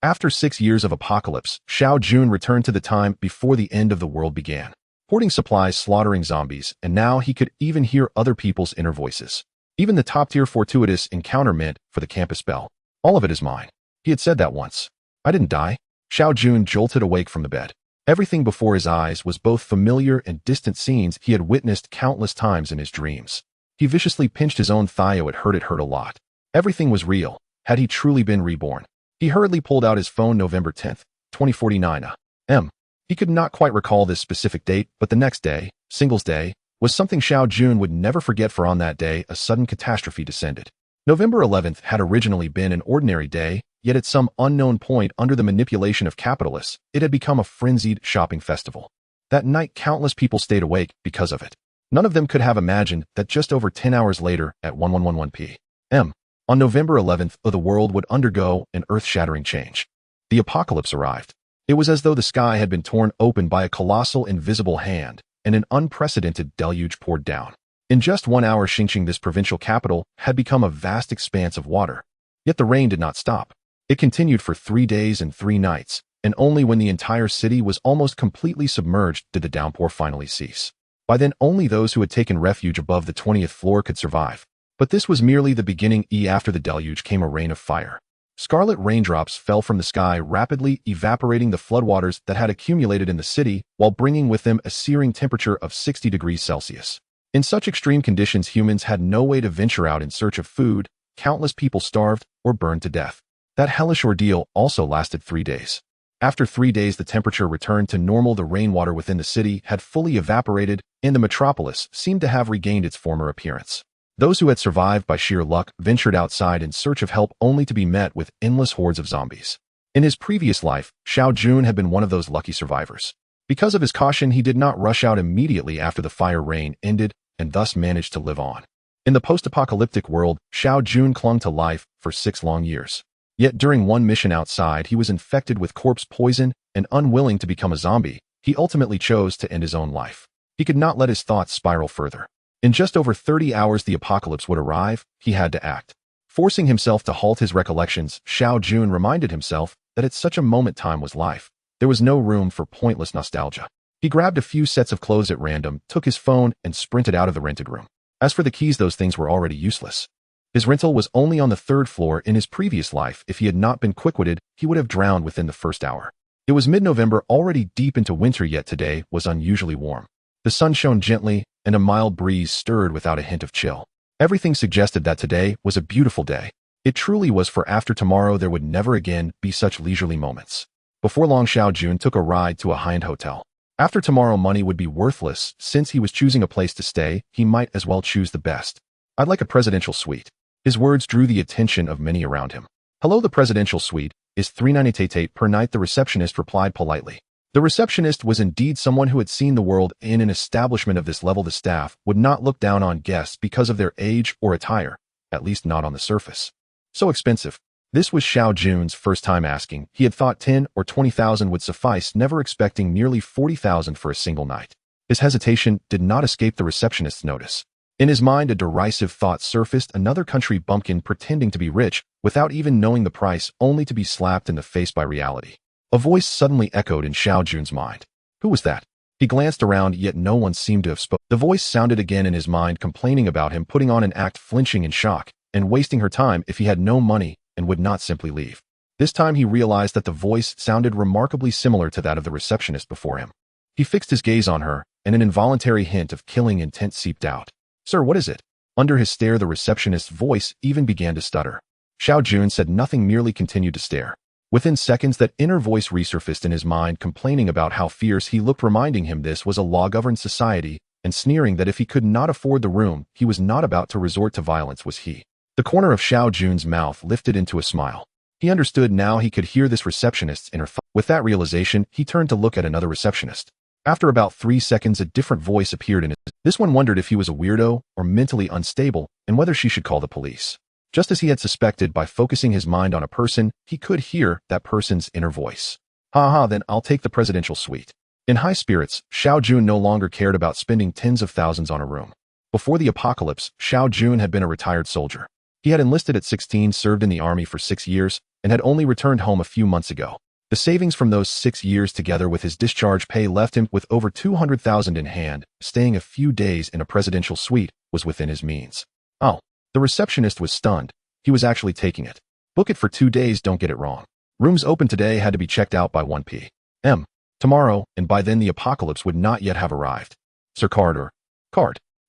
After 6 years of apocalypse, Xiao Jun returned to the time before the end of the world began. Hoarding supplies, slaughtering zombies, and now he could even hear other people's inner voices. Even the top-tier fortuitous encounter meant for the campus bell. All of it is mine. He had said that once. I didn't die. Xiao Jun jolted awake from the bed. Everything before his eyes was both familiar and distant scenes he had witnessed countless times in his dreams. He viciously pinched his own thigh. It hurt a lot. Everything was real. Had he truly been reborn? He hurriedly pulled out his phone. November 10th, 2049 a.m. He could not quite recall this specific date, but the next day, Singles Day, was something Xiao Jun would never forget, for on that day, a sudden catastrophe descended. November 11th had originally been an ordinary day, yet at some unknown point under the manipulation of capitalists, it had become a frenzied shopping festival. That night, countless people stayed awake because of it. None of them could have imagined that just over 10 hours later, at 1111 p.m., on November 11th, the world would undergo an earth-shattering change. The apocalypse arrived. It was as though the sky had been torn open by a colossal invisible hand, and an unprecedented deluge poured down. In just 1 hour, Xingqing, this provincial capital, had become a vast expanse of water. Yet the rain did not stop. It continued for 3 days and 3 nights, and only when the entire city was almost completely submerged did the downpour finally cease. By then, only those who had taken refuge above the 20th floor could survive. But this was merely the beginning. After the deluge came a rain of fire. Scarlet raindrops fell from the sky, rapidly evaporating the floodwaters that had accumulated in the city, while bringing with them a searing temperature of 60 degrees Celsius. In such extreme conditions, humans had no way to venture out in search of food. Countless people starved or burned to death. That hellish ordeal also lasted 3 days. After 3 days, the temperature returned to normal. The rainwater within the city had fully evaporated, and the metropolis seemed to have regained its former appearance. Those who had survived by sheer luck ventured outside in search of help, only to be met with endless hordes of zombies. In his previous life, Xiao Jun had been one of those lucky survivors. Because of his caution, he did not rush out immediately after the fire rain ended, and thus managed to live on. In the post-apocalyptic world, Xiao Jun clung to life for 6 long years. Yet during one mission outside, he was infected with corpse poison, and unwilling to become a zombie, he ultimately chose to end his own life. He could not let his thoughts spiral further. In just over 30 hours, the apocalypse would arrive. He had to act. Forcing himself to halt his recollections, Xiao Jun reminded himself that at such a moment time was life. There was no room for pointless nostalgia. He grabbed a few sets of clothes at random, took his phone, and sprinted out of the rented room. As for the keys, those things were already useless. His rental was only on the 3rd floor. In his previous life, if he had not been quick-witted, he would have drowned within the first hour. It was mid-November, already deep into winter, yet today was unusually warm. The sun shone gently, and a mild breeze stirred without a hint of chill. Everything suggested that today was a beautiful day. It truly was, for after tomorrow there would never again be such leisurely moments. Before long, Xiao Jun took a ride to a high-end hotel. After tomorrow, money would be worthless. Since he was choosing a place to stay, he might as well choose the best. I'd like a presidential suite. His words drew the attention of many around him. Hello, the presidential suite is $398 per night, the receptionist replied politely. The receptionist was indeed someone who had seen the world. In an establishment of this level, the staff would not look down on guests because of their age or attire, at least not on the surface. So expensive. This was Xiao Jun's first time asking. He had thought 10 or 20,000 would suffice, never expecting nearly 40,000 for a single night. His hesitation did not escape the receptionist's notice. In his mind, a derisive thought surfaced: another country bumpkin pretending to be rich without even knowing the price, only to be slapped in the face by reality. A voice suddenly echoed in Xiao Jun's mind. Who was that? He glanced around, yet no one seemed to have spoken. The voice sounded again in his mind, complaining about him putting on an act, flinching in shock, and wasting her time if he had no money and would not simply leave. This time he realized that the voice sounded remarkably similar to that of the receptionist before him. He fixed his gaze on her, and an involuntary hint of killing intent seeped out. Sir, what is it? Under his stare, the receptionist's voice even began to stutter. Xiao Jun said nothing, merely continued to stare. Within seconds, that inner voice resurfaced in his mind, complaining about how fierce he looked, reminding him this was a law-governed society, and sneering that if he could not afford the room, he was not about to resort to violence, was he? The corner of Xiao Jun's mouth lifted into a smile. He understood now. He could hear this receptionist's inner thought. With that realization, he turned to look at another receptionist. After about 3 seconds, a different voice appeared in his. This one wondered if he was a weirdo or mentally unstable, and whether she should call the police. Just as he had suspected, by focusing his mind on a person, he could hear that person's inner voice. Then I'll take the presidential suite. In high spirits, Xiao Jun no longer cared about spending tens of thousands on a room. Before the apocalypse, Xiao Jun had been a retired soldier. He had enlisted at 16, served in the army for 6 years, and had only returned home a few months ago. The savings from those 6 years together with his discharge pay left him with over $200,000 in hand. Staying a few days in a presidential suite was within his means. Oh, the receptionist was stunned. He was actually taking it. Book it for 2 days, don't get it wrong. Rooms open today had to be checked out by 1 p.m. tomorrow, and by then the apocalypse would not yet have arrived. Sir Card.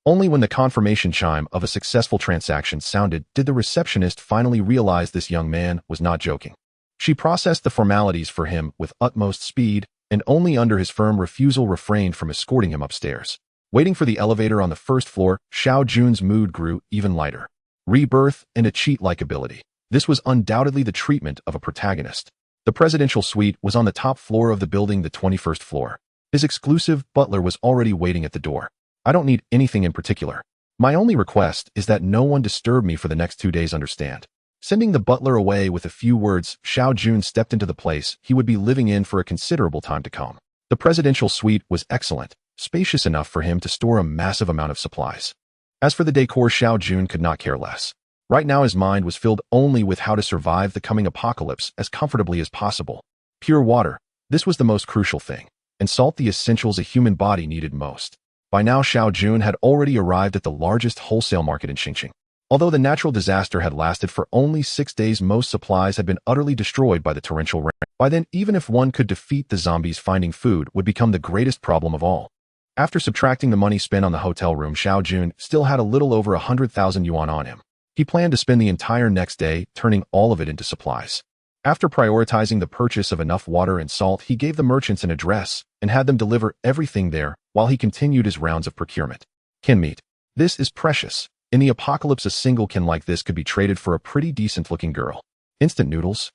Only when the confirmation chime of a successful transaction sounded did the receptionist finally realize this young man was not joking. She processed the formalities for him with utmost speed, and only under his firm refusal refrained from escorting him upstairs. Waiting for the elevator on the first floor, Xiao Jun's mood grew even lighter. Rebirth and a cheat-like ability. This was undoubtedly the treatment of a protagonist. The presidential suite was on the top floor of the building, the 21st floor. His exclusive butler was already waiting at the door. I don't need anything in particular. My only request is that no one disturb me for the next 2 days, understand? Sending the butler away with a few words, Xiao Jun stepped into the place he would be living in for a considerable time to come. The presidential suite was excellent, spacious enough for him to store a massive amount of supplies. As for the decor, Xiao Jun could not care less. Right now his mind was filled only with how to survive the coming apocalypse as comfortably as possible. Pure water, this was the most crucial thing, and salt, the essentials a human body needed most. By now Xiao Jun had already arrived at the largest wholesale market in Xingqing. Although the natural disaster had lasted for only 6 days, most supplies had been utterly destroyed by the torrential rain. By then, even if one could defeat the zombies, finding food would become the greatest problem of all. After subtracting the money spent on the hotel room, Xiao Jun still had a little over 100,000 yuan on him. He planned to spend the entire next day turning all of it into supplies. After prioritizing the purchase of enough water and salt, he gave the merchants an address and had them deliver everything there while he continued his rounds of procurement. Kin meat. This is precious. In the apocalypse, a single kin like this could be traded for a pretty decent-looking girl. Instant noodles?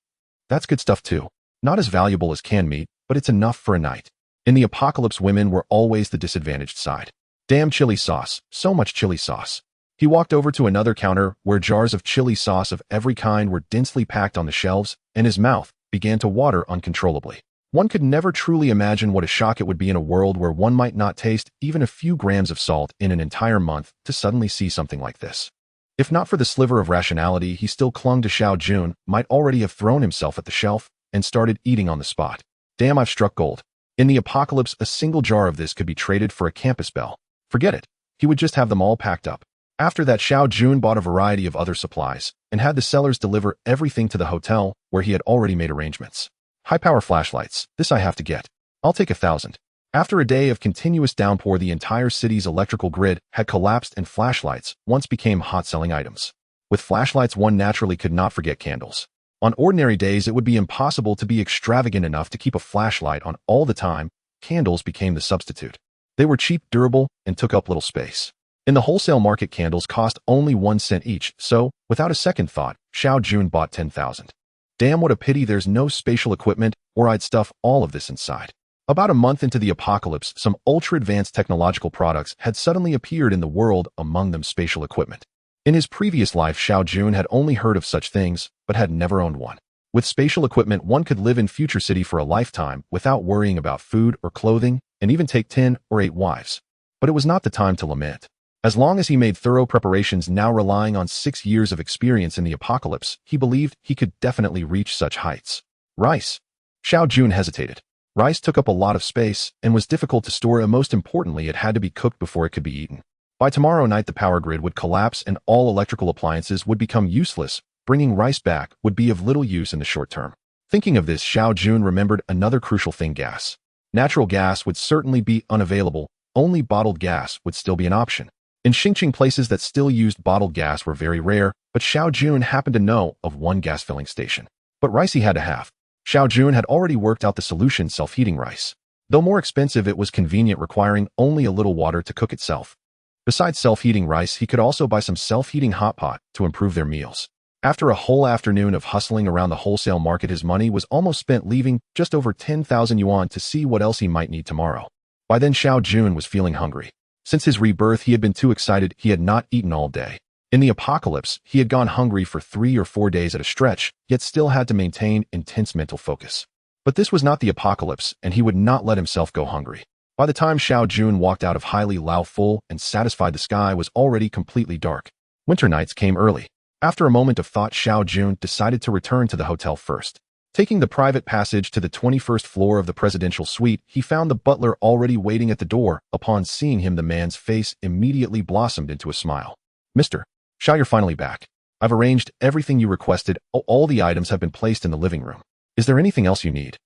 That's good stuff too. Not as valuable as canned meat, but it's enough for a night. In the apocalypse, women were always the disadvantaged side. Damn chili sauce. So much chili sauce. He walked over to another counter where jars of chili sauce of every kind were densely packed on the shelves, and his mouth began to water uncontrollably. One could never truly imagine what a shock it would be in a world where one might not taste even a few grams of salt in an entire month to suddenly see something like this. If not for the sliver of rationality he still clung to, Xiao Jun might already have thrown himself at the shelf and started eating on the spot. Damn, I've struck gold. In the apocalypse, a single jar of this could be traded for a campus bell. Forget it. He would just have them all packed up. After that, Xiao Jun bought a variety of other supplies and had the sellers deliver everything to the hotel where he had already made arrangements. High-power flashlights. This I have to get. I'll take 1,000. After a day of continuous downpour, the entire city's electrical grid had collapsed and flashlights once became hot-selling items. With flashlights, one naturally could not forget candles. On ordinary days, it would be impossible to be extravagant enough to keep a flashlight on all the time. Candles became the substitute. They were cheap, durable, and took up little space. In the wholesale market, candles cost only 1 cent each, so, without a second thought, Xiao Jun bought 10,000. Damn, what a pity there's no spatial equipment, or I'd stuff all of this inside. About a month into the apocalypse, some ultra-advanced technological products had suddenly appeared in the world, among them spatial equipment. In his previous life, Xiao Jun had only heard of such things, but had never owned one. With spatial equipment, one could live in Future City for a lifetime without worrying about food or clothing, and even take 10 or 8 wives. But it was not the time to lament. As long as he made thorough preparations, now relying on 6 years of experience in the apocalypse, he believed he could definitely reach such heights. Rice. Xiao Jun hesitated. Rice took up a lot of space and was difficult to store, and most importantly, it had to be cooked before it could be eaten. By tomorrow night, the power grid would collapse and all electrical appliances would become useless. Bringing rice back would be of little use in the short term. Thinking of this, Xiao Jun remembered another crucial thing: gas. Natural gas would certainly be unavailable. Only bottled gas would still be an option. In Xingqing, places that still used bottled gas were very rare, but Xiao Jun happened to know of one gas filling station. But rice he had to have. Xiao Jun had already worked out the solution: self-heating rice. Though more expensive, it was convenient, requiring only a little water to cook itself. Besides self-heating rice, he could also buy some self-heating hot pot to improve their meals. After a whole afternoon of hustling around the wholesale market, his money was almost spent, leaving just over 10,000 yuan to see what else he might need tomorrow. By then, Xiao Jun was feeling hungry. Since his rebirth, he had been too excited. He had not eaten all day. In the apocalypse, he had gone hungry for 3 or 4 days at a stretch, yet still had to maintain intense mental focus. But this was not the apocalypse, and he would not let himself go hungry. By the time Xiao Jun walked out of Haili Lao full and satisfied, the sky was already completely dark. Winter nights came early. After a moment of thought, Xiao Jun decided to return to the hotel first. Taking the private passage to the 21st floor of the presidential suite, he found the butler already waiting at the door. Upon seeing him, the man's face immediately blossomed into a smile. Mr. Xiao, you're finally back. I've arranged everything you requested. All the items have been placed in the living room. Is there anything else you need?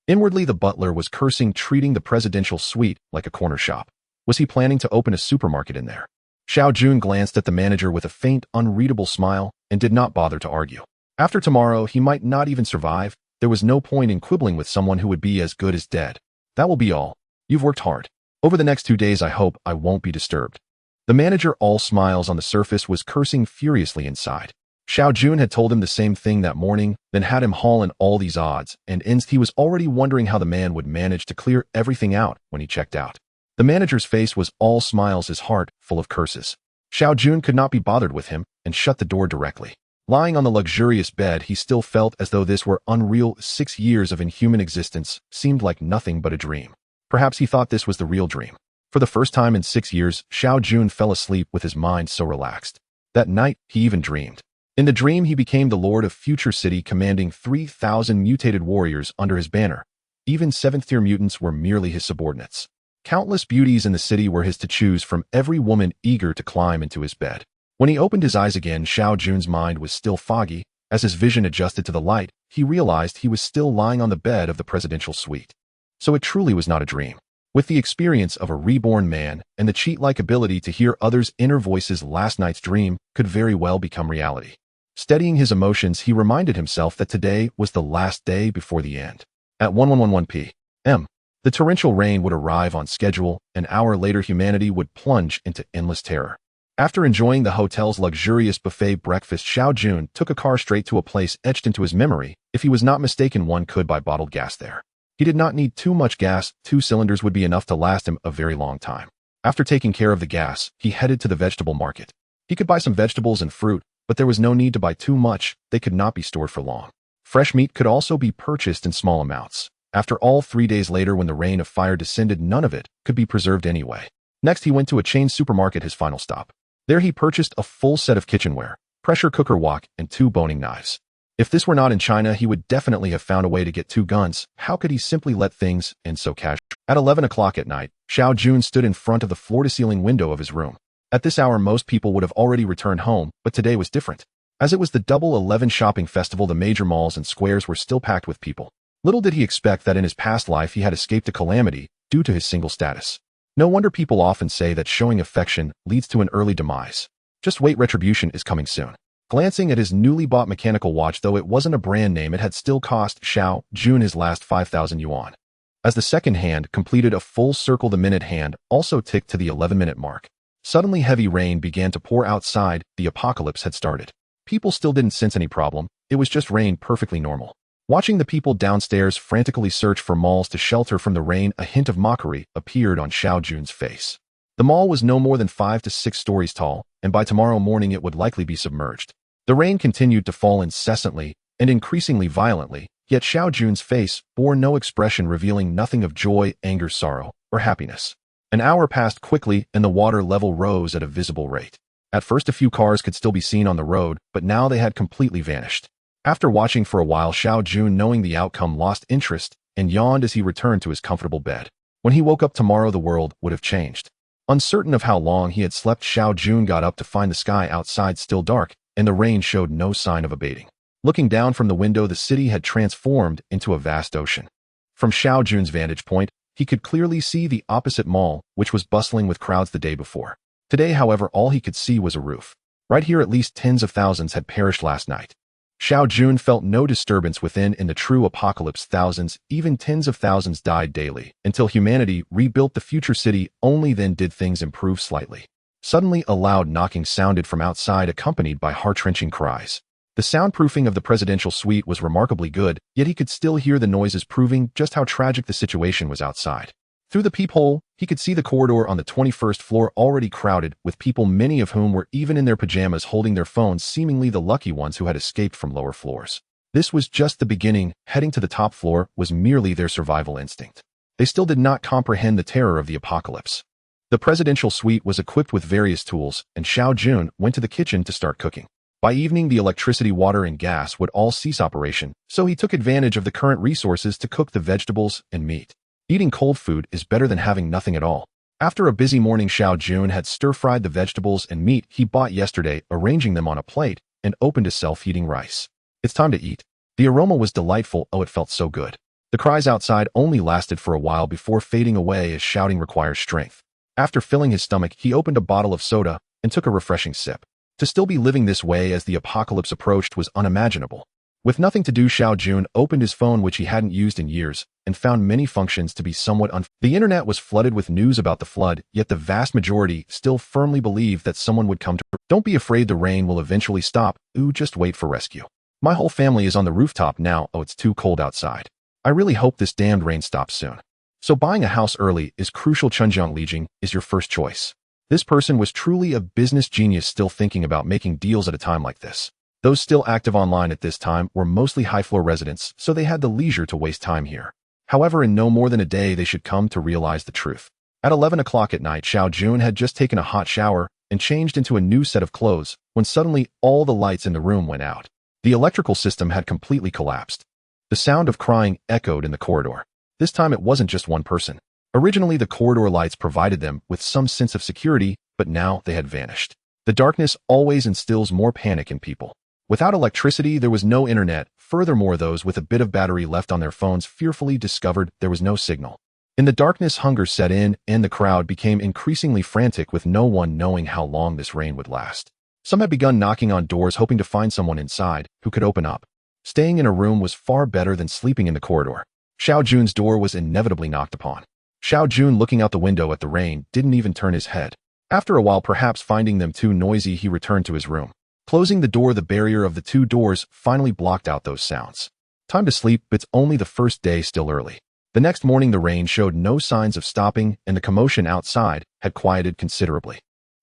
Inwardly, the butler was cursing, treating the presidential suite like a corner shop. Was he planning to open a supermarket in there? Xiao Jun glanced at the manager with a faint, unreadable smile and did not bother to argue. After tomorrow, he might not even survive. There was no point in quibbling with someone who would be as good as dead. That will be all. You've worked hard. Over the next 2 days, I hope I won't be disturbed. The manager, all smiles on the surface, was cursing furiously inside. Xiao Jun had told him the same thing that morning, then had him haul in all these odds and ends. He was already wondering how the man would manage to clear everything out when he checked out. The manager's face was all smiles, his heart full of curses. Xiao Jun could not be bothered with him and shut the door directly. Lying on the luxurious bed, he still felt as though this were unreal. 6 years of inhuman existence seemed like nothing but a dream. Perhaps he thought this was the real dream. For the first time in 6 years, Xiao Jun fell asleep with his mind so relaxed. That night, he even dreamed. In the dream, he became the lord of Future City, commanding 3,000 mutated warriors under his banner. Even 7th-tier mutants were merely his subordinates. Countless beauties in the city were his to choose from, every woman eager to climb into his bed. When he opened his eyes again, Xiao Jun's mind was still foggy. As his vision adjusted to the light, he realized he was still lying on the bed of the presidential suite. So it truly was not a dream. With the experience of a reborn man and the cheat-like ability to hear others' inner voices, last night's dream could very well become reality. Steadying his emotions, he reminded himself that today was the last day before the end. At 1111 p.m., the torrential rain would arrive on schedule. An hour later, humanity would plunge into endless terror. After enjoying the hotel's luxurious buffet breakfast, Xiao Jun took a car straight to a place etched into his memory. If he was not mistaken, one could buy bottled gas there. He did not need too much gas. 2 cylinders would be enough to last him a very long time. After taking care of the gas, he headed to the vegetable market. He could buy some vegetables and fruit, but there was no need to buy too much. They could not be stored for long. Fresh meat could also be purchased in small amounts. After all, 3 days later, when the rain of fire descended, none of it could be preserved anyway. Next, he went to a chain supermarket, his final stop. There he purchased a full set of kitchenware, pressure cooker wok, and 2 boning knives. If this were not in China, he would definitely have found a way to get 2 guns. How could he simply let things end so casually? At 11 o'clock at night, Xiao Jun stood in front of the floor-to-ceiling window of his room. At this hour, most people would have already returned home, but today was different. As it was the Double 11 shopping festival, the major malls and squares were still packed with people. Little did he expect that in his past life he had escaped a calamity due to his single status. No wonder people often say that showing affection leads to an early demise. Just wait, retribution is coming soon. Glancing at his newly bought mechanical watch, though it wasn't a brand name, it had still cost Xiao Jun his last 5,000 yuan. As the second hand completed a full circle, the minute hand also ticked to the 11-minute mark. Suddenly, heavy rain began to pour outside. The apocalypse had started. People still didn't sense any problem. It was just rain, perfectly normal. Watching the people downstairs frantically search for malls to shelter from the rain, a hint of mockery appeared on Xiao Jun's face. The mall was no more than 5 to 6 stories tall, and by tomorrow morning it would likely be submerged. The rain continued to fall incessantly and increasingly violently, yet Xiao Jun's face bore no expression, revealing nothing of joy, anger, sorrow, or happiness. An hour passed quickly, and the water level rose at a visible rate. At first, a few cars could still be seen on the road, but now they had completely vanished. After watching for a while, Xiao Jun, knowing the outcome, lost interest and yawned as he returned to his comfortable bed. When he woke up tomorrow, the world would have changed. Uncertain of how long he had slept, Xiao Jun got up to find the sky outside still dark, and the rain showed no sign of abating. Looking down from the window, the city had transformed into a vast ocean. From Xiao Jun's vantage point, he could clearly see the opposite mall, which was bustling with crowds the day before. Today, however, all he could see was a roof. Right here, at least tens of thousands had perished last night. Xiao Jun felt no disturbance within. In the true apocalypse, thousands, even tens of thousands died daily, until humanity rebuilt the future city. Only then did things improve slightly. Suddenly, a loud knocking sounded from outside, accompanied by heart-wrenching cries. The soundproofing of the presidential suite was remarkably good, yet he could still hear the noises, proving just how tragic the situation was outside. Through the peephole, he could see the corridor on the 21st floor already crowded with people, many of whom were even in their pajamas, holding their phones, seemingly the lucky ones who had escaped from lower floors. This was just the beginning. Heading to the top floor was merely their survival instinct. They still did not comprehend the terror of the apocalypse. The presidential suite was equipped with various tools, and Xiao Jun went to the kitchen to start cooking. By evening, the electricity, water, and gas would all cease operation, so he took advantage of the current resources to cook the vegetables and meat. Eating cold food is better than having nothing at all. After a busy morning, Xiao Jun had stir-fried the vegetables and meat he bought yesterday, arranging them on a plate, and opened his self-heating rice. It's time to eat. The aroma was delightful. Oh, it felt so good. The cries outside only lasted for a while before fading away, as shouting requires strength. After filling his stomach, he opened a bottle of soda and took a refreshing sip. To still be living this way as the apocalypse approached was unimaginable. With nothing to do, Xiao Jun opened his phone, which he hadn't used in years, and found many functions to be somewhat The internet was flooded with news about the flood, yet the vast majority still firmly believed that someone would come to. Don't be afraid, the rain will eventually stop. Ooh, just wait for rescue. My whole family is on the rooftop now. Oh, it's too cold outside. I really hope this damned rain stops soon. So buying a house early is crucial. Chunjiang Lijing is your first choice. This person was truly a business genius, still thinking about making deals at a time like this. Those still active online at this time were mostly high-floor residents, so they had the leisure to waste time here. However, in no more than a day, they should come to realize the truth. At 11 o'clock at night, Xiao Jun had just taken a hot shower and changed into a new set of clothes when suddenly all the lights in the room went out. The electrical system had completely collapsed. The sound of crying echoed in the corridor. This time it wasn't just one person. Originally, the corridor lights provided them with some sense of security, but now they had vanished. The darkness always instills more panic in people. Without electricity, there was no internet. Furthermore, those with a bit of battery left on their phones fearfully discovered there was no signal. In the darkness, hunger set in, and the crowd became increasingly frantic, with no one knowing how long this rain would last. Some had begun knocking on doors, hoping to find someone inside who could open up. Staying in a room was far better than sleeping in the corridor. Xiao Jun's door was inevitably knocked upon. Xiao Jun, looking out the window at the rain, didn't even turn his head. After a while, perhaps finding them too noisy, he returned to his room. Closing the door, the barrier of the two doors finally blocked out those sounds. Time to sleep. It's only the first day, still early. The next morning, the rain showed no signs of stopping, and the commotion outside had quieted considerably.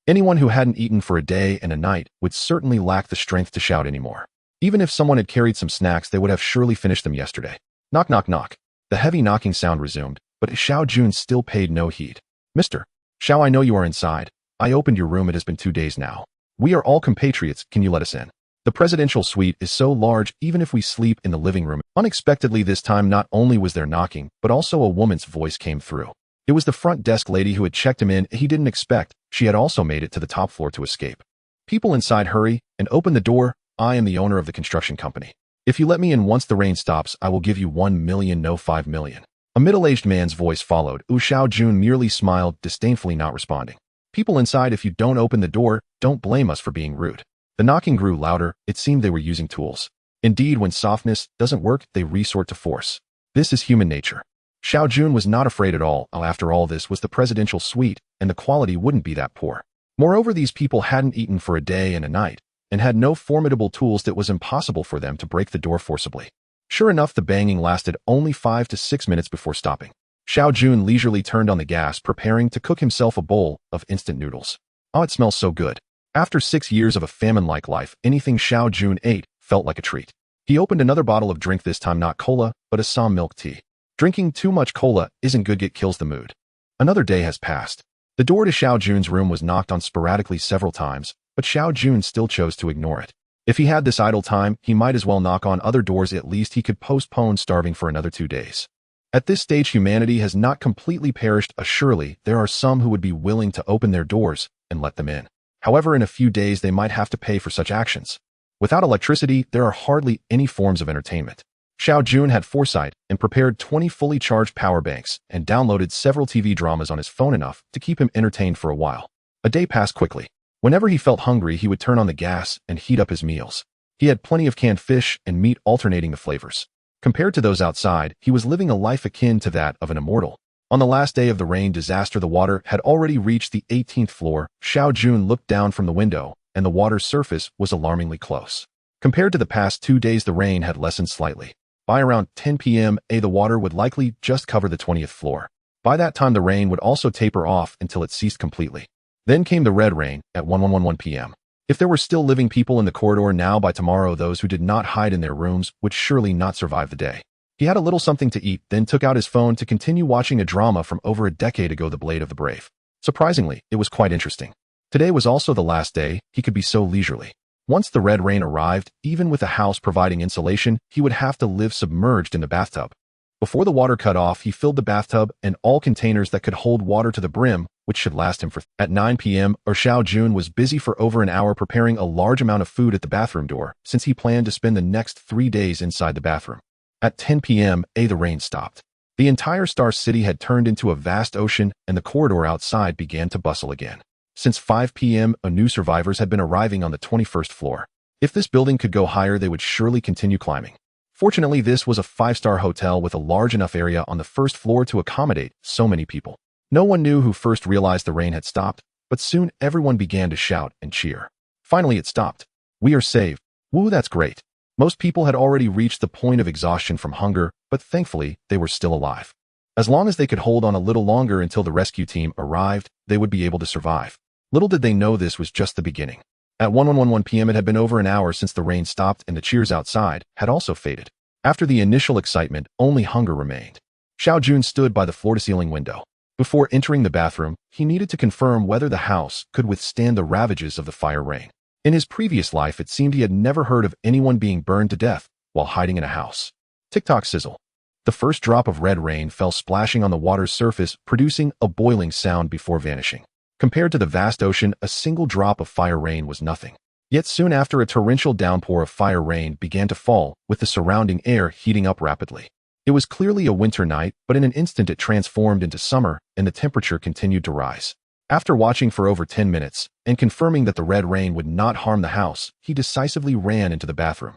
Anyone who hadn't eaten for a day and a night would certainly lack the strength to shout anymore. Even if someone had carried some snacks, they would have surely finished them yesterday. Knock, knock, knock. The heavy knocking sound resumed, but Xiao Jun still paid no heed. Mr. Xiao, I know you are inside. I opened your room. It has been 2 days now. We are all compatriots. Can you let us in? The presidential suite is so large, even if we sleep in the living room. Unexpectedly this time, not only was there knocking, but also a woman's voice came through. It was the front desk lady who had checked him in. He didn't expect she had also made it to the top floor to escape. People inside, hurry and open the door. I am the owner of the construction company. If you let me in once the rain stops, I will give you 1 million, no 5 million. A middle-aged man's voice followed. Xiao Jun merely smiled, disdainfully not responding. People inside, if you don't open the door, don't blame us for being rude. The knocking grew louder. It seemed they were using tools. Indeed, when softness doesn't work, they resort to force. This is human nature. Xiao Jun was not afraid at all. After all, this was the presidential suite, and the quality wouldn't be that poor. Moreover, these people hadn't eaten for a day and a night, and had no formidable tools that was impossible for them to break the door forcibly. Sure enough, the banging lasted only 5 to 6 minutes before stopping. Xiao Jun leisurely turned on the gas, preparing to cook himself a bowl of instant noodles. Oh, it smells so good. After 6 years of a famine-like life, anything Xiao Jun ate felt like a treat. He opened another bottle of drink, this time not cola, but Assam milk tea. Drinking too much cola isn't good, it kills the mood. Another day has passed. The door to Xiao Jun's room was knocked on sporadically several times, but Xiao Jun still chose to ignore it. If he had this idle time, he might as well knock on other doors. At least he could postpone starving for another 2 days. At this stage, humanity has not completely perished. Surely, there are some who would be willing to open their doors and let them in. However, in a few days, they might have to pay for such actions. Without electricity, there are hardly any forms of entertainment. Xiao Jun had foresight and prepared 20 fully charged power banks and downloaded several TV dramas on his phone, enough to keep him entertained for a while. A day passed quickly. Whenever he felt hungry, he would turn on the gas and heat up his meals. He had plenty of canned fish and meat, alternating the flavors. Compared to those outside, he was living a life akin to that of an immortal. On the last day of the rain disaster, the water had already reached the 18th floor. Xiao Jun looked down from the window, and the water's surface was alarmingly close. Compared to the past 2 days, the rain had lessened slightly. By around 10 p.m., the water would likely just cover the 20th floor. By that time, the rain would also taper off until it ceased completely. Then came the red rain at 1111 p.m. If there were still living people in the corridor now, by tomorrow those who did not hide in their rooms would surely not survive the day. He had a little something to eat, then took out his phone to continue watching a drama from over a decade ago, The Blade of the Brave. Surprisingly, it was quite interesting. Today was also the last day he could be so leisurely. Once the red rain arrived, even with a house providing insulation, he would have to live submerged in the bathtub. Before the water cut off, he filled the bathtub and all containers that could hold water to the brim, which should last him for. At 9 p.m., Xiao Jun was busy for over an hour preparing a large amount of food at the bathroom door, since he planned to spend the next 3 days inside the bathroom. At 10 p.m., the rain stopped. The entire Star City had turned into a vast ocean, and the corridor outside began to bustle again. Since 5 p.m., new survivors had been arriving on the 21st floor. If this building could go higher, they would surely continue climbing. Fortunately, this was a 5-star hotel with a large enough area on the first floor to accommodate so many people. No one knew who first realized the rain had stopped, but soon everyone began to shout and cheer. Finally, it stopped. "We are saved. Woo, that's great." Most people had already reached the point of exhaustion from hunger, but thankfully, they were still alive. As long as they could hold on a little longer until the rescue team arrived, they would be able to survive. Little did they know this was just the beginning. At 1:11 p.m. it had been over an hour since the rain stopped, and the cheers outside had also faded. After the initial excitement, only hunger remained. Xiao Jun stood by the floor-to-ceiling window. Before entering the bathroom, he needed to confirm whether the house could withstand the ravages of the fire rain. In his previous life, it seemed he had never heard of anyone being burned to death while hiding in a house. Tick-tock sizzle. The first drop of red rain fell splashing on the water's surface, producing a boiling sound before vanishing. Compared to the vast ocean, a single drop of fire rain was nothing. Yet soon after, a torrential downpour of fire rain began to fall, with the surrounding air heating up rapidly. It was clearly a winter night, but in an instant it transformed into summer, and the temperature continued to rise. After watching for over 10 minutes, and confirming that the red rain would not harm the house, he decisively ran into the bathroom.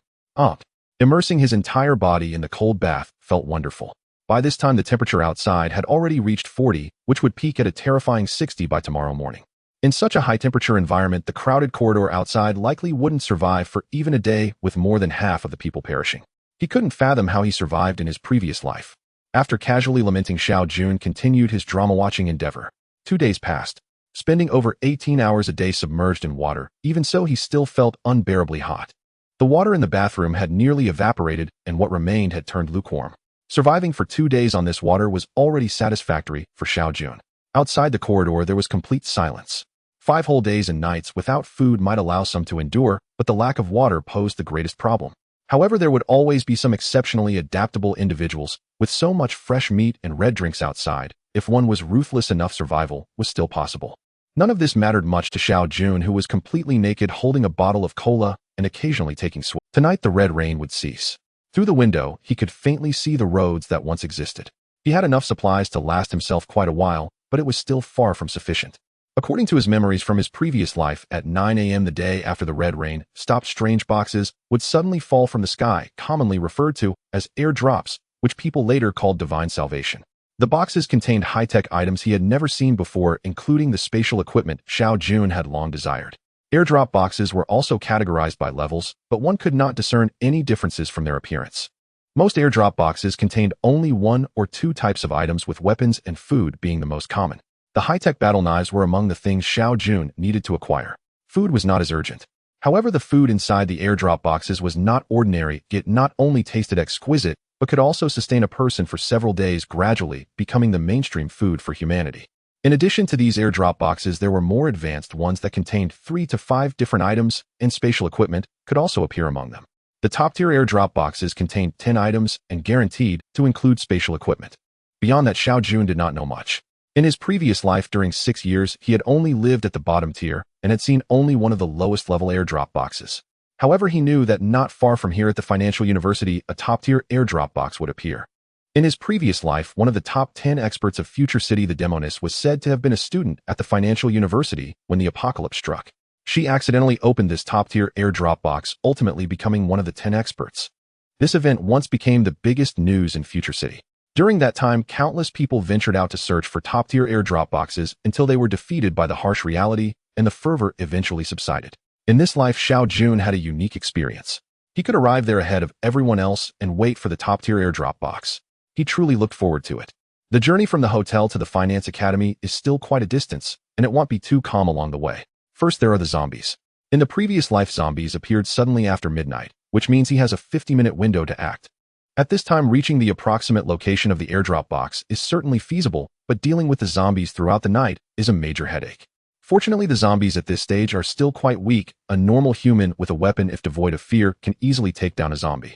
Immersing his entire body in the cold bath felt wonderful. By this time, the temperature outside had already reached 40, which would peak at a terrifying 60 by tomorrow morning. In such a high-temperature environment, the crowded corridor outside likely wouldn't survive for even a day, with more than half of the people perishing. He couldn't fathom how he survived in his previous life. After casually lamenting, Xiao Jun continued his drama-watching endeavor. 2 days passed, spending over 18 hours a day submerged in water. Even so, he still felt unbearably hot. The water in the bathroom had nearly evaporated, and what remained had turned lukewarm. Surviving for 2 days on this water was already satisfactory for Xiao Jun. Outside the corridor, there was complete silence. 5 whole days and nights without food might allow some to endure, but the lack of water posed the greatest problem. However, there would always be some exceptionally adaptable individuals. With so much fresh meat and red drinks outside, if one was ruthless enough, survival was still possible. None of this mattered much to Xiao Jun, who was completely naked, holding a bottle of cola and occasionally taking swigs. Tonight, the red rain would cease. Through the window, he could faintly see the roads that once existed. He had enough supplies to last himself quite a while, but it was still far from sufficient. According to his memories from his previous life, at 9 a.m. the day after the red rain stopped, strange boxes would suddenly fall from the sky, commonly referred to as airdrops, which people later called divine salvation. The boxes contained high-tech items he had never seen before, including the spatial equipment Xiao Jun had long desired. Airdrop boxes were also categorized by levels, but one could not discern any differences from their appearance. Most airdrop boxes contained only 1 or 2 types of items, with weapons and food being the most common. The high-tech battle knives were among the things Xiao Jun needed to acquire. Food was not as urgent. However, the food inside the airdrop boxes was not ordinary. It not only tasted exquisite, but could also sustain a person for several days, gradually becoming the mainstream food for humanity. In addition to these airdrop boxes, there were more advanced ones that contained 3 to 5 different items, and spatial equipment could also appear among them. The top-tier airdrop boxes contained 10 items and guaranteed to include spatial equipment. Beyond that, Xiao Jun did not know much. In his previous life, during 6 years, he had only lived at the bottom tier and had seen only one of the lowest-level airdrop boxes. However, he knew that not far from here at the Financial University, a top-tier airdrop box would appear. In his previous life, one of the top 10 experts of Future City, the Demoness, was said to have been a student at the Financial University when the apocalypse struck. She accidentally opened this top-tier airdrop box, ultimately becoming one of the 10 experts. This event once became the biggest news in Future City. During that time, countless people ventured out to search for top-tier airdrop boxes until they were defeated by the harsh reality, and the fervor eventually subsided. In this life, Xiao Jun had a unique experience. He could arrive there ahead of everyone else and wait for the top-tier airdrop box. He truly looked forward to it. The journey from the hotel to the Finance Academy is still quite a distance, and it won't be too calm along the way. First, there are the zombies. In the previous life, zombies appeared suddenly after midnight, which means he has a 50-minute window to act. At this time, reaching the approximate location of the airdrop box is certainly feasible, but dealing with the zombies throughout the night is a major headache. Fortunately, the zombies at this stage are still quite weak. A normal human with a weapon, if devoid of fear, can easily take down a zombie.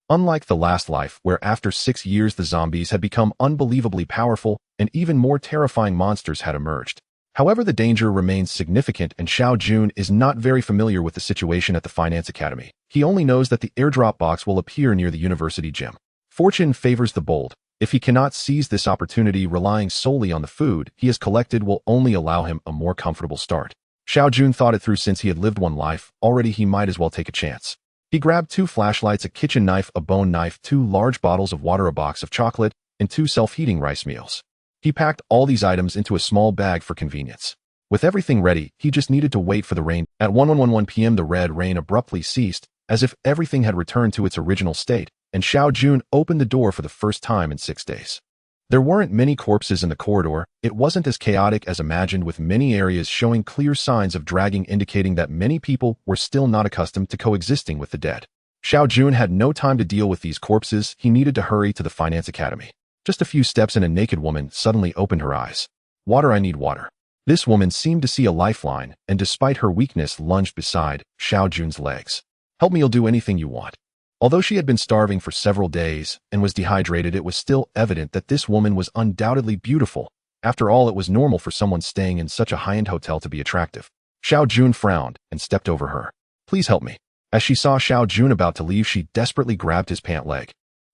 Unlike the last life, where after 6 years the zombies had become unbelievably powerful and even more terrifying monsters had emerged. However, the danger remains significant, and Xiao Jun is not very familiar with the situation at the Finance Academy. He only knows that the airdrop box will appear near the university gym. Fortune favors the bold. If he cannot seize this opportunity, relying solely on the food he has collected will only allow him a more comfortable start. Xiao Jun thought it through. Since he had lived one life already, he might as well take a chance. He grabbed 2 flashlights, a kitchen knife, a bone knife, 2 large bottles of water, a box of chocolate, and 2 self-heating rice meals. He packed all these items into a small bag for convenience. With everything ready, he just needed to wait for the rain. At 1:11 p.m. the red rain abruptly ceased, as if everything had returned to its original state, and Xiao Jun opened the door for the first time in 6 days. There weren't many corpses in the corridor. It wasn't as chaotic as imagined, with many areas showing clear signs of dragging, indicating that many people were still not accustomed to coexisting with the dead. Xiao Jun had no time to deal with these corpses. He needed to hurry to the Finance Academy. Just a few steps and a naked woman suddenly opened her eyes. "Water, I need water." This woman seemed to see a lifeline, and despite her weakness lunged beside Xiao Jun's legs. "Help me, you'll do anything you want." Although she had been starving for several days and was dehydrated, it was still evident that this woman was undoubtedly beautiful. After all, it was normal for someone staying in such a high-end hotel to be attractive. Xiao Jun frowned and stepped over her. "Please help me." As she saw Xiao Jun about to leave, she desperately grabbed his pant leg.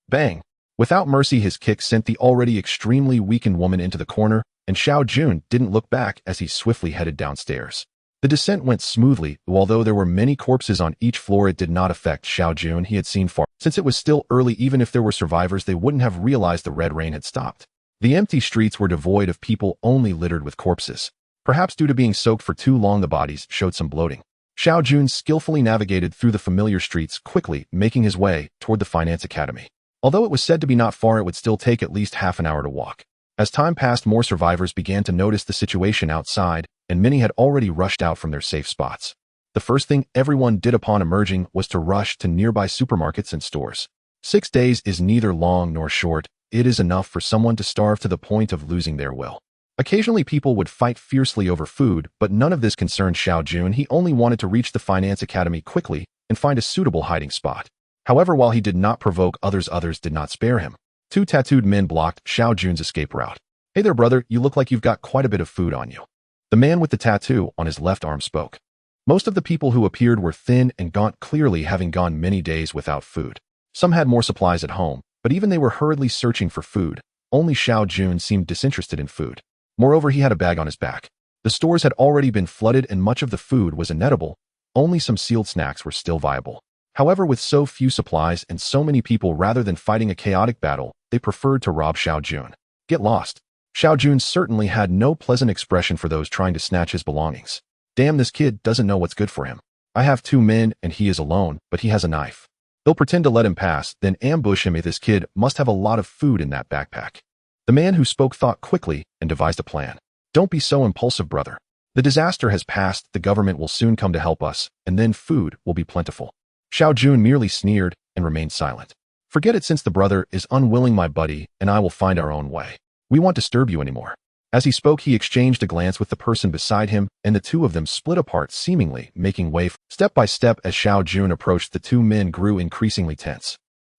Bang! Without mercy, his kick sent the already extremely weakened woman into the corner, and Xiao Jun didn't look back as he swiftly headed downstairs. The descent went smoothly. Although there were many corpses on each floor, it did not affect Xiao Jun. He had seen far. Since it was still early, even if there were survivors, they wouldn't have realized the red rain had stopped. The empty streets were devoid of people, only littered with corpses. Perhaps due to being soaked for too long, the bodies showed some bloating. Xiao Jun skillfully navigated through the familiar streets, quickly making his way toward the Finance Academy. Although it was said to be not far, it would still take at least half an hour to walk. As time passed, more survivors began to notice the situation outside, and many had already rushed out from their safe spots. The first thing everyone did upon emerging was to rush to nearby supermarkets and stores. 6 days is neither long nor short. It is enough for someone to starve to the point of losing their will. Occasionally people would fight fiercely over food, but none of this concerned Xiao Jun. He only wanted to reach the Finance Academy quickly and find a suitable hiding spot. However, while he did not provoke others did not spare him. 2 tattooed men blocked Xiao Jun's escape route. "Hey there, brother, you look like you've got quite a bit of food on you." The man with the tattoo on his left arm spoke. Most of the people who appeared were thin and gaunt, clearly having gone many days without food. Some had more supplies at home, but even they were hurriedly searching for food. Only Xiao Jun seemed disinterested in food. Moreover, he had a bag on his back. The stores had already been flooded and much of the food was inedible. Only some sealed snacks were still viable. However, with so few supplies and so many people, rather than fighting a chaotic battle, they preferred to rob Xiao Jun. Get lost. Xiao Jun certainly had no pleasant expression for those trying to snatch his belongings. Damn, this kid doesn't know what's good for him. I have 2 men and he is alone, but he has a knife. They'll pretend to let him pass, then ambush him. This kid must have a lot of food in that backpack. The man who spoke thought quickly and devised a plan. Don't be so impulsive, brother. The disaster has passed, the government will soon come to help us, and then food will be plentiful. Xiao Jun merely sneered and remained silent. Forget it, since the brother is unwilling, my buddy and I will find our own way. We won't disturb you anymore. As he spoke, he exchanged a glance with the person beside him, and the two of them split apart, seemingly making way. Step by step, as Xiao Jun approached, the 2 men grew increasingly tense.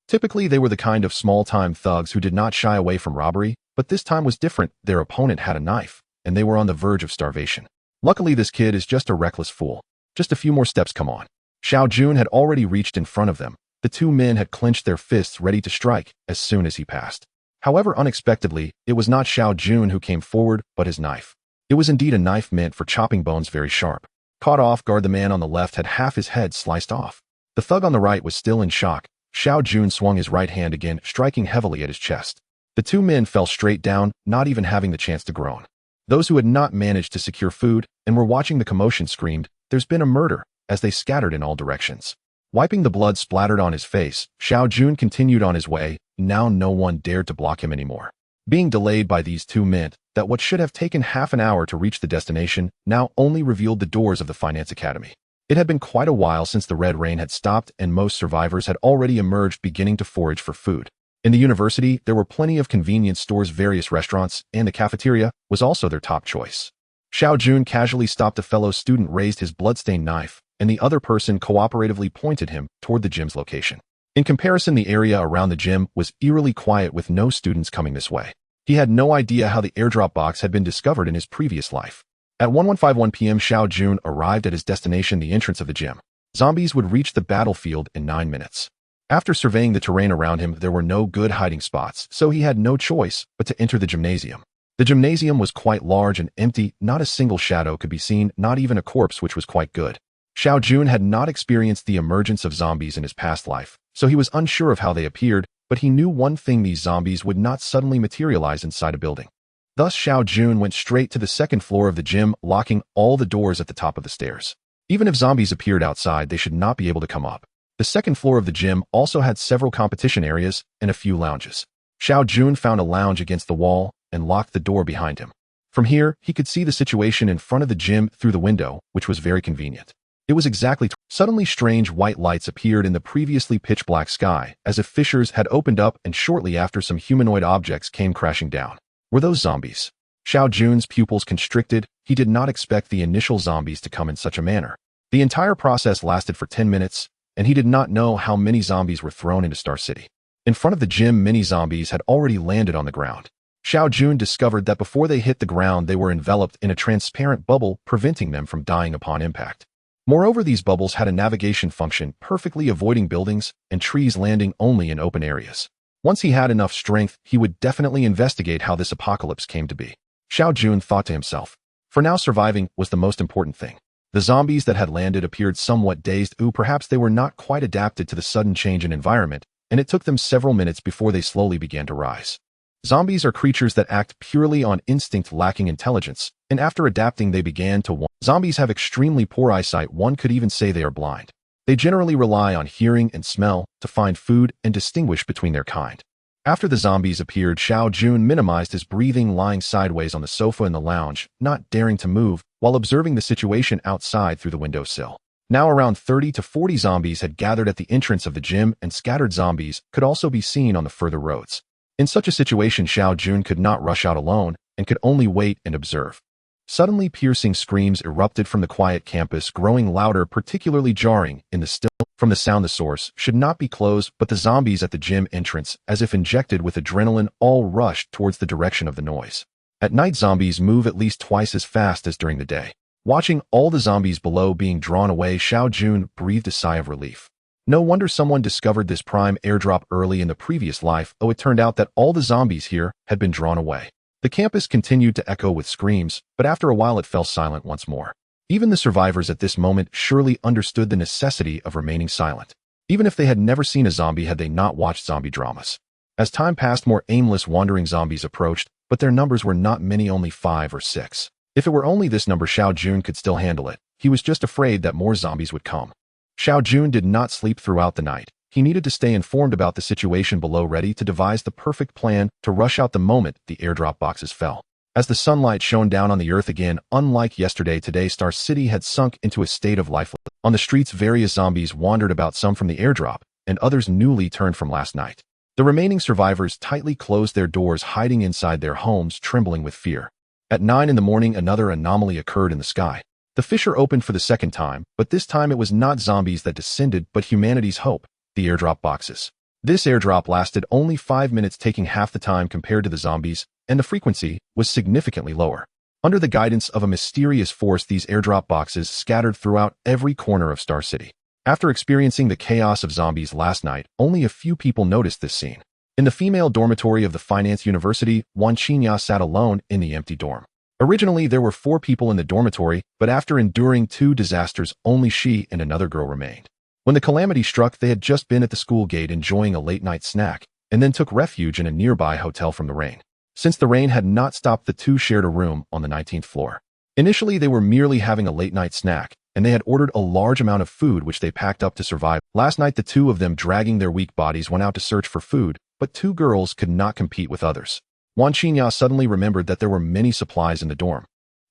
Typically, they were the kind of small-time thugs who did not shy away from robbery, but this time was different. Their opponent had a knife, and they were on the verge of starvation. Luckily, this kid is just a reckless fool. Just a few more steps, come on. Xiao Jun had already reached in front of them. The 2 men had clenched their fists, ready to strike as soon as he passed. However, unexpectedly, it was not Xiao Jun who came forward, but his knife. It was indeed a knife meant for chopping bones, very sharp. Caught off guard, the man on the left had half his head sliced off. The thug on the right was still in shock. Xiao Jun swung his right hand again, striking heavily at his chest. The 2 men fell straight down, not even having the chance to groan. Those who had not managed to secure food and were watching the commotion screamed, "There's been a murder," as they scattered in all directions. Wiping the blood splattered on his face, Xiao Jun continued on his way. Now no one dared to block him anymore. Being delayed by these 2 meant that what should have taken half an hour to reach the destination now only revealed the doors of the Finance Academy. It had been quite a while since the red rain had stopped, and most survivors had already emerged, beginning to forage for food. In the university, there were plenty of convenience stores, various restaurants, and the cafeteria was also their top choice. Xiao Jun casually stopped a fellow student, raised his bloodstained knife, and the other person cooperatively pointed him toward the gym's location. In comparison, the area around the gym was eerily quiet with no students coming this way. He had no idea how the airdrop box had been discovered in his previous life. At 1151 p.m. Xiao Jun arrived at his destination, the entrance of the gym. Zombies would reach the battlefield in 9 minutes. After surveying the terrain around him, there were no good hiding spots, so he had no choice but to enter the gymnasium. The gymnasium was quite large and empty, not a single shadow could be seen, not even a corpse, which was quite good. Xiao Jun had not experienced the emergence of zombies in his past life, so he was unsure of how they appeared, but he knew one thing: these zombies would not suddenly materialize inside a building. Thus, Xiao Jun went straight to the second floor of the gym, locking all the doors at the top of the stairs. Even if zombies appeared outside, they should not be able to come up. The second floor of the gym also had several competition areas and a few lounges. Xiao Jun found a lounge against the wall and locked the door behind him. From here, he could see the situation in front of the gym through the window, which was very convenient. It was exactly suddenly strange white lights appeared in the previously pitch-black sky, as if fissures had opened up, and shortly after some humanoid objects came crashing down. Were those zombies? Xiao Jun's pupils constricted. He did not expect the initial zombies to come in such a manner. The entire process lasted for 10 minutes, and he did not know how many zombies were thrown into Star City. In front of the gym, many zombies had already landed on the ground. Xiao Jun discovered that before they hit the ground, they were enveloped in a transparent bubble, preventing them from dying upon impact. Moreover, these bubbles had a navigation function, perfectly avoiding buildings and trees, landing only in open areas. Once he had enough strength, he would definitely investigate how this apocalypse came to be. Xiao Jun thought to himself. For now, surviving was the most important thing. The zombies that had landed appeared somewhat dazed. Perhaps they were not quite adapted to the sudden change in environment, and it took them several minutes before they slowly began to rise. Zombies are creatures that act purely on instinct, lacking intelligence, and after adapting they began to want. Zombies have extremely poor eyesight, one could even say they are blind. They generally rely on hearing and smell to find food and distinguish between their kind. After the zombies appeared, Xiao Jun minimized his breathing, lying sideways on the sofa in the lounge, not daring to move, while observing the situation outside through the windowsill. Now around 30 to 40 zombies had gathered at the entrance of the gym, and scattered zombies could also be seen on the further roads. In such a situation, Xiao Jun could not rush out alone and could only wait and observe. Suddenly, piercing screams erupted from the quiet campus, growing louder, particularly jarring in the still. From the sound, the source should not be close, but the zombies at the gym entrance, as if injected with adrenaline, all rushed towards the direction of the noise. At night, zombies move at least twice as fast as during the day. Watching all the zombies below being drawn away, Xiao Jun breathed a sigh of relief. No wonder someone discovered this prime airdrop early in the previous life. It turned out that all the zombies here had been drawn away. The campus continued to echo with screams, but after a while it fell silent once more. Even the survivors at this moment surely understood the necessity of remaining silent. Even if they had never seen a zombie, had they not watched zombie dramas. As time passed, more aimless wandering zombies approached, but their numbers were not many, only 5 or 6. If it were only this number, Xiao Jun could still handle it. He was just afraid that more zombies would come. Xiao Jun did not sleep throughout the night. He needed to stay informed about the situation below, ready to devise the perfect plan to rush out the moment the airdrop boxes fell. As the sunlight shone down on the earth again, unlike yesterday, today Star City had sunk into a state of lifelessness. On the streets, various zombies wandered about, some from the airdrop, and others newly turned from last night. The remaining survivors tightly closed their doors, hiding inside their homes, trembling with fear. At 9 in the morning, another anomaly occurred in the sky. The fissure opened for the second time, but this time it was not zombies that descended, but humanity's hope, the airdrop boxes. This airdrop lasted only 5 minutes, taking half the time compared to the zombies, and the frequency was significantly lower. Under the guidance of a mysterious force, these airdrop boxes scattered throughout every corner of Star City. After experiencing the chaos of zombies last night, only a few people noticed this scene. In the female dormitory of the Finance University, Wan Qinya sat alone in the empty dorm. Originally, there were 4 people in the dormitory, but after enduring 2 disasters, only she and another girl remained. When the calamity struck, they had just been at the school gate enjoying a late-night snack, and then took refuge in a nearby hotel from the rain. Since the rain had not stopped, the 2 shared a room on the 19th floor. Initially, they were merely having a late-night snack, and they had ordered a large amount of food which they packed up to survive. Last night, the 2 of them, dragging their weak bodies, went out to search for food, but 2 girls could not compete with others. Wan Qinya suddenly remembered that there were many supplies in the dorm.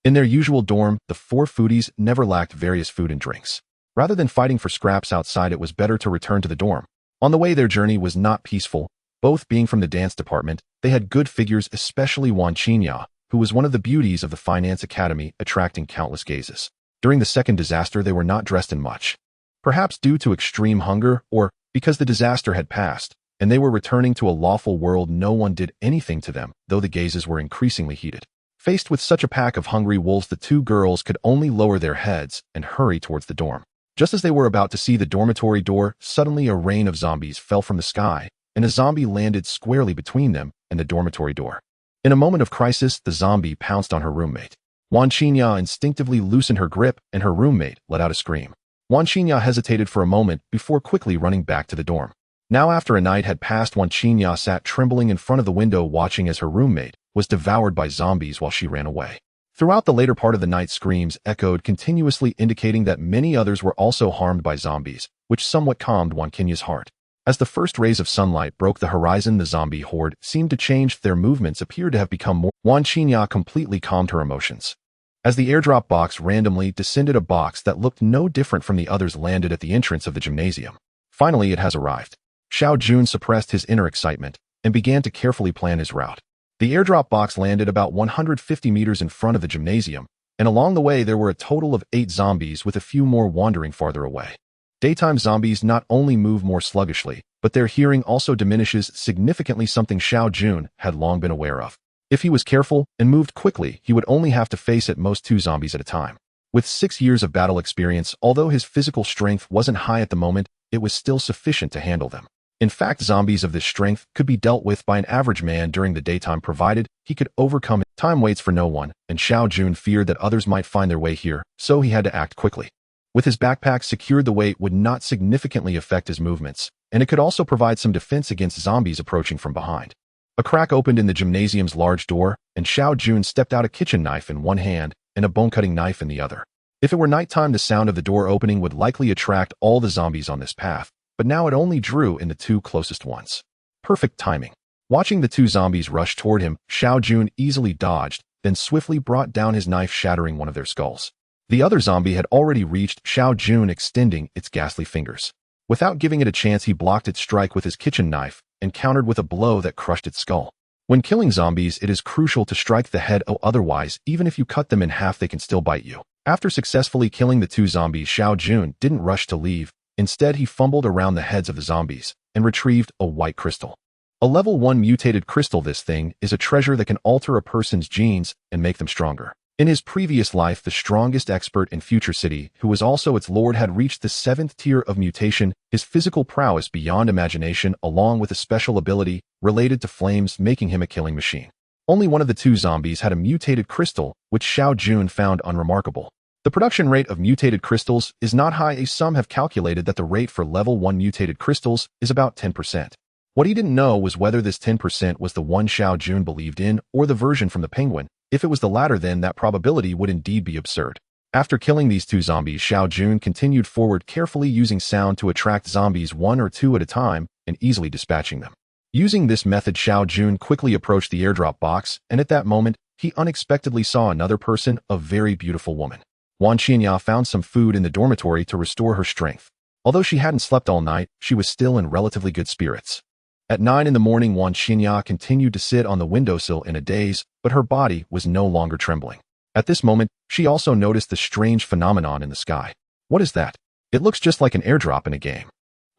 In their usual dorm, the 4 foodies never lacked various food and drinks. Rather than fighting for scraps outside, it was better to return to the dorm. On the way, their journey was not peaceful. Both being from the dance department, they had good figures, especially Wan Qinya, who was one of the beauties of the finance academy, attracting countless gazes. During the second disaster, they were not dressed in much. Perhaps due to extreme hunger, or because the disaster had passed, and they were returning to a lawful world, no one did anything to them, though the gazes were increasingly heated. Faced with such a pack of hungry wolves, the two girls could only lower their heads and hurry towards the dorm. Just as they were about to see the dormitory door, suddenly a rain of zombies fell from the sky, and a zombie landed squarely between them and the dormitory door. In a moment of crisis, the zombie pounced on her roommate. Wan Qinya instinctively loosened her grip, and her roommate let out a scream. Wan Qinya hesitated for a moment before quickly running back to the dorm. Now, after a night had passed, Wan Qinya sat trembling in front of the window, watching as her roommate was devoured by zombies while she ran away. Throughout the later part of the night, screams echoed continuously, indicating that many others were also harmed by zombies, which somewhat calmed Wan Qinya's heart. As the first rays of sunlight broke the horizon, the zombie horde seemed to change. Their movements appeared to have become more. Wan Qinya completely calmed her emotions. As the airdrop box randomly descended, a box that looked no different from the others landed at the entrance of the gymnasium. Finally, it has arrived. Xiao Jun suppressed his inner excitement and began to carefully plan his route. The airdrop box landed about 150 meters in front of the gymnasium, and along the way there were a total of 8 zombies, with a few more wandering farther away. Daytime zombies not only move more sluggishly, but their hearing also diminishes significantly, something Xiao Jun had long been aware of. If he was careful and moved quickly, he would only have to face at most 2 zombies at a time. With 6 years of battle experience, although his physical strength wasn't high at the moment, it was still sufficient to handle them. In fact, zombies of this strength could be dealt with by an average man during the daytime, provided he could overcome it. Time waits for no one, and Xiao Jun feared that others might find their way here, so he had to act quickly. With his backpack secured, the weight would not significantly affect his movements, and it could also provide some defense against zombies approaching from behind. A crack opened in the gymnasium's large door, and Xiao Jun stepped out, a kitchen knife in one hand and a bone-cutting knife in the other. If it were nighttime, the sound of the door opening would likely attract all the zombies on this path, but now it only drew in the 2 closest ones. Perfect timing. Watching the 2 zombies rush toward him, Xiao Jun easily dodged, then swiftly brought down his knife, shattering one of their skulls. The other zombie had already reached Xiao Jun, extending its ghastly fingers. Without giving it a chance, he blocked its strike with his kitchen knife and countered with a blow that crushed its skull. When killing zombies, it is crucial to strike the head, otherwise, even if you cut them in half, they can still bite you. After successfully killing the 2 zombies, Xiao Jun didn't rush to leave. Instead, he fumbled around the heads of the zombies and retrieved a white crystal. A level 1 mutated crystal. This thing is a treasure that can alter a person's genes and make them stronger. In his previous life, the strongest expert in Future City, who was also its lord, had reached the 7th tier of mutation, his physical prowess beyond imagination, along with a special ability related to flames, making him a killing machine. Only one of the 2 zombies had a mutated crystal, which Xiao Jun found unremarkable. The production rate of mutated crystals is not high. Some have calculated that the rate for level 1 mutated crystals is about 10%. What he didn't know was whether this 10% was the one Xiao Jun believed in, or the version from the penguin. If it was the latter, then that probability would indeed be absurd. After killing these 2 zombies, Xiao Jun continued forward, carefully using sound to attract zombies 1 or 2 at a time and easily dispatching them. Using this method, Xiao Jun quickly approached the airdrop box, and at that moment, he unexpectedly saw another person, a very beautiful woman. Wan Qinya found some food in the dormitory to restore her strength. Although she hadn't slept all night, she was still in relatively good spirits. At 9 in the morning, Wan Qinya continued to sit on the windowsill in a daze, but her body was no longer trembling. At this moment, she also noticed the strange phenomenon in the sky. What is that? It looks just like an airdrop in a game.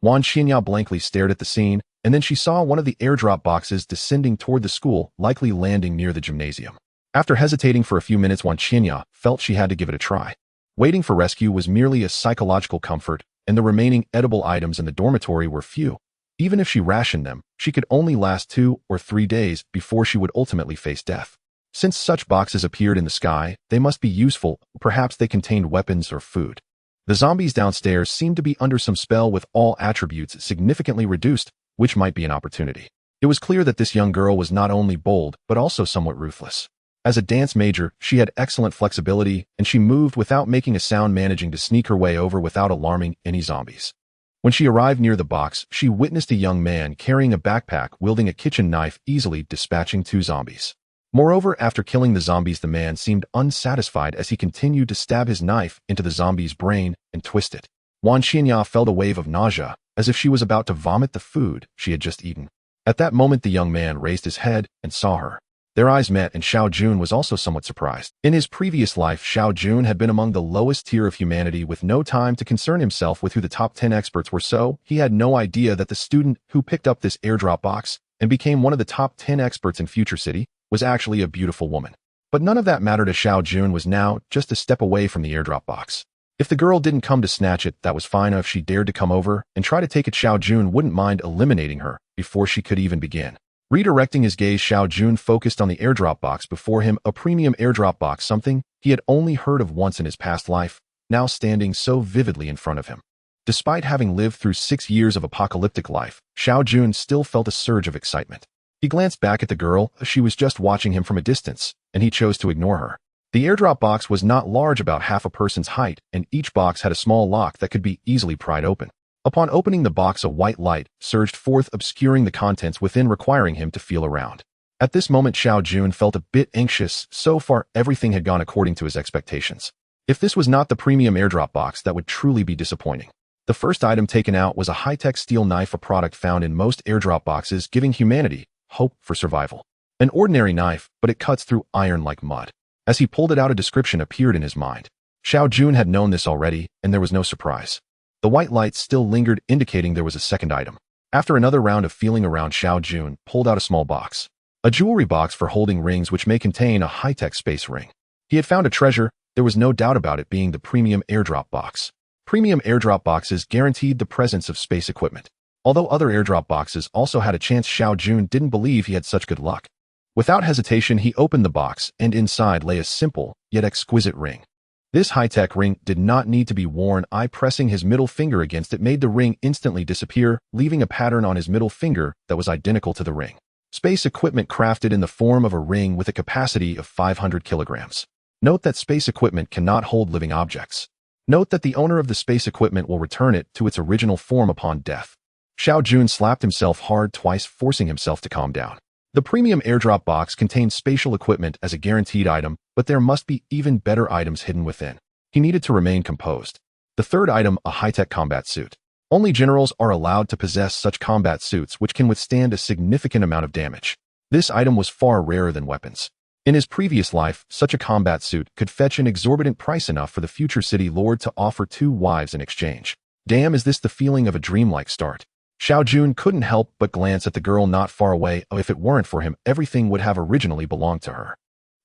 Wan Qinya blankly stared at the scene, and then she saw one of the airdrop boxes descending toward the school, likely landing near the gymnasium. After hesitating for a few minutes, Wan Qinya felt she had to give it a try. Waiting for rescue was merely a psychological comfort, and the remaining edible items in the dormitory were few. Even if she rationed them, she could only last 2 or 3 days before she would ultimately face death. Since such boxes appeared in the sky, they must be useful. Perhaps they contained weapons or food. The zombies downstairs seemed to be under some spell, with all attributes significantly reduced, which might be an opportunity. It was clear that this young girl was not only bold, but also somewhat ruthless. As a dance major, she had excellent flexibility, and she moved without making a sound, managing to sneak her way over without alarming any zombies. When she arrived near the box, she witnessed a young man carrying a backpack, wielding a kitchen knife, easily dispatching 2 zombies. Moreover, after killing the zombies, the man seemed unsatisfied as he continued to stab his knife into the zombie's brain and twist it. Wan Qinya felt a wave of nausea, as if she was about to vomit the food she had just eaten. At that moment, the young man raised his head and saw her. Their eyes met and Xiao Jun was also somewhat surprised. In his previous life, Xiao Jun had been among the lowest tier of humanity with no time to concern himself with who the top 10 experts were, so he had no idea that the student who picked up this airdrop box and became one of the top 10 experts in Future City was actually a beautiful woman. But none of that mattered as Xiao Jun was now just a step away from the airdrop box. If the girl didn't come to snatch it, that was fine. If she dared to come over and try to take it, Xiao Jun wouldn't mind eliminating her before she could even begin. Redirecting his gaze, Xiao Jun focused on the airdrop box before him, a premium airdrop box, something he had only heard of once in his past life, now standing so vividly in front of him. Despite having lived through 6 years of apocalyptic life, Xiao Jun still felt a surge of excitement. He glanced back at the girl. She was just watching him from a distance, and he chose to ignore her. The airdrop box was not large, about half a person's height, and each box had a small lock that could be easily pried open. Upon opening the box, a white light surged forth, obscuring the contents within, requiring him to feel around. At this moment, Xiao Jun felt a bit anxious. So far, everything had gone according to his expectations. If this was not the premium airdrop box, that would truly be disappointing. The first item taken out was a high-tech steel knife, a product found in most airdrop boxes, giving humanity hope for survival. An ordinary knife, but it cuts through iron like mud. As he pulled it out, a description appeared in his mind. Xiao Jun had known this already, and there was no surprise. The white light still lingered, indicating there was a second item. After another round of feeling around, Xiao Jun pulled out a small box. A jewelry box for holding rings, which may contain a high-tech space ring. He had found a treasure. There was no doubt about it being the premium airdrop box. Premium airdrop boxes guaranteed the presence of space equipment. Although other airdrop boxes also had a chance, Xiao Jun didn't believe he had such good luck. Without hesitation, he opened the box, and inside lay a simple, yet exquisite ring. This high-tech ring did not need to be worn. Pressing his middle finger against it made the ring instantly disappear, leaving a pattern on his middle finger that was identical to the ring. Space equipment crafted in the form of a ring with a capacity of 500 kilograms. Note that space equipment cannot hold living objects. Note that the owner of the space equipment will return it to its original form upon death. Xiao Jun slapped himself hard twice, forcing himself to calm down. The premium airdrop box contained spatial equipment as a guaranteed item, but there must be even better items hidden within. He needed to remain composed. The third item, a high-tech combat suit. Only generals are allowed to possess such combat suits, which can withstand a significant amount of damage. This item was far rarer than weapons. In his previous life, such a combat suit could fetch an exorbitant price, enough for the future city lord to offer 2 wives in exchange. Damn, is this the feeling of a dreamlike start? Xiao Jun couldn't help but glance at the girl not far away. If it weren't for him, everything would have originally belonged to her.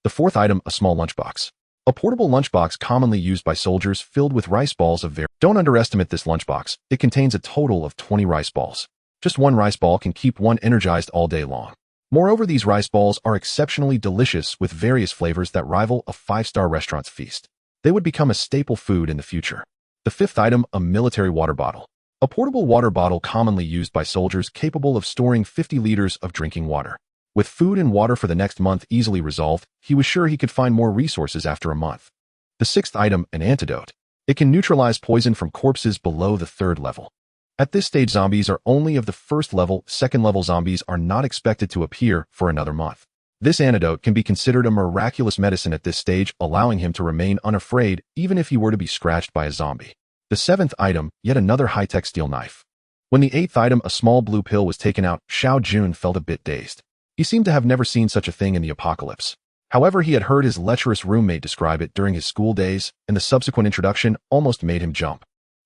The fourth item, a small lunchbox. A portable lunchbox commonly used by soldiers, filled with rice balls of various. Don't underestimate this lunchbox. It contains a total of 20 rice balls. Just one rice ball can keep one energized all day long. Moreover, these rice balls are exceptionally delicious, with various flavors that rival a 5-star restaurant's feast. They would become a staple food in the future. The fifth item, a military water bottle. A portable water bottle commonly used by soldiers, capable of storing 50 liters of drinking water. With food and water for the next month easily resolved, he was sure he could find more resources after a month. The sixth item, an antidote. It can neutralize poison from corpses below the 3rd level. At this stage, zombies are only of the 1st level. 2nd level zombies are not expected to appear for another month. This antidote can be considered a miraculous medicine at this stage, allowing him to remain unafraid even if he were to be scratched by a zombie. The 7th item, yet another high-tech steel knife. When the 8th item, a small blue pill, was taken out, Xiao Jun felt a bit dazed. He seemed to have never seen such a thing in the apocalypse. However, he had heard his lecherous roommate describe it during his school days, and the subsequent introduction almost made him jump.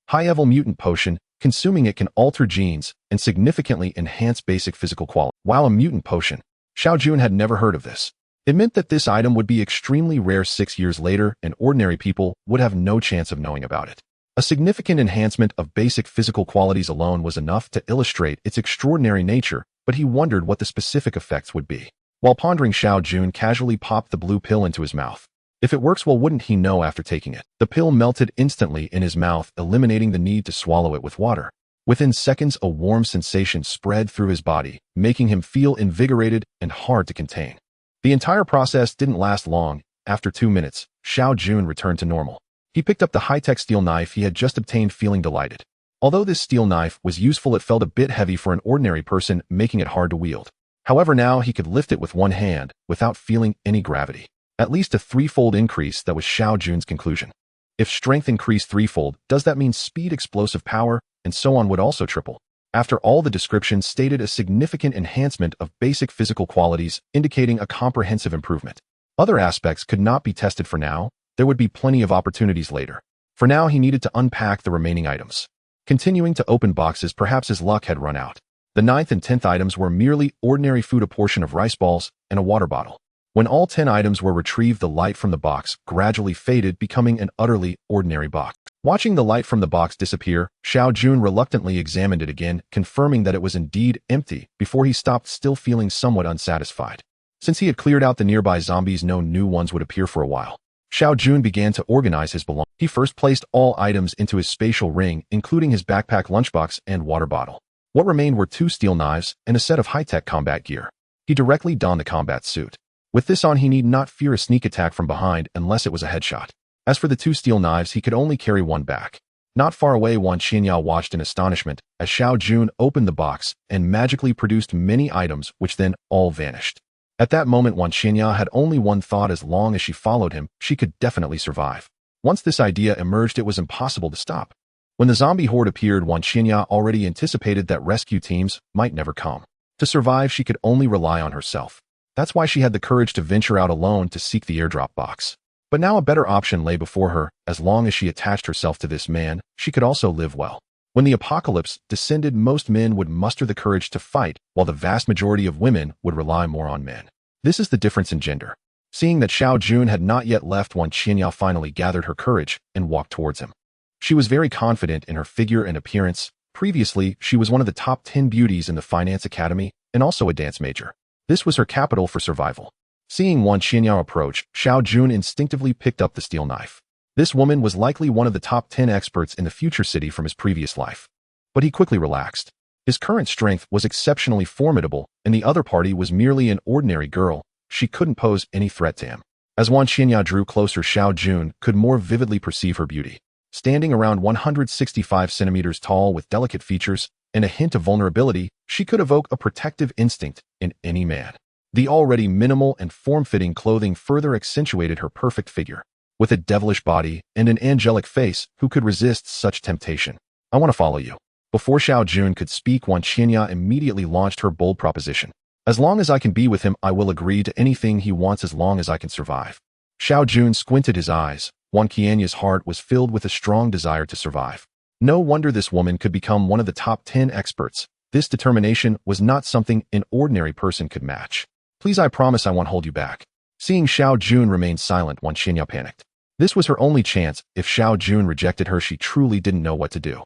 High-level mutant potion. Consuming it can alter genes and significantly enhance basic physical quality. While a mutant potion, Xiao Jun had never heard of this. It meant that this item would be extremely rare 6 years later, and ordinary people would have no chance of knowing about it. A significant enhancement of basic physical qualities alone was enough to illustrate its extraordinary nature, but he wondered what the specific effects would be. While pondering, Xiao Jun casually popped the blue pill into his mouth. If it works well, wouldn't he know after taking it? The pill melted instantly in his mouth, eliminating the need to swallow it with water. Within seconds, a warm sensation spread through his body, making him feel invigorated and hard to contain. The entire process didn't last long. After 2 minutes, Xiao Jun returned to normal. He picked up the high-tech steel knife he had just obtained, feeling delighted. Although this steel knife was useful, it felt a bit heavy for an ordinary person, making it hard to wield. However, now he could lift it with one hand without feeling any gravity. At least a 3-fold increase, that was Xiao Jun's conclusion. If strength increased 3-fold, does that mean speed, explosive power, and so on would also triple? After all, the description stated a significant enhancement of basic physical qualities, indicating a comprehensive improvement. Other aspects could not be tested for now. There would be plenty of opportunities later. For now, he needed to unpack the remaining items. Continuing to open boxes, perhaps his luck had run out. The 9th and 10th items were merely ordinary food, a portion of rice balls, and a water bottle. When all 10 items were retrieved, the light from the box gradually faded, becoming an utterly ordinary box. Watching the light from the box disappear, Xiao Jun reluctantly examined it again, confirming that it was indeed empty, before he stopped, still feeling somewhat unsatisfied. Since he had cleared out the nearby zombies, no new ones would appear for a while. Xiao Jun began to organize his belongings. He first placed all items into his spatial ring, including his backpack, lunchbox, and water bottle. What remained were 2 steel knives and a set of high-tech combat gear. He directly donned the combat suit. With this on, he need not fear a sneak attack from behind unless it was a headshot. As for the 2 steel knives, he could only carry one back. Not far away, Wan Qianya watched in astonishment as Xiao Jun opened the box and magically produced many items, which then all vanished. At that moment, Wan Qianya had only one thought: as long as she followed him, she could definitely survive. Once this idea emerged, it was impossible to stop. When the zombie horde appeared, Wan Qianya already anticipated that rescue teams might never come. To survive, she could only rely on herself. That's why she had the courage to venture out alone to seek the airdrop box. But now a better option lay before her. As long as she attached herself to this man, she could also live well. When the apocalypse descended, most men would muster the courage to fight, while the vast majority of women would rely more on men. This is the difference in gender. Seeing that Xiao Jun had not yet left, Wan Qianya finally gathered her courage and walked towards him. She was very confident in her figure and appearance. Previously, she was one of the top 10 beauties in the finance academy and also a dance major. This was her capital for survival. Seeing Wan Qianya approach, Xiao Jun instinctively picked up the steel knife. This woman was likely one of the top 10 experts in the future city from his previous life. But he quickly relaxed. His current strength was exceptionally formidable, and the other party was merely an ordinary girl. She couldn't pose any threat to him. As Wan Qianya drew closer, Xiao Jun could more vividly perceive her beauty. Standing around 165 centimeters tall with delicate features and a hint of vulnerability, she could evoke a protective instinct in any man. The already minimal and form-fitting clothing further accentuated her perfect figure. With a devilish body and an angelic face, who could resist such temptation? I want to follow you. Before Xiao Jun could speak, Wan Qianya immediately launched her bold proposition. As long as I can be with him, I will agree to anything he wants as long as I can survive. Xiao Jun squinted his eyes. Wan Qianya's heart was filled with a strong desire to survive. No wonder this woman could become one of the top 10 experts. This determination was not something an ordinary person could match. Please, I promise I won't hold you back. Seeing Xiao Jun remain silent, Wan Qianya panicked. This was her only chance. If Xiao Jun rejected her, she truly didn't know what to do.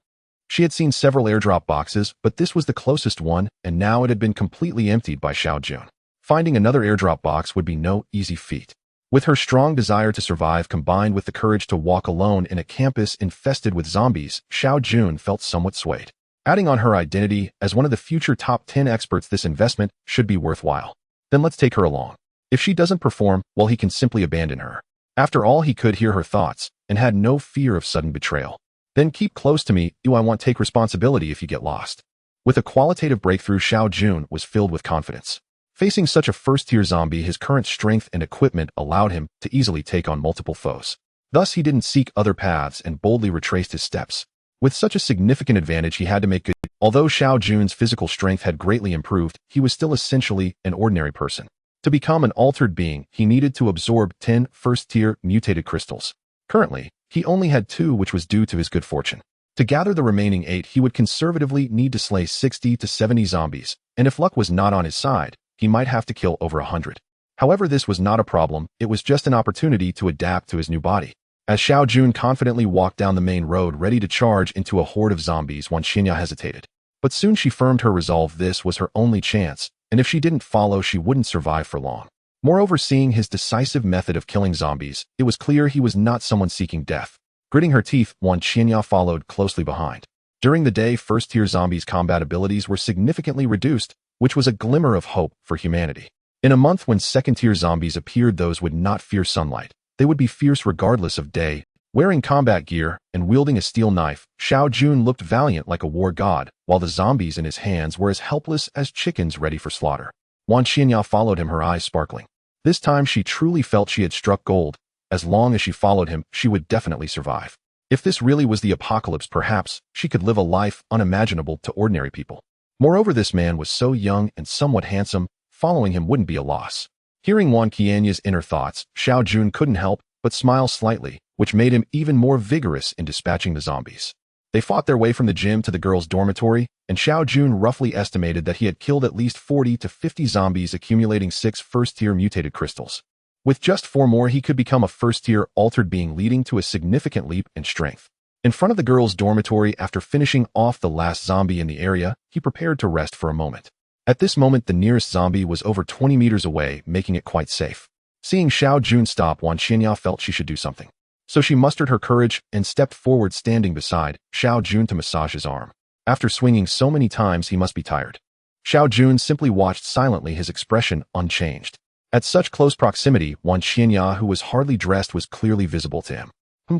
She had seen several airdrop boxes, but this was the closest one, and now it had been completely emptied by Xiao Jun. Finding another airdrop box would be no easy feat. With her strong desire to survive combined with the courage to walk alone in a campus infested with zombies, Xiao Jun felt somewhat swayed. Adding on her identity as one of the future top 10 experts, this investment should be worthwhile. Then let's take her along. If she doesn't perform, well, he can simply abandon her. After all, he could hear her thoughts and had no fear of sudden betrayal. Then keep close to me. I won't take responsibility if you get lost. With a qualitative breakthrough, Xiao Jun was filled with confidence. Facing such a first-tier zombie, his current strength and equipment allowed him to easily take on multiple foes. Thus, he didn't seek other paths and boldly retraced his steps. With such a significant advantage, he had to make good. Although Xiao Jun's physical strength had greatly improved, he was still essentially an ordinary person. To become an altered being, he needed to absorb 10 first-tier mutated crystals. Currently, he only had 2, which was due to his good fortune. To gather the remaining 8, he would conservatively need to slay 60 to 70 zombies, and if luck was not on his side, he might have to kill over 100. However, this was not a problem. It was just an opportunity to adapt to his new body. As Xiao Jun confidently walked down the main road ready to charge into a horde of zombies, Wan Qianya hesitated. But soon she firmed her resolve. This was her only chance, and if she didn't follow, she wouldn't survive for long. Moreover, seeing his decisive method of killing zombies, it was clear he was not someone seeking death. Gritting her teeth, Wan Qianya followed closely behind. During the day, first-tier zombies' combat abilities were significantly reduced, which was a glimmer of hope for humanity. In a month, when second-tier zombies appeared, those would not fear sunlight. They would be fierce regardless of day. Wearing combat gear and wielding a steel knife, Xiao Jun looked valiant like a war god, while the zombies in his hands were as helpless as chickens ready for slaughter. Wan Qianya followed him, her eyes sparkling. This time she truly felt she had struck gold. As long as she followed him, she would definitely survive. If this really was the apocalypse, perhaps she could live a life unimaginable to ordinary people. Moreover, this man was so young and somewhat handsome, following him wouldn't be a loss. Hearing Wan Qianya's inner thoughts, Xiao Jun couldn't help but smile slightly, which made him even more vigorous in dispatching the zombies. They fought their way from the gym to the girls' dormitory, and Xiao Jun roughly estimated that he had killed at least 40 to 50 zombies, accumulating 6 first-tier mutated crystals. With just 4 more, he could become a first-tier altered being, leading to a significant leap in strength. In front of the girls' dormitory, after finishing off the last zombie in the area, he prepared to rest for a moment. At this moment, the nearest zombie was over 20 meters away, making it quite safe. Seeing Xiao Jun stop, Wan Qianya felt she should do something. So she mustered her courage and stepped forward, standing beside Xiao Jun to massage his arm. After swinging so many times, he must be tired. Xiao Jun simply watched silently, his expression unchanged. At such close proximity, Wan Qianya, who was hardly dressed, was clearly visible to him.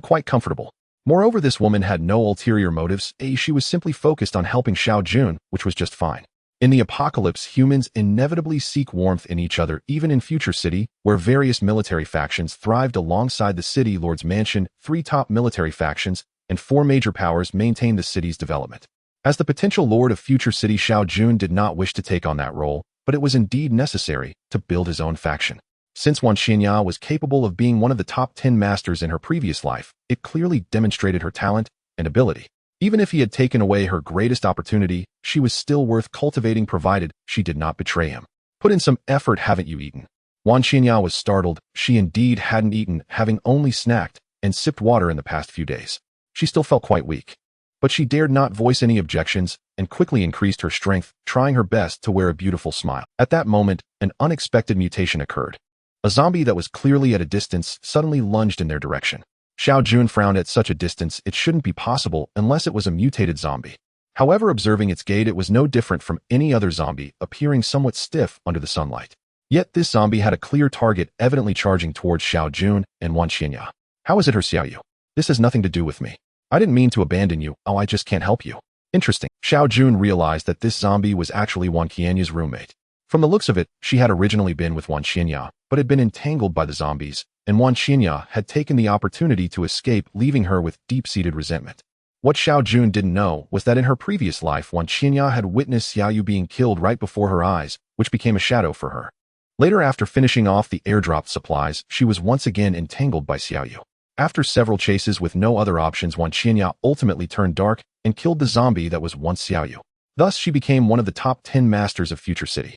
Quite comfortable. Moreover, this woman had no ulterior motives. She was simply focused on helping Xiao Jun, which was just fine. In the apocalypse, humans inevitably seek warmth in each other, even in Future City, where various military factions thrived alongside the city lord's mansion. 3 top military factions and 4 major powers maintained the city's development. As the potential lord of Future City, Xiao Jun did not wish to take on that role, but it was indeed necessary to build his own faction. Since Wan Qianya was capable of being one of the top 10 masters in her previous life, it clearly demonstrated her talent and ability. Even if he had taken away her greatest opportunity, she was still worth cultivating, provided she did not betray him. Put in some effort, haven't you eaten? Wan Qianya was startled. She indeed hadn't eaten, having only snacked and sipped water in the past few days. She still felt quite weak. But she dared not voice any objections and quickly increased her strength, trying her best to wear a beautiful smile. At that moment, an unexpected mutation occurred. A zombie that was clearly at a distance suddenly lunged in their direction. Xiao Jun frowned. At such a distance, it shouldn't be possible unless it was a mutated zombie. However, observing its gait, it was no different from any other zombie, appearing somewhat stiff under the sunlight. Yet this zombie had a clear target, evidently charging towards Xiao Jun and Wan Qianya. How is it her, Xiaoyu? This has nothing to do with me. I didn't mean to abandon you. Oh, I just can't help you. Interesting. Xiao Jun realized that this zombie was actually Wan Qianya's roommate. From the looks of it, she had originally been with Wan Qianya, but had been entangled by the zombies, and Wan Qianya had taken the opportunity to escape, leaving her with deep-seated resentment. What Xiao Jun didn't know was that in her previous life, Wan Qianya had witnessed Xiaoyu being killed right before her eyes, which became a shadow for her. Later, after finishing off the airdropped supplies, she was once again entangled by Xiaoyu. After several chases with no other options, Wan Qianya ultimately turned dark and killed the zombie that was once Xiaoyu. Thus, she became one of the top 10 masters of Future City.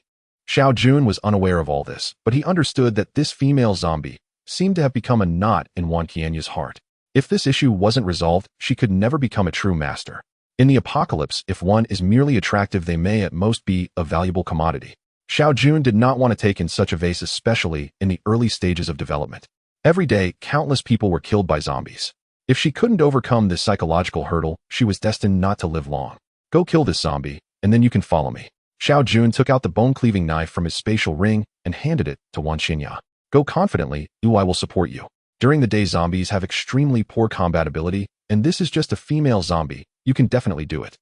Xiao Jun was unaware of all this, but he understood that this female zombie seemed to have become a knot in Wan Qianya's heart. If this issue wasn't resolved, she could never become a true master. In the apocalypse, if one is merely attractive, they may at most be a valuable commodity. Xiao Jun did not want to take in such a vase, especially in the early stages of development. Every day, countless people were killed by zombies. If she couldn't overcome this psychological hurdle, she was destined not to live long. Go kill this zombie, and then you can follow me. Xiao Jun took out the bone-cleaving knife from his spatial ring and handed it to Wan Qianya. Go confidently, I will support you. During the day, zombies have extremely poor combat ability, and this is just a female zombie. You can definitely do it.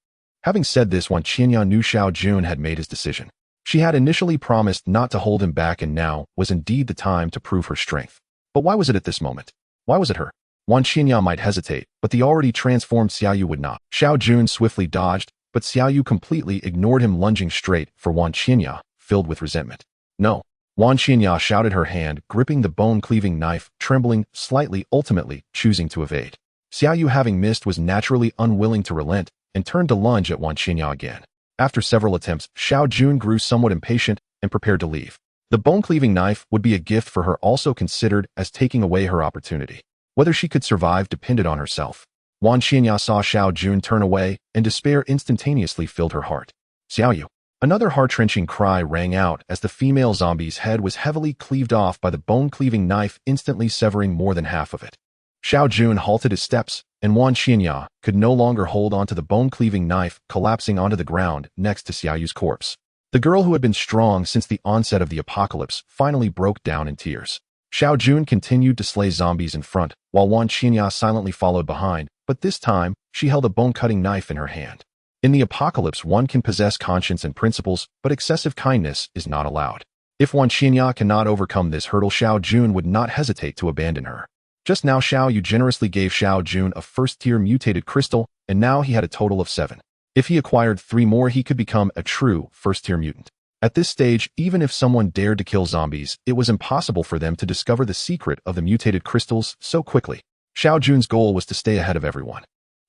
Having said this, Wan Qianya knew Xiao Jun had made his decision. She had initially promised not to hold him back, and now was indeed the time to prove her strength. But why was it at this moment? Why was it her? Wan Qianya might hesitate, but the already transformed Xiaoyu would not. Xiao Jun swiftly dodged, but Xiaoyu completely ignored him, lunging straight for Wan Qianya, filled with resentment. No. Wan Qianya shouted, her hand gripping the bone-cleaving knife, trembling slightly, ultimately choosing to evade. Xiaoyu, having missed, was naturally unwilling to relent and turned to lunge at Wan Qianya again. After several attempts, Xiao Jun grew somewhat impatient and prepared to leave. The bone-cleaving knife would be a gift for her, also considered as taking away her opportunity. Whether she could survive depended on herself. Wan Qianya saw Xiao Jun turn away, and despair instantaneously filled her heart. Xiaoyu. Another heart-wrenching cry rang out as the female zombie's head was heavily cleaved off by the bone-cleaving knife, instantly severing more than half of it. Xiao Jun halted his steps, and Wan Qianya could no longer hold onto the bone-cleaving knife, collapsing onto the ground next to Xiaoyu's corpse. The girl, who had been strong since the onset of the apocalypse, finally broke down in tears. Xiao Jun continued to slay zombies in front, while Wan Qianya silently followed behind, but this time, she held a bone-cutting knife in her hand. In the apocalypse, one can possess conscience and principles, but excessive kindness is not allowed. If Wan Qianya cannot overcome this hurdle, Xiao Jun would not hesitate to abandon her. Just now Xiao Yu generously gave Xiao Jun a first-tier mutated crystal, and now he had a total of 7. If he acquired 3 more, he could become a true first-tier mutant. At this stage, even if someone dared to kill zombies, it was impossible for them to discover the secret of the mutated crystals so quickly. Xiao Jun's goal was to stay ahead of everyone.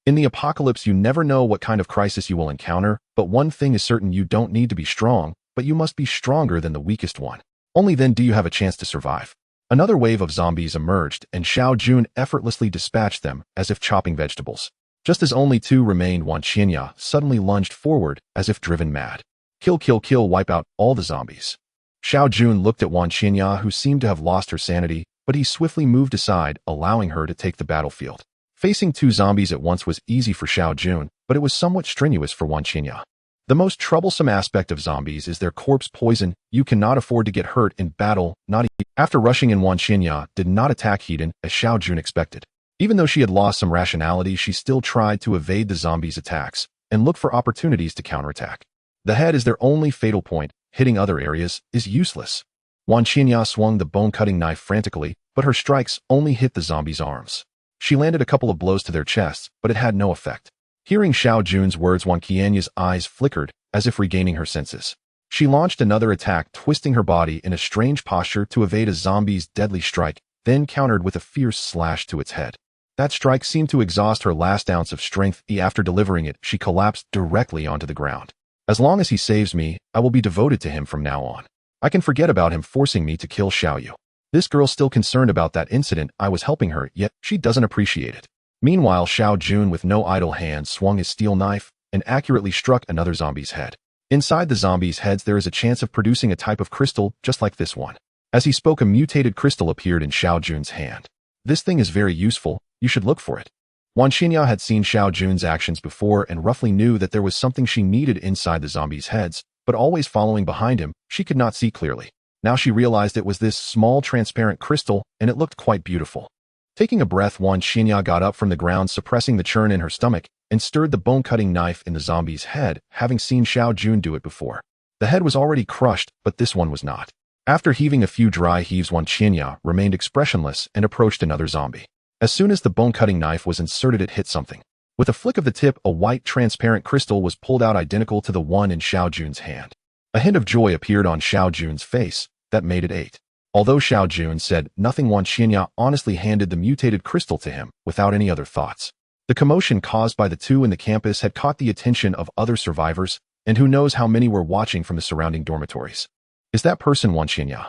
In the apocalypse, you never know what kind of crisis you will encounter, but one thing is certain: you don't need to be strong, but you must be stronger than the weakest one. Only then do you have a chance to survive. Another wave of zombies emerged, and Xiao Jun effortlessly dispatched them as if chopping vegetables. Just as only 2 remained, Wan Qianya suddenly lunged forward as if driven mad. Kill, kill, kill, wipe out all the zombies. Xiao Jun looked at Wan Qianya, who seemed to have lost her sanity, but he swiftly moved aside, allowing her to take the battlefield. Facing 2 zombies at once was easy for Xiao Jun, but it was somewhat strenuous for Wan Qianya. The most troublesome aspect of zombies is their corpse poison. You cannot afford to get hurt in battle, not even. After rushing in, Wan Qianya did not attack Hedon as Xiao Jun expected. Even though she had lost some rationality, she still tried to evade the zombies' attacks and look for opportunities to counterattack. The head is their only fatal point. Hitting other areas is useless. Wan Qianya swung the bone-cutting knife frantically, but her strikes only hit the zombies' arms. She landed a couple of blows to their chests, but it had no effect. Hearing Xiao Jun's words, Wan Qianya's eyes flickered, as if regaining her senses. She launched another attack, twisting her body in a strange posture to evade a zombie's deadly strike, then countered with a fierce slash to its head. That strike seemed to exhaust her last ounce of strength. After delivering it, she collapsed directly onto the ground. As long as he saves me, I will be devoted to him from now on. I can forget about him forcing me to kill Xiao Yu. This girl's still concerned about that incident. I was helping her, yet she doesn't appreciate it. Meanwhile, Xiao Jun, with no idle hand, swung his steel knife and accurately struck another zombie's head. Inside the zombies' heads, there is a chance of producing a type of crystal just like this one. As he spoke, a mutated crystal appeared in Xiao Jun's hand. This thing is very useful. You should look for it. Wan Qianya had seen Xiao Jun's actions before and roughly knew that there was something she needed inside the zombies' heads, but always following behind him, she could not see clearly. Now she realized it was this small transparent crystal, and it looked quite beautiful. Taking a breath, Wan Qianya got up from the ground, suppressing the churn in her stomach, and stirred the bone-cutting knife in the zombie's head, having seen Xiao Jun do it before. The head was already crushed, but this one was not. After heaving a few dry heaves, Wan Qianya remained expressionless and approached another zombie. As soon as the bone-cutting knife was inserted, it hit something. With a flick of the tip, a white transparent crystal was pulled out, identical to the one in Xiao Jun's hand. A hint of joy appeared on Xiao Jun's face. That made it 8. Although Xiao Jun said nothing, Wan Qianya honestly handed the mutated crystal to him without any other thoughts. The commotion caused by the 2 in the campus had caught the attention of other survivors, and who knows how many were watching from the surrounding dormitories. Is that person Wan Qianya?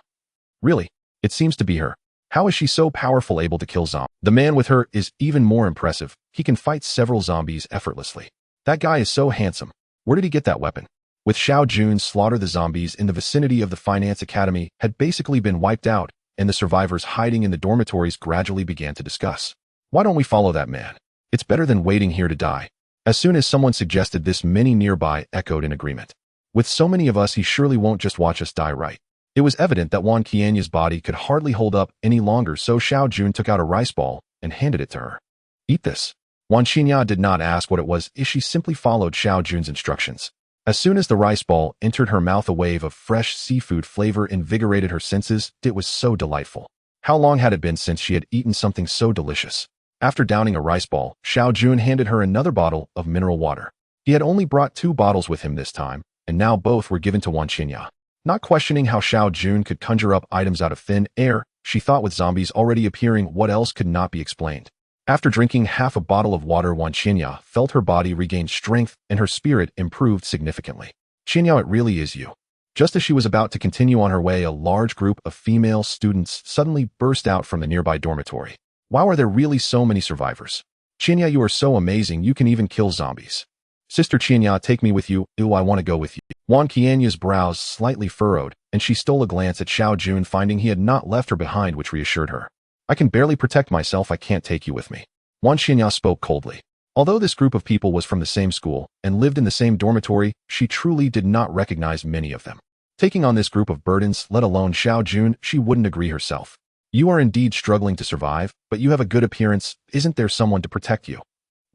Really? It seems to be her. How is she so powerful, able to kill zombies? The man with her is even more impressive. He can fight several zombies effortlessly. That guy is so handsome. Where did he get that weapon? With Xiao Jun's slaughter, the zombies in the vicinity of the Finance Academy had basically been wiped out, and the survivors hiding in the dormitories gradually began to discuss. Why don't we follow that man? It's better than waiting here to die. As soon as someone suggested this, many nearby echoed in agreement. With so many of us, he surely won't just watch us die, right? It was evident that Wan Qianya's body could hardly hold up any longer, so Xiao Jun took out a rice ball and handed it to her. Eat this. Wan Qianya did not ask what it was, she simply followed Xiao Jun's instructions. As soon as the rice ball entered her mouth, a wave of fresh seafood flavor invigorated her senses. It was so delightful. How long had it been since she had eaten something so delicious? After downing a rice ball, Xiao Jun handed her another bottle of mineral water. He had only brought 2 bottles with him this time, and now both were given to Wan Qianya. Not questioning how Xiao Jun could conjure up items out of thin air, she thought with zombies already appearing, what else could not be explained? After drinking half a bottle of water, Wan Qianya felt her body regain strength and her spirit improved significantly. Qianya, it really is you. Just as she was about to continue on her way, a large group of female students suddenly burst out from the nearby dormitory. Wow, are there really so many survivors? Qianya, you are so amazing, you can even kill zombies. Sister Qianya, take me with you. Ew, I want to go with you. Wan Qianya's brows slightly furrowed, and she stole a glance at Xiao Jun, finding he had not left her behind, which reassured her. I can barely protect myself, I can't take you with me. Wan Qianya spoke coldly. Although this group of people was from the same school and lived in the same dormitory, she truly did not recognize many of them. Taking on this group of burdens, let alone Xiao Jun, she wouldn't agree herself. You are indeed struggling to survive, but you have a good appearance. Isn't there someone to protect you?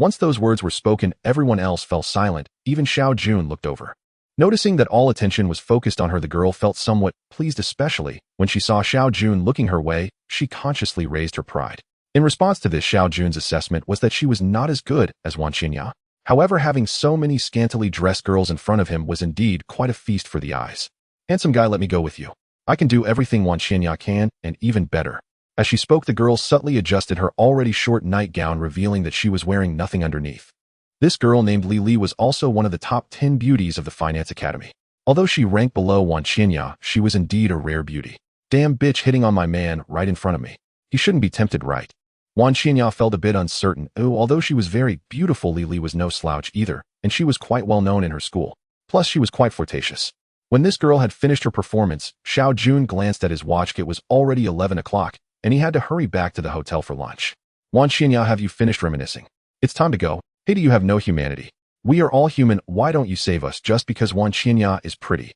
Once those words were spoken, everyone else fell silent. Even Xiao Jun looked over. Noticing that all attention was focused on her, the girl felt somewhat pleased, especially when she saw Xiao Jun looking her way. She consciously raised her pride. In response to this, Xiao Jun's assessment was that she was not as good as Wan Qinya. However, having so many scantily dressed girls in front of him was indeed quite a feast for the eyes. Handsome guy, let me go with you. I can do everything Wan Qinya can, and even better. As she spoke, the girl subtly adjusted her already short nightgown, revealing that she was wearing nothing underneath. This girl named Li Li was also one of the top 10 beauties of the Finance Academy. Although she ranked below Wan Qinya, she was indeed a rare beauty. Damn bitch, hitting on my man right in front of me. He shouldn't be tempted, right? Wan Qinya felt a bit uncertain. Although she was very beautiful, Li Li was no slouch either, and she was quite well known in her school. Plus, she was quite flirtatious. When this girl had finished her performance, Xiao Jun glanced at his watch. It was already 11 o'clock, and he had to hurry back to the hotel for lunch. Wan Qinya, have you finished reminiscing? It's time to go. Hey, do you have no humanity? We are all human. Why don't you save us just because Wan Qinya is pretty?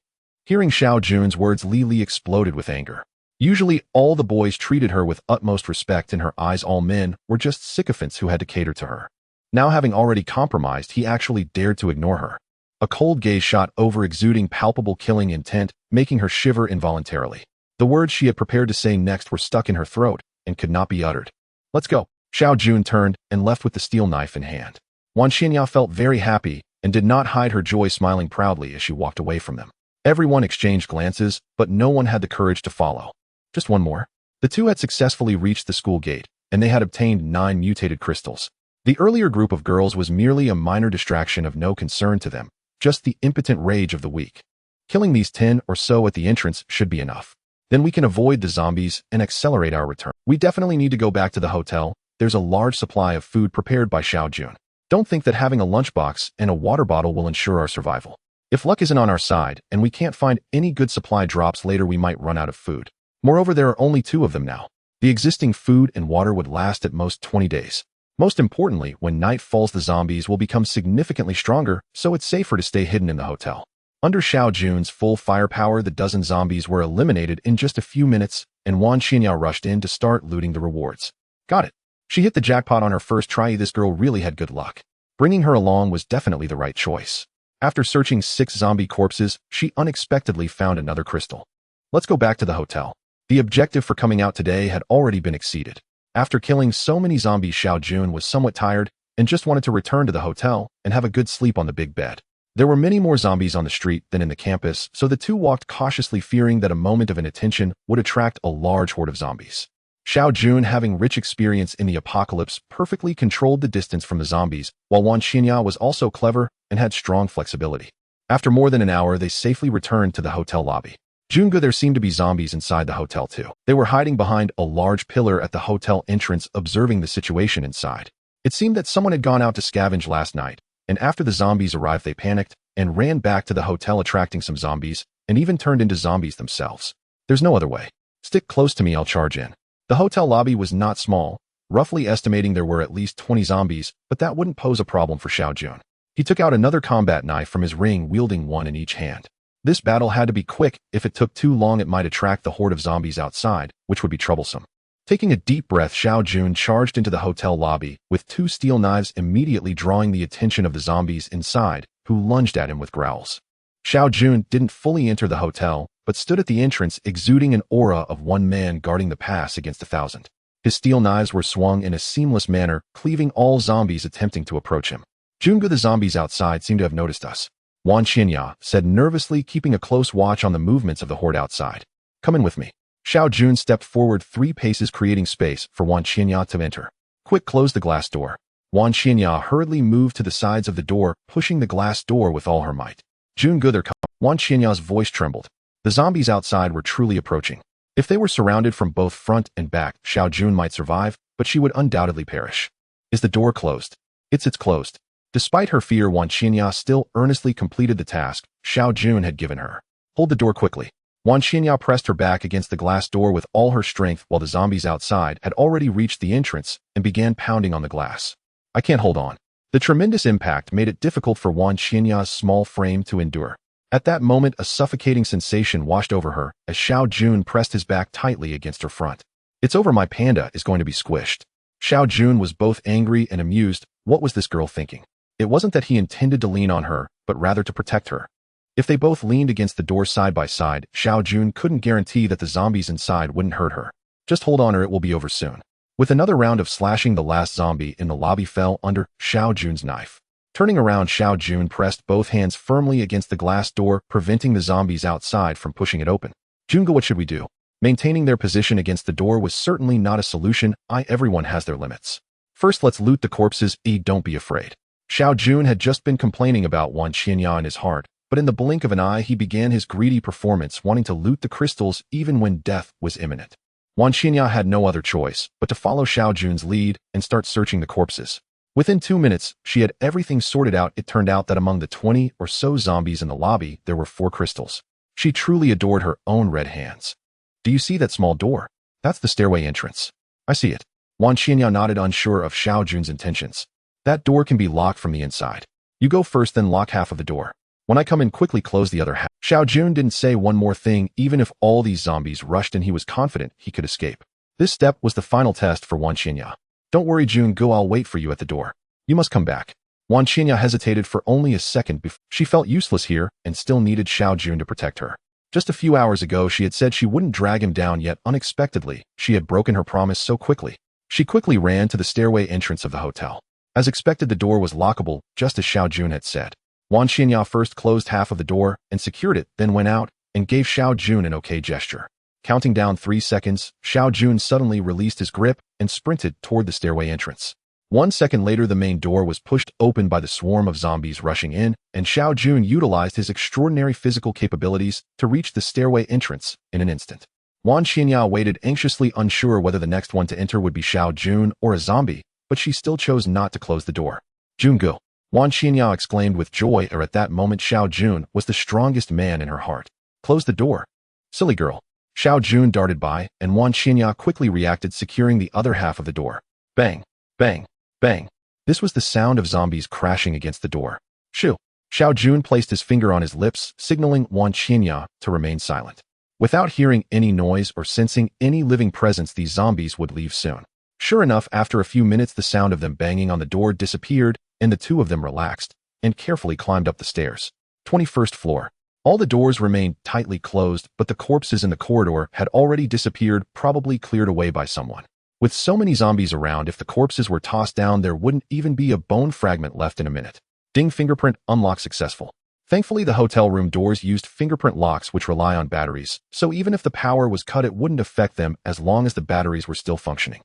Hearing Xiao Jun's words, Li Li exploded with anger. Usually, all the boys treated her with utmost respect. In her eyes, all men were just sycophants who had to cater to her. Now, having already compromised, he actually dared to ignore her. A cold gaze shot over, exuding palpable killing intent, making her shiver involuntarily. The words she had prepared to say next were stuck in her throat and could not be uttered. Let's go. Xiao Jun turned and left with the steel knife in hand. Wan Qinya felt very happy and did not hide her joy, smiling proudly as she walked away from them. Everyone exchanged glances, but no one had the courage to follow. Just one more. The two had successfully reached the school gate, and they had obtained 9 mutated crystals. The earlier group of girls was merely a minor distraction of no concern to them, just the impotent rage of the weak. Killing these 10 or so at the entrance should be enough. Then we can avoid the zombies and accelerate our return. We definitely need to go back to the hotel. There's a large supply of food prepared by Xiao Jun. Don't think that having a lunchbox and a water bottle will ensure our survival. If luck isn't on our side and we can't find any good supply drops later, we might run out of food. Moreover, there are only 2 of them now. The existing food and water would last at most 20 days. Most importantly, when night falls, the zombies will become significantly stronger, so it's safer to stay hidden in the hotel. Under Xiao Jun's full firepower, the dozen zombies were eliminated in just a few minutes, and Wan Qinya rushed in to start looting the rewards. Got it. She hit the jackpot on her first try. This girl really had good luck. Bringing her along was definitely the right choice. After searching 6 zombie corpses, she unexpectedly found another crystal. Let's go back to the hotel. The objective for coming out today had already been exceeded. After killing so many zombies, Xiao Jun was somewhat tired and just wanted to return to the hotel and have a good sleep on the big bed. There were many more zombies on the street than in the campus, so the two walked cautiously, fearing that a moment of inattention would attract a large horde of zombies. Xiao Jun, having rich experience in the apocalypse, perfectly controlled the distance from the zombies, while Wan Qinya was also clever and had strong flexibility. After more than an hour, they safely returned to the hotel lobby. Junga, there seemed to be zombies inside the hotel too. They were hiding behind a large pillar at the hotel entrance, observing the situation inside. It seemed that someone had gone out to scavenge last night, and after the zombies arrived, they panicked and ran back to the hotel, attracting some zombies, and even turned into zombies themselves. There's no other way. Stick close to me, I'll charge in. The hotel lobby was not small, roughly estimating there were at least 20 zombies, but that wouldn't pose a problem for Xiao Jun. He took out another combat knife from his ring, wielding one in each hand. This battle had to be quick. If it took too long, it might attract the horde of zombies outside, which would be troublesome. Taking a deep breath, Xiao Jun charged into the hotel lobby, with 2 steel knives, immediately drawing the attention of the zombies inside, who lunged at him with growls. Xiao Jun didn't fully enter the hotel, but stood at the entrance, exuding an aura of one man guarding the pass against 1,000. His steel knives were swung in a seamless manner, cleaving all zombies attempting to approach him. Junga, the zombies outside seem to have noticed us. Wan Qinya said nervously, keeping a close watch on the movements of the horde outside. Come in with me. Xiao Jun stepped forward 3 paces, creating space for Wan Qinya to enter. Quick, close the glass door. Wan Qinya hurriedly moved to the sides of the door, pushing the glass door with all her might. Junga, they're coming. Wan Qinya's voice trembled. The zombies outside were truly approaching. If they were surrounded from both front and back, Xiao Jun might survive, but she would undoubtedly perish. Is the door closed? It's closed. Despite her fear, Wan Qinya still earnestly completed the task Xiao Jun had given her. Hold the door quickly. Wan Qinya pressed her back against the glass door with all her strength, while the zombies outside had already reached the entrance and began pounding on the glass. I can't hold on. The tremendous impact made it difficult for Wan Qinya's small frame to endure. At that moment, a suffocating sensation washed over her as Xiao Jun pressed his back tightly against her front. It's over, my panda is going to be squished. Xiao Jun was both angry and amused. What was this girl thinking? It wasn't that he intended to lean on her, but rather to protect her. If they both leaned against the door side by side, Xiao Jun couldn't guarantee that the zombies inside wouldn't hurt her. Just hold on or it will be over soon. With another round of slashing, the last zombie in the lobby fell under Xiao Jun's knife. Turning around, Xiao Jun pressed both hands firmly against the glass door, preventing the zombies outside from pushing it open. Junga, what should we do? Maintaining their position against the door was certainly not a solution. Everyone has their limits. First, let's loot the corpses. Don't be afraid. Xiao Jun had just been complaining about Wan Qianya in his heart, but in the blink of an eye he began his greedy performance, wanting to loot the crystals even when death was imminent. Wan Qianya had no other choice but to follow Xiao Jun's lead and start searching the corpses. Within 2 minutes, she had everything sorted out. It turned out that among the 20 or so zombies in the lobby, there were 4 crystals. She truly adored her own red hands. Do you see that small door? That's the stairway entrance. I see it. Wan Qianya nodded, unsure of Xiao Jun's intentions. That door can be locked from the inside. You go first, then lock half of the door. When I come in, quickly close the other half. Xiao Jun didn't say one more thing. Even if all these zombies rushed in, he was confident he could escape. This step was the final test for Wan Qianya. Don't worry, Jun, go, I'll wait for you at the door. You must come back. Wan Qianya hesitated for only a second before she felt useless here and still needed Xiao Jun to protect her. Just a few hours ago, she had said she wouldn't drag him down, yet unexpectedly, she had broken her promise so quickly. She quickly ran to the stairway entrance of the hotel. As expected, the door was lockable, just as Xiao Jun had said. Wan Qianya first closed half of the door and secured it, then went out and gave Xiao Jun an okay gesture. Counting down 3 seconds, Xiao Jun suddenly released his grip and sprinted toward the stairway entrance. 1 second later, the main door was pushed open by the swarm of zombies rushing in, and Xiao Jun utilized his extraordinary physical capabilities to reach the stairway entrance in an instant. Wan Qianya waited anxiously, unsure whether the next one to enter would be Xiao Jun or a zombie, but she still chose not to close the door. Jun, go! Wan Qianya exclaimed with joy, at that moment Xiao Jun was the strongest man in her heart. Close the door. Silly girl. Xiao Jun darted by, and Wan Qianya quickly reacted, securing the other half of the door. Bang! Bang! Bang! This was the sound of zombies crashing against the door. Shoo! Xiao Jun placed his finger on his lips, signaling Wan Qianya to remain silent. Without hearing any noise or sensing any living presence, these zombies would leave soon. Sure enough, after a few minutes, the sound of them banging on the door disappeared, and the two of them relaxed and carefully climbed up the stairs. 21st floor. All the doors remained tightly closed, but the corpses in the corridor had already disappeared, probably cleared away by someone. With so many zombies around, if the corpses were tossed down, there wouldn't even be a bone fragment left in a minute. Ding, fingerprint unlock successful. Thankfully, the hotel room doors used fingerprint locks which rely on batteries, so even if the power was cut, it wouldn't affect them as long as the batteries were still functioning.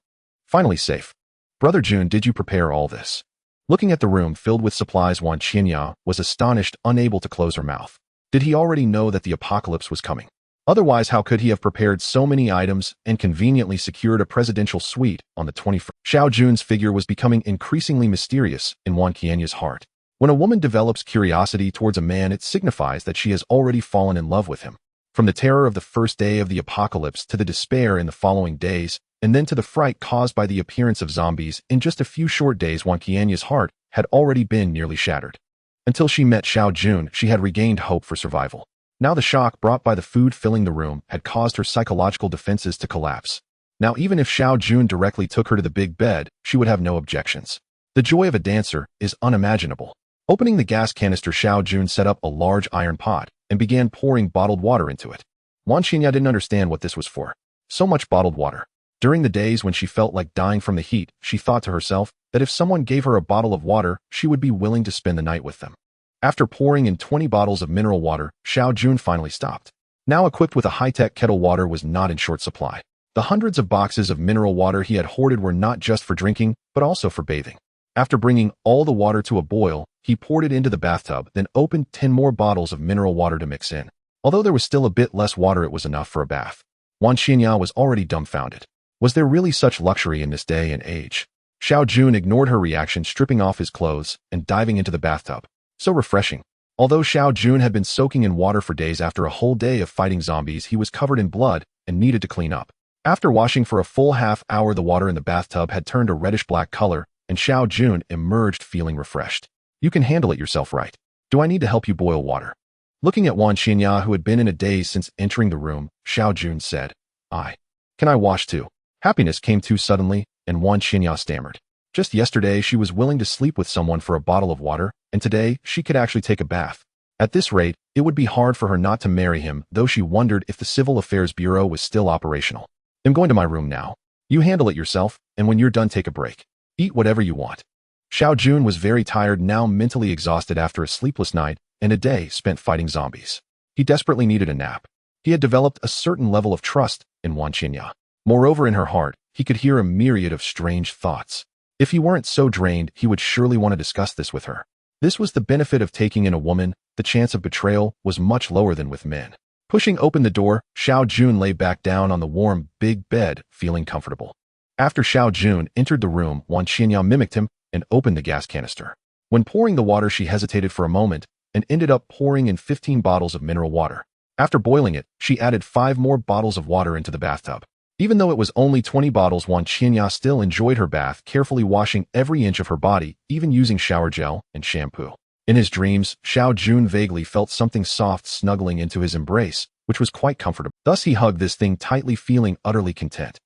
Finally safe. Brother Jun, did you prepare all this? Looking at the room filled with supplies, Wan Qianya was astonished, unable to close her mouth. Did he already know that the apocalypse was coming? Otherwise, how could he have prepared so many items and conveniently secured a presidential suite on the 21st? Xiao Jun's figure was becoming increasingly mysterious in Wan Qianya's heart. When a woman develops curiosity towards a man, it signifies that she has already fallen in love with him. From the terror of the first day of the apocalypse to the despair in the following days, and then to the fright caused by the appearance of zombies, in just a few short days, Wan Qianya's heart had already been nearly shattered. Until she met Xiao Jun, she had regained hope for survival. Now the shock brought by the food filling the room had caused her psychological defenses to collapse. Now even if Xiao Jun directly took her to the big bed, she would have no objections. The joy of a dancer is unimaginable. Opening the gas canister, Xiao Jun set up a large iron pot and began pouring bottled water into it. Wan Qianya didn't understand what this was for. So much bottled water. During the days when she felt like dying from the heat, she thought to herself that if someone gave her a bottle of water, she would be willing to spend the night with them. After pouring in 20 bottles of mineral water, Xiao Jun finally stopped. Now equipped with a high-tech kettle, water was not in short supply. The hundreds of boxes of mineral water he had hoarded were not just for drinking, but also for bathing. After bringing all the water to a boil, he poured it into the bathtub, then opened 10 more bottles of mineral water to mix in. Although there was still a bit less water, it was enough for a bath. Wan Qianya was already dumbfounded. Was there really such luxury in this day and age? Xiao Jun ignored her reaction, stripping off his clothes and diving into the bathtub. So refreshing. Although Xiao Jun had been soaking in water for days after a whole day of fighting zombies, he was covered in blood and needed to clean up. After washing for a full half hour, the water in the bathtub had turned a reddish-black color, and Xiao Jun emerged feeling refreshed. You can handle it yourself, right? Do I need to help you boil water? Looking at Wan Qianya, who had been in a daze since entering the room, Xiao Jun said, Can I wash too? Happiness came too suddenly, and Wan Qianya stammered. Just yesterday, she was willing to sleep with someone for a bottle of water, and today, she could actually take a bath. At this rate, it would be hard for her not to marry him, though she wondered if the Civil Affairs Bureau was still operational. I'm going to my room now. You handle it yourself, and when you're done, take a break. Eat whatever you want. Xiao Jun was very tired, now mentally exhausted after a sleepless night and a day spent fighting zombies. He desperately needed a nap. He had developed a certain level of trust in Wan Qinya. Moreover, in her heart, he could hear a myriad of strange thoughts. If he weren't so drained, he would surely want to discuss this with her. This was the benefit of taking in a woman. The chance of betrayal was much lower than with men. Pushing open the door, Xiao Jun lay back down on the warm, big bed, feeling comfortable. After Xiao Jun entered the room, Wan Qinya mimicked him and opened the gas canister. When pouring the water, she hesitated for a moment and ended up pouring in 15 bottles of mineral water. After boiling it, she added 5 more bottles of water into the bathtub. Even though it was only 20 bottles, Wan Qinya still enjoyed her bath, carefully washing every inch of her body, even using shower gel and shampoo. In his dreams, Xiao Jun vaguely felt something soft snuggling into his embrace, which was quite comfortable. Thus he hugged this thing tightly, feeling utterly content.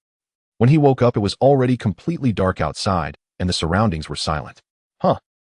When he woke up, it was already completely dark outside, and the surroundings were silent.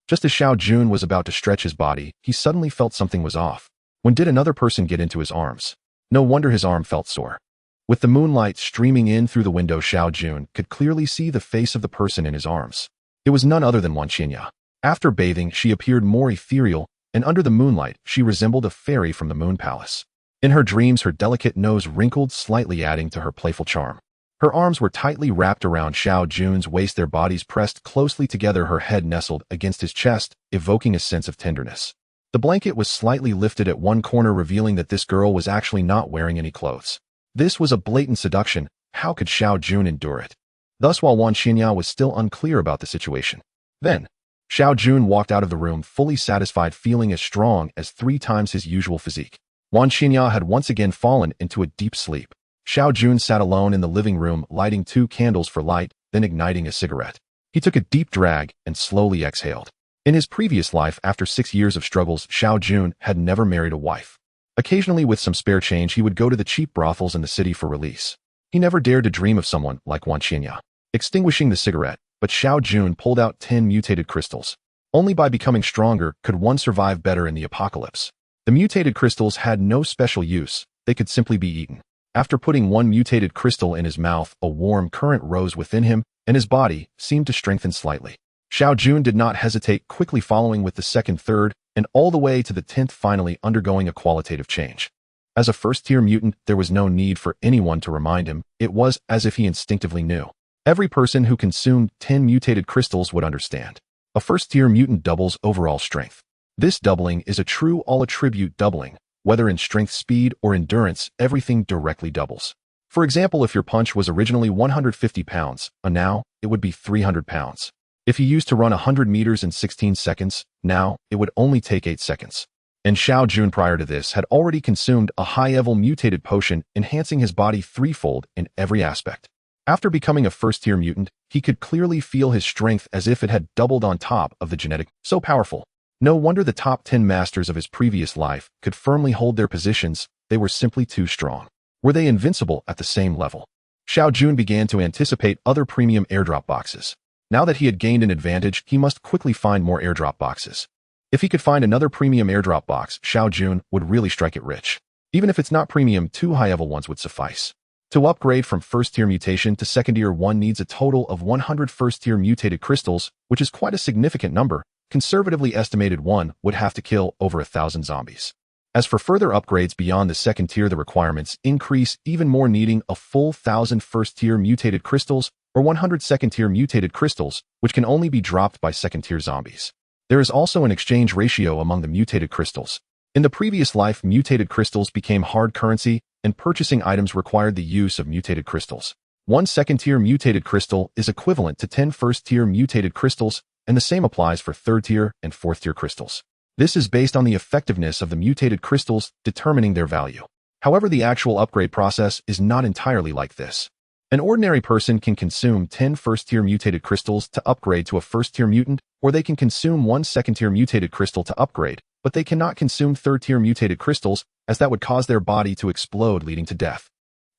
Just as Xiao Jun was about to stretch his body, he suddenly felt something was off. When did another person get into his arms? No wonder his arm felt sore. With the moonlight streaming in through the window, Xiao Jun could clearly see the face of the person in his arms. It was none other than Wan Qinya. After bathing, she appeared more ethereal, and under the moonlight, she resembled a fairy from the Moon Palace. In her dreams, her delicate nose wrinkled slightly, adding to her playful charm. Her arms were tightly wrapped around Xiao Jun's waist, their bodies pressed closely together, her head nestled against his chest, evoking a sense of tenderness. The blanket was slightly lifted at one corner, revealing that this girl was actually not wearing any clothes. This was a blatant seduction. How could Xiao Jun endure it? Thus, while Wan Qinya was still unclear about the situation. Then, Xiao Jun walked out of the room, fully satisfied, feeling as strong as 3 times his usual physique. Wan Qinya had once again fallen into a deep sleep. Xiao Jun sat alone in the living room, lighting 2 candles for light, then igniting a cigarette. He took a deep drag and slowly exhaled. In his previous life, after 6 years of struggles, Xiao Jun had never married a wife. Occasionally, with some spare change, he would go to the cheap brothels in the city for release. He never dared to dream of someone like Wan Qinya. Extinguishing the cigarette, but Xiao Jun pulled out 10 mutated crystals. Only by becoming stronger could one survive better in the apocalypse. The mutated crystals had no special use, they could simply be eaten. After putting 1 mutated crystal in his mouth, a warm current rose within him, and his body seemed to strengthen slightly. Xiao Jun did not hesitate, quickly following with the 2nd, 3rd, and all the way to the 10th, finally undergoing a qualitative change. As a first-tier mutant, there was no need for anyone to remind him. It was as if he instinctively knew. Every person who consumed 10 mutated crystals would understand. A first-tier mutant doubles overall strength. This doubling is a true all-attribute doubling. Whether in strength, speed, or endurance, everything directly doubles. For example, if your punch was originally 150 pounds, now it would be 300 pounds. If he used to run 100 meters in 16 seconds, now it would only take 8 seconds. And Xiao Jun prior to this had already consumed a high-level mutated potion, enhancing his body 3-fold in every aspect. After becoming a first-tier mutant, he could clearly feel his strength as if it had doubled on top of the genetic. So powerful. No wonder the top 10 masters of his previous life could firmly hold their positions. They were simply too strong. Were they invincible at the same level? Xiao Jun began to anticipate other premium airdrop boxes. Now that he had gained an advantage, he must quickly find more airdrop boxes. If he could find another premium airdrop box, Xiao Jun would really strike it rich. Even if it's not premium, 2 high-level ones would suffice. To upgrade from first-tier mutation to second-tier, one needs a total of 100 first-tier mutated crystals, which is quite a significant number. Conservatively estimated, one would have to kill over 1,000 zombies. As for further upgrades beyond the second tier, the requirements increase even more, needing a full 1,000 first-tier mutated crystals or 100 second-tier mutated crystals, which can only be dropped by second-tier zombies. There is also an exchange ratio among the mutated crystals. In the previous life, mutated crystals became hard currency, and purchasing items required the use of mutated crystals. 1 second-tier mutated crystal is equivalent to 10 first-tier mutated crystals, and the same applies for 3rd-tier and 4th-tier crystals. This is based on the effectiveness of the mutated crystals determining their value. However, the actual upgrade process is not entirely like this. An ordinary person can consume 10 first-tier mutated crystals to upgrade to a first-tier mutant, or they can consume 1 second-tier mutated crystal to upgrade, but they cannot consume 3rd-tier mutated crystals, as that would cause their body to explode, leading to death.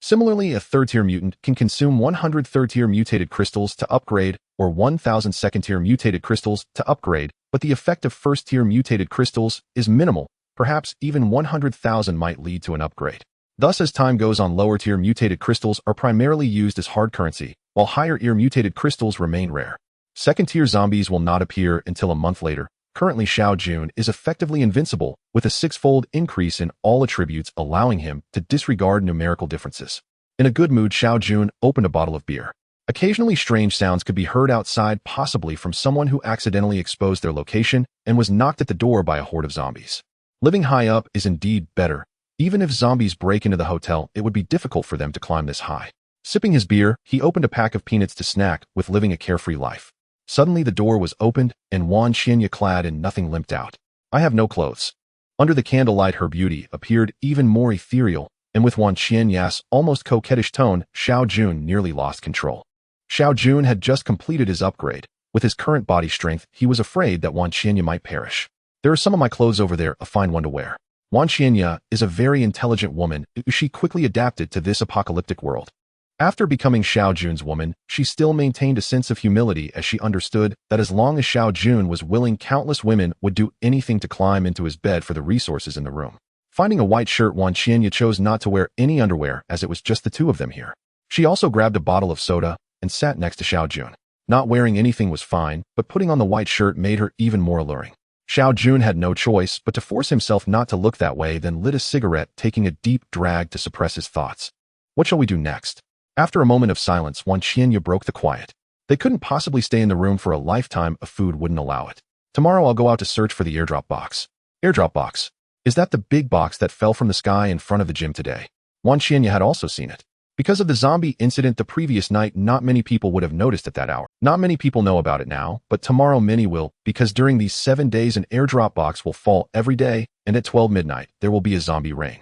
Similarly, a 3rd-tier mutant can consume 100 3rd-tier mutated crystals to upgrade, or 1,000 2nd-tier mutated crystals to upgrade, but the effect of 1st-tier mutated crystals is minimal. Perhaps even 100,000 might lead to an upgrade. Thus, as time goes on, lower-tier mutated crystals are primarily used as hard currency, while higher-tier mutated crystals remain rare. Second-tier zombies will not appear until a month later. Currently, Xiao Jun is effectively invincible, with a six-fold increase in all attributes allowing him to disregard numerical differences. In a good mood, Xiao Jun opened a bottle of beer. Occasionally, strange sounds could be heard outside, possibly from someone who accidentally exposed their location and was knocked at the door by a horde of zombies. Living high up is indeed better. Even if zombies break into the hotel, it would be difficult for them to climb this high. Sipping his beer, he opened a pack of peanuts to snack with living a carefree life. Suddenly the door was opened, and Wan Qianya, clad in nothing, limped out. "I have no clothes." Under the candlelight, her beauty appeared even more ethereal, and with Wan Qianya's almost coquettish tone, Xiao Jun nearly lost control. Xiao Jun had just completed his upgrade. With his current body strength, he was afraid that Wan Qianya might perish. "There are some of my clothes over there, a fine one to wear." Wan Qianya is a very intelligent woman. She quickly adapted to this apocalyptic world. After becoming Xiao Jun's woman, she still maintained a sense of humility as she understood that as long as Xiao Jun was willing, countless women would do anything to climb into his bed for the resources in the room. Finding a white shirt, Wan Qianya chose not to wear any underwear as it was just the two of them here. She also grabbed a bottle of soda and sat next to Xiao Jun. Not wearing anything was fine, but putting on the white shirt made her even more alluring. Xiao Jun had no choice but to force himself not to look that way, then lit a cigarette, taking a deep drag to suppress his thoughts. What shall we do next? After a moment of silence, Wan Qianya broke the quiet. They couldn't possibly stay in the room for a lifetime if food wouldn't allow it. "Tomorrow I'll go out to search for the airdrop box." "Airdrop box? Is that the big box that fell from the sky in front of the gym today?" Wan Qianya had also seen it. Because of the zombie incident the previous night, not many people would have noticed at that hour. Not many people know about it now, but tomorrow many will, because during these 7 days an airdrop box will fall every day, and at 12 midnight there will be a zombie rain.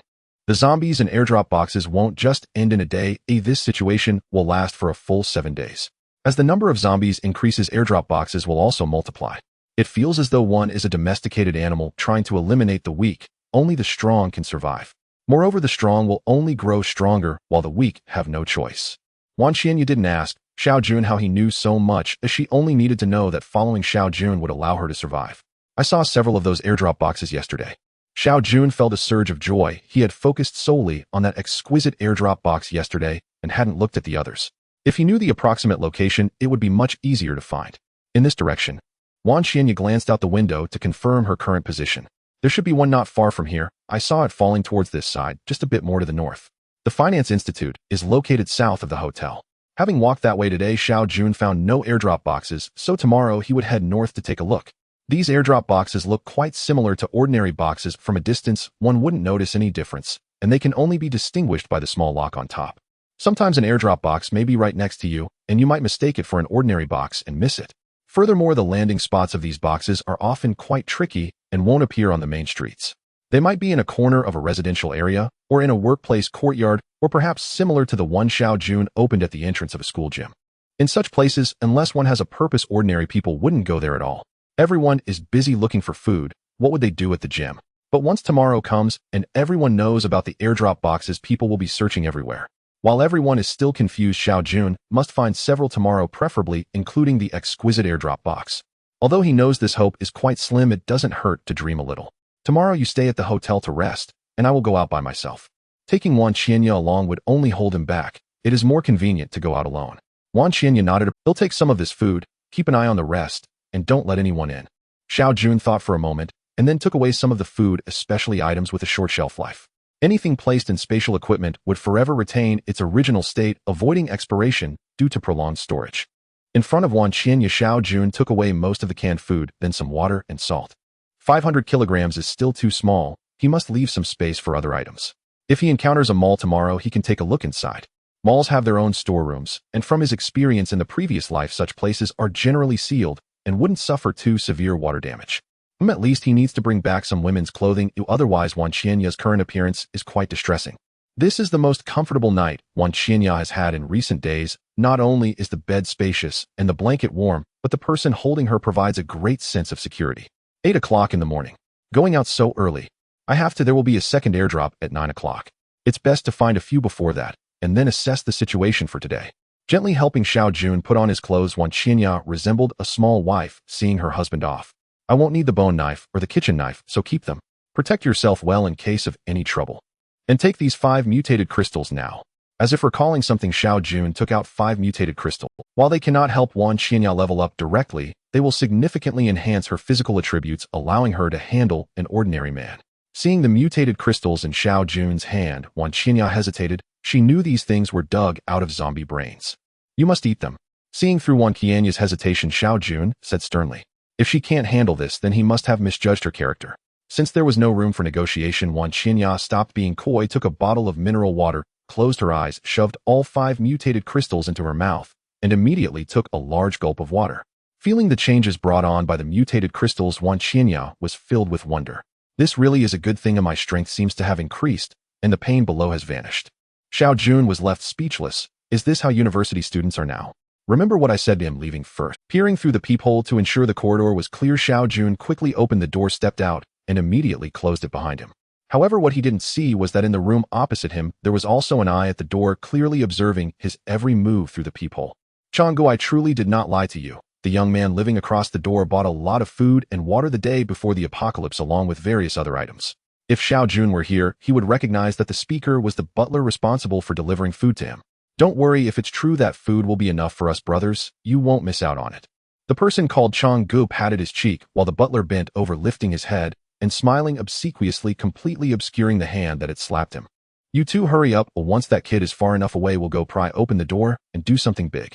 The zombies and airdrop boxes won't just end in a day. This situation will last for a full 7 days. As the number of zombies increases, airdrop boxes will also multiply. It feels as though one is a domesticated animal trying to eliminate the weak. Only the strong can survive. Moreover, the strong will only grow stronger, while the weak have no choice. Wan Qianya didn't ask Xiao Jun how he knew so much, as she only needed to know that following Xiao Jun would allow her to survive. "I saw several of those airdrop boxes yesterday." Xiao Jun felt a surge of joy. He had focused solely on that exquisite airdrop box yesterday and hadn't looked at the others. If he knew the approximate location, it would be much easier to find. In this direction, Wan Qianya glanced out the window to confirm her current position. "There should be one not far from here. I saw it falling towards this side, just a bit more to the north." The Finance Institute is located south of the hotel. Having walked that way today, Xiao Jun found no airdrop boxes, so tomorrow he would head north to take a look. These airdrop boxes look quite similar to ordinary boxes. From a distance, one wouldn't notice any difference, and they can only be distinguished by the small lock on top. Sometimes an airdrop box may be right next to you, and you might mistake it for an ordinary box and miss it. Furthermore, the landing spots of these boxes are often quite tricky and won't appear on the main streets. They might be in a corner of a residential area, or in a workplace courtyard, or perhaps similar to the one Xiao Jun opened at the entrance of a school gym. In such places, unless one has a purpose, ordinary people wouldn't go there at all. Everyone is busy looking for food. What would they do at the gym? But once tomorrow comes and everyone knows about the airdrop boxes, people will be searching everywhere. While everyone is still confused, Xiao Jun must find several tomorrow, preferably including the exquisite airdrop box. Although he knows this hope is quite slim, it doesn't hurt to dream a little. "Tomorrow you stay at the hotel to rest, and I will go out by myself." Taking Wan Qianya along would only hold him back. It is more convenient to go out alone. Wan Qianya nodded. "He'll take some of this food, keep an eye on the rest, and don't let anyone in." Xiao Jun thought for a moment, and then took away some of the food, especially items with a short shelf life. Anything placed in spatial equipment would forever retain its original state, avoiding expiration due to prolonged storage. In front of Wan Qianya, Xiao Jun took away most of the canned food, then some water and salt. 500 kilograms is still too small. He must leave some space for other items. If he encounters a mall tomorrow, he can take a look inside. Malls have their own storerooms, and from his experience in the previous life, such places are generally sealed and wouldn't suffer too severe water damage. At least he needs to bring back some women's clothing, otherwise Wan Qianya's current appearance is quite distressing. This is the most comfortable night Wan Qianya has had in recent days. Not only is the bed spacious and the blanket warm, but the person holding her provides a great sense of security. 8 o'clock in the morning. Going out so early. There will be a second airdrop at 9 o'clock. It's best to find a few before that, and then assess the situation for today. Gently helping Xiao Jun put on his clothes, Wan Qianya resembled a small wife seeing her husband off. "I won't need the bone knife or the kitchen knife, so keep them. Protect yourself well in case of any trouble. And take these 5 mutated crystals now." As if recalling something, Xiao Jun took out 5 mutated crystals. While they cannot help Wan Qianya level up directly, they will significantly enhance her physical attributes, allowing her to handle an ordinary man. Seeing the mutated crystals in Xiao Jun's hand, Wan Qianya hesitated. She knew these things were dug out of zombie brains. You must eat them. Seeing through Wan Qianya's hesitation, Xiao Jun said sternly. If she can't handle this, then he must have misjudged her character. Since there was no room for negotiation, Wan Qianya stopped being coy, took a bottle of mineral water, closed her eyes, shoved all 5 mutated crystals into her mouth, and immediately took a large gulp of water. Feeling the changes brought on by the mutated crystals, Wan Qianya was filled with wonder. This really is a good thing, and my strength seems to have increased, and the pain below has vanished. Xiao Jun was left speechless. Is this how university students are now? Remember what I said to him leaving first. Peering through the peephole to ensure the corridor was clear, Xiao Jun quickly opened the door, stepped out, and immediately closed it behind him. However, what he didn't see was that in the room opposite him, there was also an eye at the door, clearly observing his every move through the peephole. Changgu, I truly did not lie to you. The young man living across the door bought a lot of food and water the day before the apocalypse, along with various other items. If Xiao Jun were here, he would recognize that the speaker was the butler responsible for delivering food to him. Don't worry, if it's true that food will be enough for us brothers, you won't miss out on it. The person called Changgu patted his cheek while the butler bent over, lifting his head and smiling obsequiously, completely obscuring the hand that had slapped him. You two hurry up, or once that kid is far enough away, we'll go pry open the door and do something big.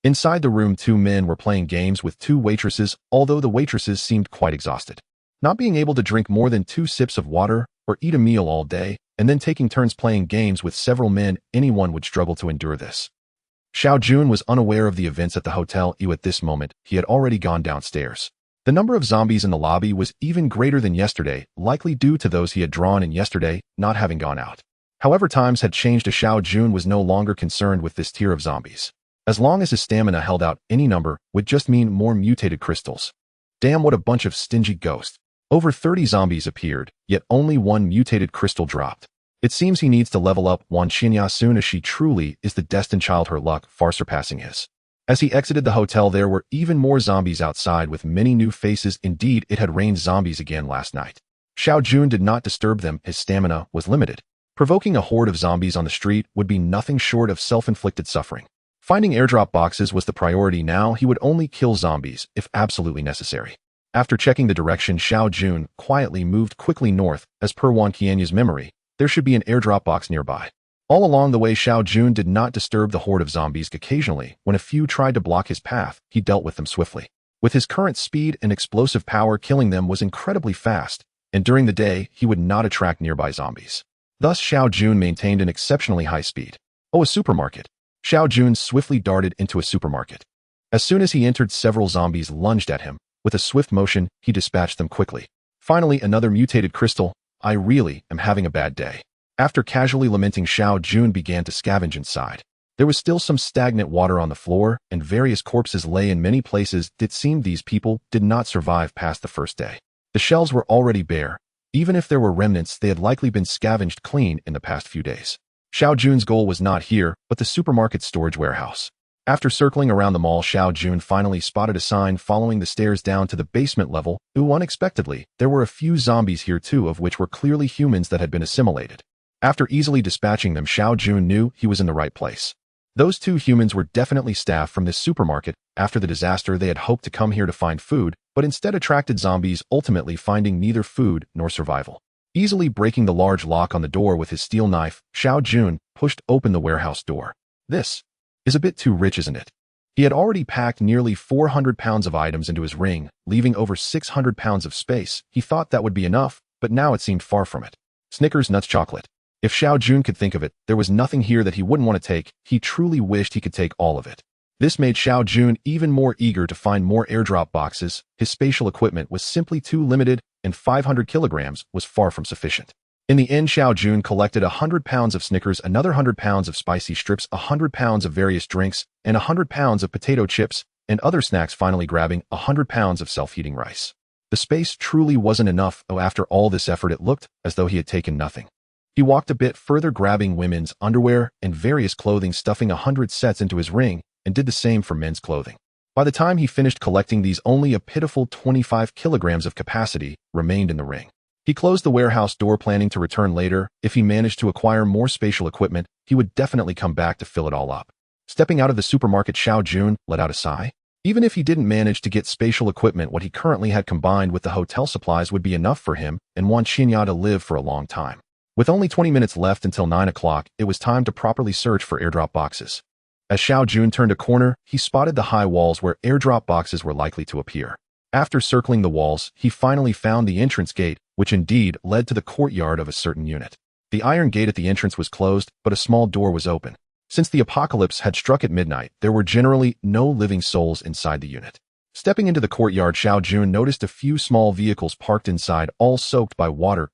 Inside the room, 2 men were playing games with 2 waitresses, although the waitresses seemed quite exhausted. Not being able to drink more than 2 sips of water or eat a meal all day, and then taking turns playing games with several men, anyone would struggle to endure this. Xiao Jun was unaware of the events at the hotel. At this moment, he had already gone downstairs. The number of zombies in the lobby was even greater than yesterday, likely due to those he had drawn in yesterday not having gone out. However, times had changed. Xiao Jun was no longer concerned with this tier of zombies. As long as his stamina held out, any number would just mean more mutated crystals. Damn, what a bunch of stingy ghosts. Over 30 zombies appeared, yet only 1 mutated crystal dropped. It seems he needs to level up Wan Qianya soon, as she truly is the destined child, her luck far surpassing his. As he exited the hotel, there were even more zombies outside with many new faces. Indeed, it had rained zombies again last night. Xiao Jun did not disturb them, his stamina was limited. Provoking a horde of zombies on the street would be nothing short of self-inflicted suffering. Finding airdrop boxes was the priority now. He would only kill zombies if absolutely necessary. After checking the direction, Xiao Jun quietly moved quickly north. As per Wan Qianya's memory, there should be an airdrop box nearby. All along the way, Xiao Jun did not disturb the horde of zombies. Occasionally, when a few tried to block his path, he dealt with them swiftly. With his current speed and explosive power, killing them was incredibly fast, and during the day, he would not attract nearby zombies. Thus, Xiao Jun maintained an exceptionally high speed. Oh, a supermarket. Xiao Jun swiftly darted into a supermarket. As soon as he entered, several zombies lunged at him. With a swift motion, he dispatched them quickly. Finally, another mutated crystal. I really am having a bad day. After casually lamenting, Xiao Jun began to scavenge inside. There was still some stagnant water on the floor, and various corpses lay in many places. It seemed these people did not survive past the first day. The shelves were already bare. Even if there were remnants, they had likely been scavenged clean in the past few days. Xiao Jun's goal was not here, but the supermarket's storage warehouse. After circling around the mall, Xiao Jun finally spotted a sign following the stairs down to the basement level. Unexpectedly, there were a few zombies here too, of which were clearly humans that had been assimilated. After easily dispatching them, Xiao Jun knew he was in the right place. Those 2 humans were definitely staff from this supermarket. After the disaster, they had hoped to come here to find food, but instead attracted zombies, ultimately finding neither food nor survival. Easily breaking the large lock on the door with his steel knife, Xiao Jun pushed open the warehouse door. This is a bit too rich, isn't it? He had already packed nearly 400 pounds of items into his ring, leaving over 600 pounds of space. He thought that would be enough, but now it seemed far from it. Snickers, nuts, chocolate. If Xiao Jun could think of it, there was nothing here that he wouldn't want to take. He truly wished he could take all of it. This made Xiao Jun even more eager to find more airdrop boxes. His spatial equipment was simply too limited, and 500 kilograms was far from sufficient. In the end, Xiao Jun collected 100 pounds of Snickers, another 100 pounds of spicy strips, 100 pounds of various drinks, and 100 pounds of potato chips and other snacks, finally grabbing 100 pounds of self-heating rice. The space truly wasn't enough, though after all this effort it looked as though he had taken nothing. He walked a bit further, grabbing women's underwear and various clothing, stuffing 100 sets into his ring, and did the same for men's clothing. By the time he finished collecting these, only a pitiful 25 kilograms of capacity remained in the ring. He closed the warehouse door planning to return later. If he managed to acquire more spatial equipment, he would definitely come back to fill it all up. Stepping out of the supermarket, Xiao Jun let out a sigh. Even if he didn't manage to get spatial equipment, what he currently had combined with the hotel supplies would be enough for him and Wan Qinya to live for a long time. With only 20 minutes left until 9 o'clock, it was time to properly search for airdrop boxes. As Xiao Jun turned a corner, he spotted the high walls where airdrop boxes were likely to appear. After circling the walls, he finally found the entrance gate, which indeed led to the courtyard of a certain unit. The iron gate at the entrance was closed, but a small door was open. Since the apocalypse had struck at midnight, there were generally no living souls inside the unit. Stepping into the courtyard, Xiao Jun noticed a few small vehicles parked inside, all soaked by water.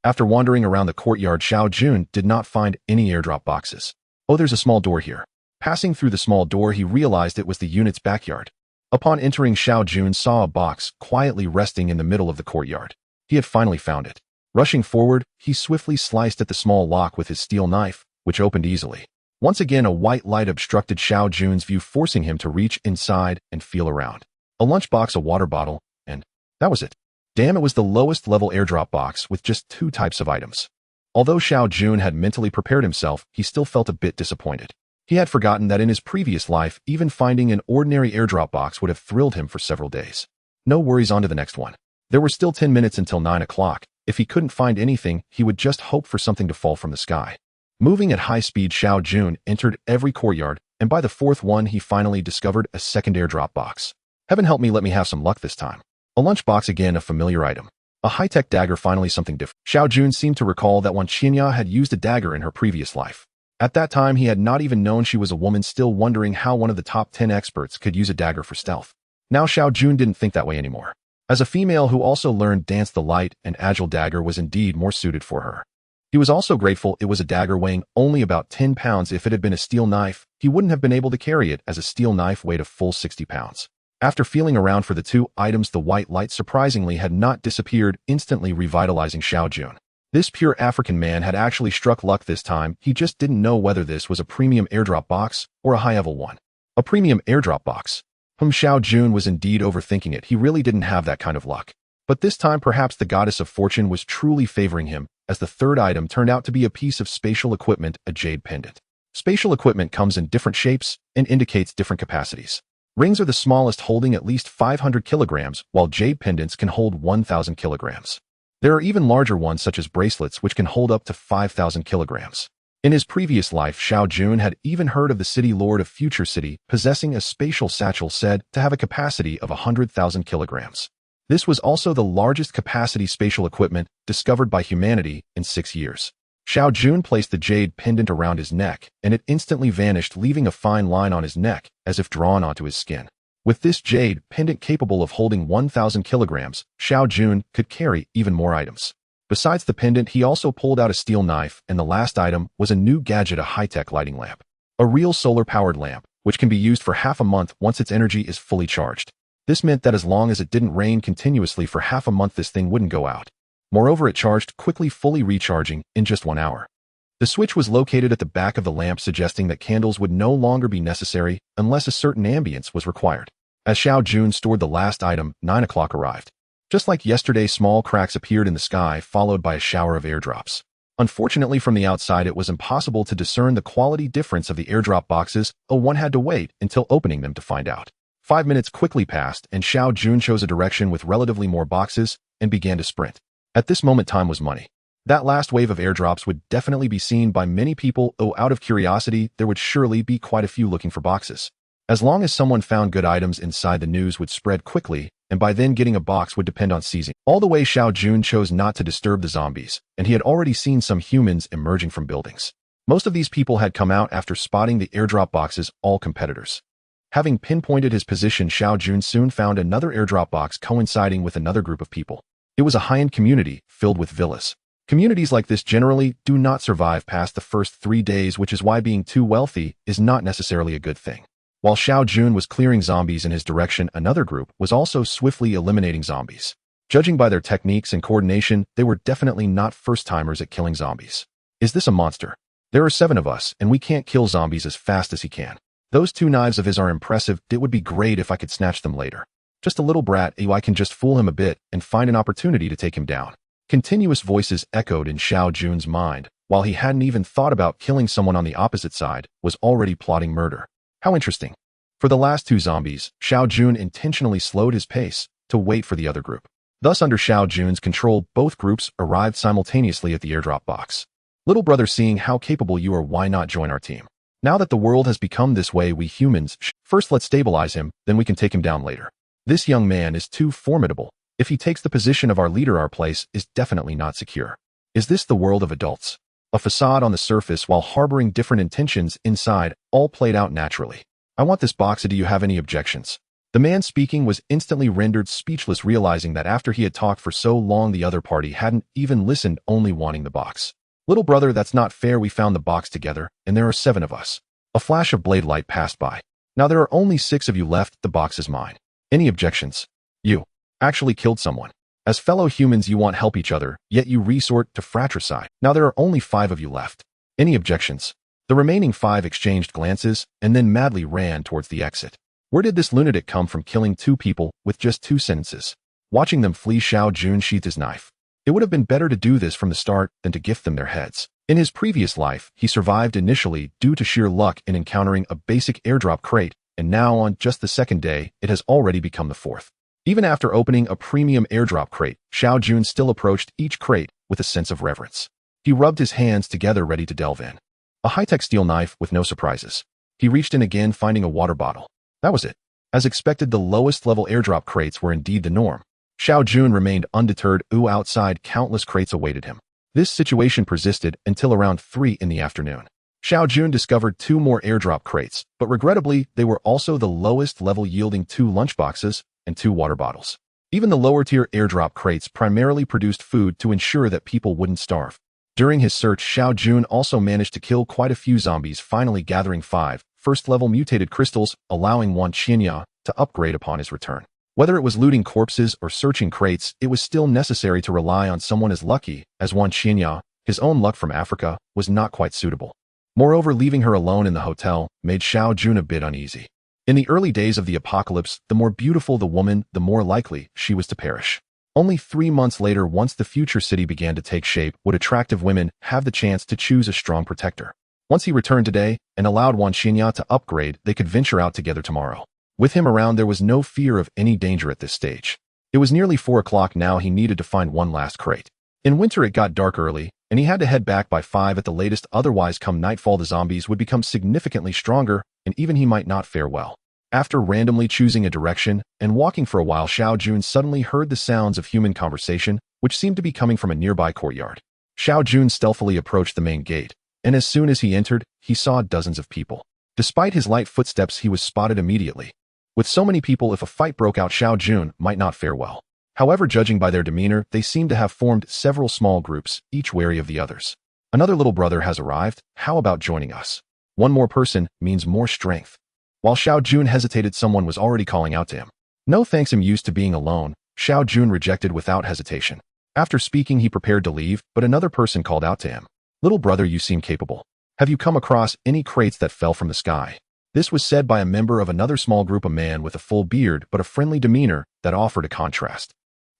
After wandering around the courtyard, Xiao Jun did not find any airdrop boxes. Oh, there's a small door here. Passing through the small door, he realized it was the unit's backyard. Upon entering, Xiao Jun saw a box quietly resting in the middle of the courtyard. He had finally found it. Rushing forward, he swiftly sliced at the small lock with his steel knife, which opened easily. Once again, a white light obstructed Xiao Jun's view, forcing him to reach inside and feel around. A lunchbox, a water bottle, and that was it. Damn, it was the lowest level airdrop box with just 2 types of items. Although Xiao Jun had mentally prepared himself, he still felt a bit disappointed. He had forgotten that in his previous life, even finding an ordinary airdrop box would have thrilled him for several days. No worries, on to the next one. There were still 10 minutes until 9 o'clock. If he couldn't find anything, he would just hope for something to fall from the sky. Moving at high speed, Xiao Jun entered every courtyard, and by the 4th one, he finally discovered a second airdrop box. Heaven help me, let me have some luck this time. A lunchbox, again a familiar item. A high-tech dagger, finally something different. Xiao Jun seemed to recall that Wan Qinya had used a dagger in her previous life. At that time, he had not even known she was a woman, still wondering how one of the top 10 experts could use a dagger for stealth. Now Xiao Jun didn't think that way anymore. As a female who also learned dance, the light and agile dagger was indeed more suited for her. He was also grateful it was a dagger weighing only about 10 pounds. If it had been a steel knife, he wouldn't have been able to carry it, as a steel knife weighed a full 60 pounds. After feeling around for the 2 items, the white light surprisingly had not disappeared, instantly revitalizing Xiao Jun. This pure African man had actually struck luck this time. He just didn't know whether this was a premium airdrop box or a high-level one. A premium airdrop box. Xiao Jun was indeed overthinking it. He really didn't have that kind of luck. But this time, perhaps the goddess of fortune was truly favoring him, as the 3rd item turned out to be a piece of spatial equipment, a jade pendant. Spatial equipment comes in different shapes and indicates different capacities. Rings are the smallest, holding at least 500 kilograms, while jade pendants can hold 1,000 kilograms. There are even larger ones, such as bracelets, which can hold up to 5,000 kilograms. In his previous life, Xiao Jun had even heard of the city lord of Future City possessing a spatial satchel said to have a capacity of 100,000 kilograms. This was also the largest capacity spatial equipment discovered by humanity in 6 years. Xiao Jun placed the jade pendant around his neck, and it instantly vanished, leaving a fine line on his neck, as if drawn onto his skin. With this jade pendant capable of holding 1,000 kilograms, Xiao Jun could carry even more items. Besides the pendant, he also pulled out a steel knife, and the last item was a new gadget, a high-tech lighting lamp. A real solar-powered lamp, which can be used for half a month once its energy is fully charged. This meant that as long as it didn't rain continuously for half a month, this thing wouldn't go out. Moreover, it charged quickly, fully recharging in just 1 hour. The switch was located at the back of the lamp, suggesting that candles would no longer be necessary unless a certain ambience was required. As Xiao Jun stored the last item, 9 o'clock arrived. Just like yesterday, small cracks appeared in the sky, followed by a shower of airdrops. Unfortunately, from the outside, it was impossible to discern the quality difference of the airdrop boxes, one had to wait until opening them to find out. 5 minutes quickly passed, and Xiao Jun chose a direction with relatively more boxes and began to sprint. At this moment, time was money. That last wave of airdrops would definitely be seen by many people. Out of curiosity, there would surely be quite a few looking for boxes. As long as someone found good items inside, the news would spread quickly, and by then getting a box would depend on seizing. All the way, Xiao Jun chose not to disturb the zombies, and he had already seen some humans emerging from buildings. Most of these people had come out after spotting the airdrop boxes, all competitors. Having pinpointed his position, Xiao Jun soon found another airdrop box coinciding with another group of people. It was a high-end community filled with villas. Communities like this generally do not survive past the first 3 days, which is why being too wealthy is not necessarily a good thing. While Xiao Jun was clearing zombies in his direction, another group was also swiftly eliminating zombies. Judging by their techniques and coordination, they were definitely not first-timers at killing zombies. Is this a monster? There are 7 of us, and we can't kill zombies as fast as he can. Those 2 knives of his are impressive. It would be great if I could snatch them later. Just a little brat, I can just fool him a bit and find an opportunity to take him down. Continuous voices echoed in Xiao Jun's mind, while he hadn't even thought about killing someone on the opposite side, was already plotting murder. How interesting. For the last two zombies, Xiao Jun intentionally slowed his pace to wait for the other group. Thus, under Xiao Jun's control, both groups arrived simultaneously at the airdrop box. Little brother, seeing how capable you are, why not join our team? Now that the world has become this way, we humans, first let's stabilize him, then we can take him down later. This young man is too formidable. If he takes the position of our leader, our place is definitely not secure. Is this the world of adults? A facade on the surface while harboring different intentions inside, all played out naturally. I want this box. Do you have any objections? The man speaking was instantly rendered speechless, realizing that after he had talked for so long, the other party hadn't even listened, only wanting the box. Little brother, that's not fair. We found the box together, and there are 7 of us. A flash of blade light passed by. Now there are only 6 of you left. The box is mine. Any objections? You actually killed someone. As fellow humans, you want help each other, yet you resort to fratricide. Now there are only 5 of you left. Any objections? The remaining 5 exchanged glances and then madly ran towards the exit. Where did this lunatic come from, killing 2 people with just 2 sentences? Watching them flee, Xiao Jun sheathed his knife. It would have been better to do this from the start than to gift them their heads. In his previous life, he survived initially due to sheer luck in encountering a basic airdrop crate, and now on just the 2nd day, it has already become the 4th. Even after opening a premium airdrop crate, Xiao Jun still approached each crate with a sense of reverence. He rubbed his hands together, ready to delve in. A high-tech steel knife with no surprises. He reached in again, finding a water bottle. That was it. As expected, the lowest-level airdrop crates were indeed the norm. Xiao Jun remained undeterred. Outside, countless crates awaited him. This situation persisted until around 3 in the afternoon. Xiao Jun discovered 2 more airdrop crates, but regrettably, they were also the lowest level, yielding 2 lunchboxes and 2 water bottles. Even the lower-tier airdrop crates primarily produced food to ensure that people wouldn't starve. During his search, Xiao Jun also managed to kill quite a few zombies, finally gathering 5 first-level mutated crystals, allowing Wan Qinya to upgrade upon his return. Whether it was looting corpses or searching crates, it was still necessary to rely on someone as lucky as Wan Qinya. His own luck from Africa was not quite suitable. Moreover, leaving her alone in the hotel made Xiao Jun a bit uneasy. In the early days of the apocalypse, the more beautiful the woman, the more likely she was to perish. Only 3 months later, once the future city began to take shape, would attractive women have the chance to choose a strong protector. Once he returned today and allowed Wan Qinya to upgrade, they could venture out together tomorrow. With him around, there was no fear of any danger at this stage. It was nearly 4 o'clock now. He needed to find one last crate. In winter, it got dark early, and he had to head back by 5 at the latest, otherwise come nightfall the zombies would become significantly stronger, and even he might not fare well. After randomly choosing a direction and walking for a while, Xiao Jun suddenly heard the sounds of human conversation, which seemed to be coming from a nearby courtyard. Xiao Jun stealthily approached the main gate, and as soon as he entered, he saw dozens of people. Despite his light footsteps, he was spotted immediately. With so many people, if a fight broke out, Xiao Jun might not fare well. However, judging by their demeanor, they seemed to have formed several small groups, each wary of the others. Another little brother has arrived. How about joining us? One more person means more strength. While Xiao Jun hesitated, someone was already calling out to him. No thanks. I'm used to being alone. Xiao Jun rejected without hesitation. After speaking, he prepared to leave, but another person called out to him. Little brother, you seem capable. Have you come across any crates that fell from the sky? This was said by a member of another small group, a man with a full beard but a friendly demeanor that offered a contrast.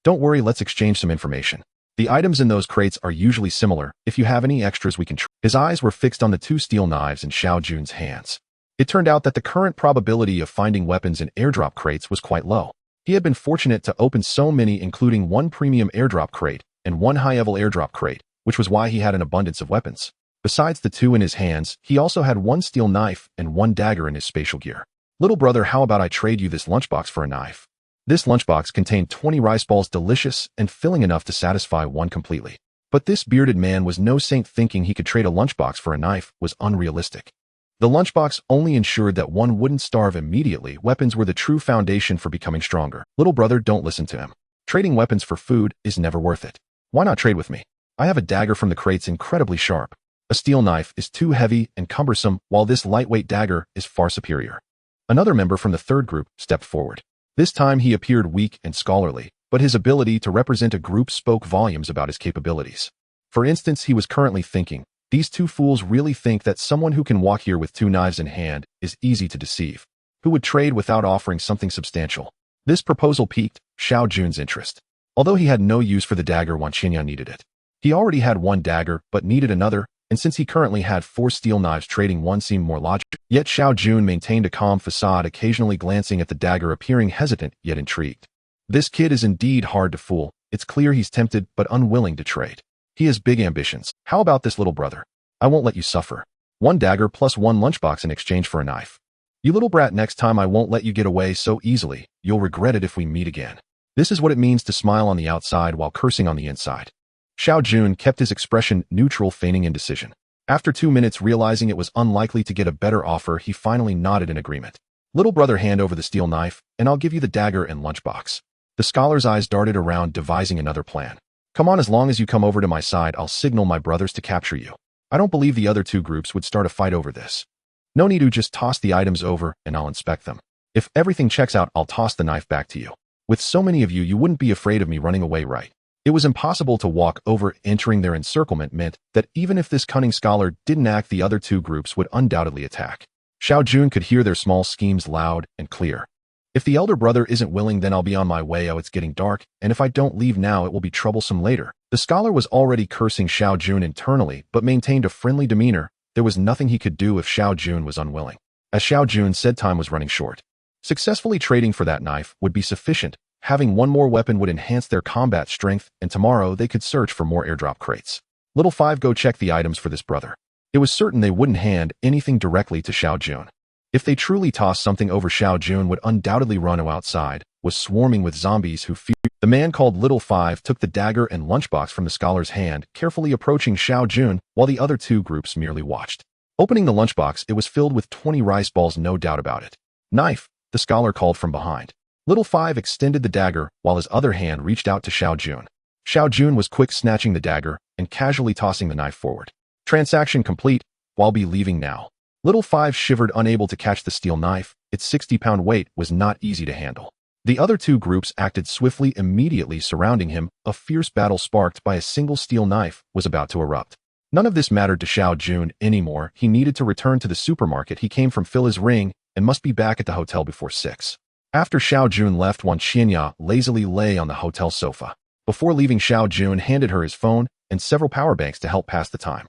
Don't worry, let's exchange some information. The items in those crates are usually similar. If you have any extras, we can trade. His eyes were fixed on the 2 steel knives in Xiao Jun's hands. It turned out that the current probability of finding weapons in airdrop crates was quite low. He had been fortunate to open so many, including 1 premium airdrop crate and 1 high-level airdrop crate, which was why he had an abundance of weapons. Besides the 2 in his hands, he also had 1 steel knife and 1 dagger in his spatial gear. Little brother, how about I trade you this lunchbox for a knife? This lunchbox contained 20 rice balls, delicious and filling enough to satisfy one completely. But this bearded man was no saint. Thinking he could trade a lunchbox for a knife was unrealistic. The lunchbox only ensured that one wouldn't starve immediately. Weapons were the true foundation for becoming stronger. Little brother, don't listen to him. Trading weapons for food is never worth it. Why not trade with me? I have a dagger from the crates, incredibly sharp. A steel knife is too heavy and cumbersome, while this lightweight dagger is far superior. Another member from the 3rd group stepped forward. This time he appeared weak and scholarly, but his ability to represent a group spoke volumes about his capabilities. For instance, he was currently thinking, these 2 fools really think that someone who can walk here with 2 knives in hand is easy to deceive. Who would trade without offering something substantial? This proposal piqued Xiao Jun's interest. Although he had no use for the dagger when Qinya needed it. He already had one dagger, but needed another, and since he currently had 4 steel knives, trading one seemed more logical. Yet Xiao Jun maintained a calm facade, occasionally glancing at the dagger, appearing hesitant yet intrigued. This kid is indeed hard to fool. It's clear he's tempted but unwilling to trade. He has big ambitions. How about this, little brother? I won't let you suffer. 1 dagger plus 1 lunchbox in exchange for a knife. You little brat, next time I won't let you get away so easily. You'll regret it if we meet again. This is what it means to smile on the outside while cursing on the inside. Xiao Jun kept his expression neutral, feigning indecision. After 2 minutes, realizing it was unlikely to get a better offer, he finally nodded in agreement. Little brother, hand over the steel knife, and I'll give you the dagger and lunchbox. The scholar's eyes darted around, devising another plan. Come on, as long as you come over to my side, I'll signal my brothers to capture you. I don't believe the other 2 groups would start a fight over this. No need to just toss the items over, and I'll inspect them. If everything checks out, I'll toss the knife back to you. With so many of you, you wouldn't be afraid of me running away, right? It was impossible to walk over. Entering their encirclement meant that even if this cunning scholar didn't act, the other 2 groups would undoubtedly attack. Xiao Jun could hear their small schemes loud and clear. If the elder brother isn't willing, then I'll be on my way. Oh, it's getting dark, and if I don't leave now, it will be troublesome later. The scholar was already cursing Xiao Jun internally, but maintained a friendly demeanor. There was nothing he could do if Xiao Jun was unwilling. As Xiao Jun said, time was running short. Successfully trading for that knife would be sufficient. Having one more weapon would enhance their combat strength, and tomorrow they could search for more airdrop crates. Little 5, go check the items for this brother. It was certain they wouldn't hand anything directly to Xiao Jun. If they truly tossed something over, Xiao Jun would undoubtedly run. Outside was swarming with zombies who feared. The man called Little 5 took the dagger and lunchbox from the scholar's hand, carefully approaching Xiao Jun, while the other 2 groups merely watched. Opening the lunchbox, it was filled with 20 rice balls, no doubt about it. Knife, the scholar called from behind. Little 5 extended the dagger, while his other hand reached out to Xiao Jun. Xiao Jun was quick, snatching the dagger and casually tossing the knife forward. Transaction complete. I'll be leaving now. Little 5 shivered, unable to catch the steel knife. Its 60-pound weight was not easy to handle. The other 2 groups acted swiftly, immediately surrounding him. A fierce battle sparked by a single steel knife was about to erupt. None of this mattered to Xiao Jun anymore. He needed to return to the supermarket he came from, fill his ring, and must be back at the hotel before 6. After Xiao Jun left, Wan Qinya lazily lay on the hotel sofa. Before leaving, Xiao Jun handed her his phone and several power banks to help pass the time.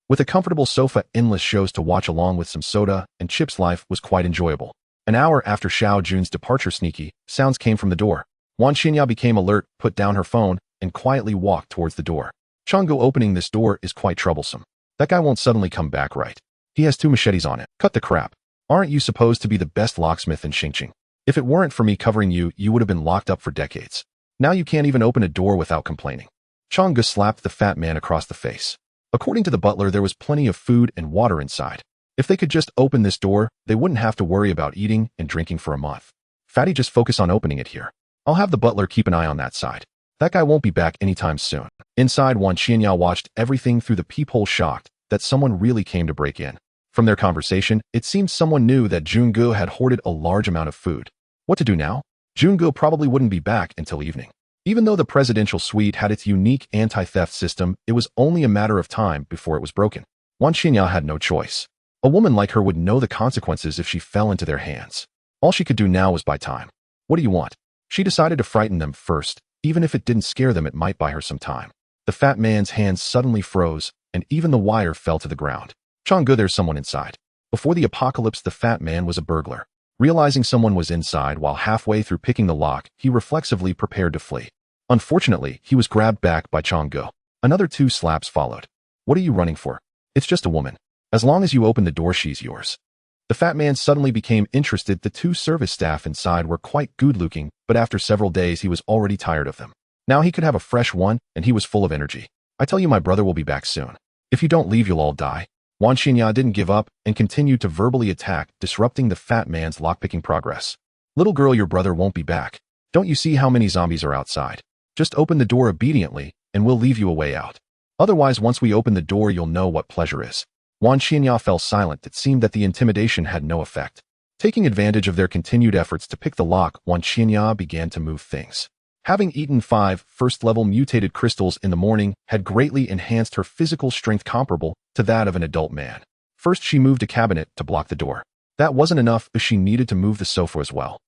With a comfortable sofa, endless shows to watch along with some soda and chips, life was quite enjoyable. An hour after Xiao Jun's departure, sneaky sounds came from the door. Wan Qinya became alert, put down her phone, and quietly walked towards the door. Changgo, opening this door is quite troublesome. That guy won't suddenly come back, right? He has 2 machetes on it. Cut the crap. Aren't you supposed to be the best locksmith in Xingqing? If it weren't for me covering you, you would have been locked up for decades. Now you can't even open a door without complaining. Changge slapped the fat man across the face. According to the butler, there was plenty of food and water inside. If they could just open this door, they wouldn't have to worry about eating and drinking for a month. Fatty, just focus on opening it here. I'll have the butler keep an eye on that side. That guy won't be back anytime soon. Inside, Wan Qinya watched everything through the peephole, shocked that someone really came to break in. From their conversation, it seemed someone knew that Junge had hoarded a large amount of food. What to do now? Junge probably wouldn't be back until evening. Even though the presidential suite had its unique anti-theft system, it was only a matter of time before it was broken. Wan Qinya had no choice. A woman like her would know the consequences if she fell into their hands. All she could do now was buy time. What do you want? She decided to frighten them first. Even if it didn't scare them, it might buy her some time. The fat man's hands suddenly froze, and even the wire fell to the ground. Changge, there's someone inside. Before the apocalypse, the fat man was a burglar. Realizing someone was inside while halfway through picking the lock, he reflexively prepared to flee. Unfortunately, he was grabbed back by Changge. Another 2 slaps followed. What are you running for? It's just a woman. As long as you open the door, she's yours. The fat man suddenly became interested. The 2 service staff inside were quite good-looking, but after several days he was already tired of them. Now he could have a fresh one, and he was full of energy. I tell you, my brother will be back soon. If you don't leave, you'll all die. Wan Qinya didn't give up and continued to verbally attack, disrupting the fat man's lockpicking progress. Little girl, your brother won't be back. Don't you see how many zombies are outside? Just open the door obediently, and we'll leave you a way out. Otherwise, once we open the door, you'll know what pleasure is. Wan Qinya fell silent. It seemed that the intimidation had no effect. Taking advantage of their continued efforts to pick the lock, Wan Qinya began to move things. Having eaten 5 first-level mutated crystals in the morning had greatly enhanced her physical strength, comparable to that of an adult man. First, she moved a cabinet to block the door. That wasn't enough, as she needed to move the sofa as well.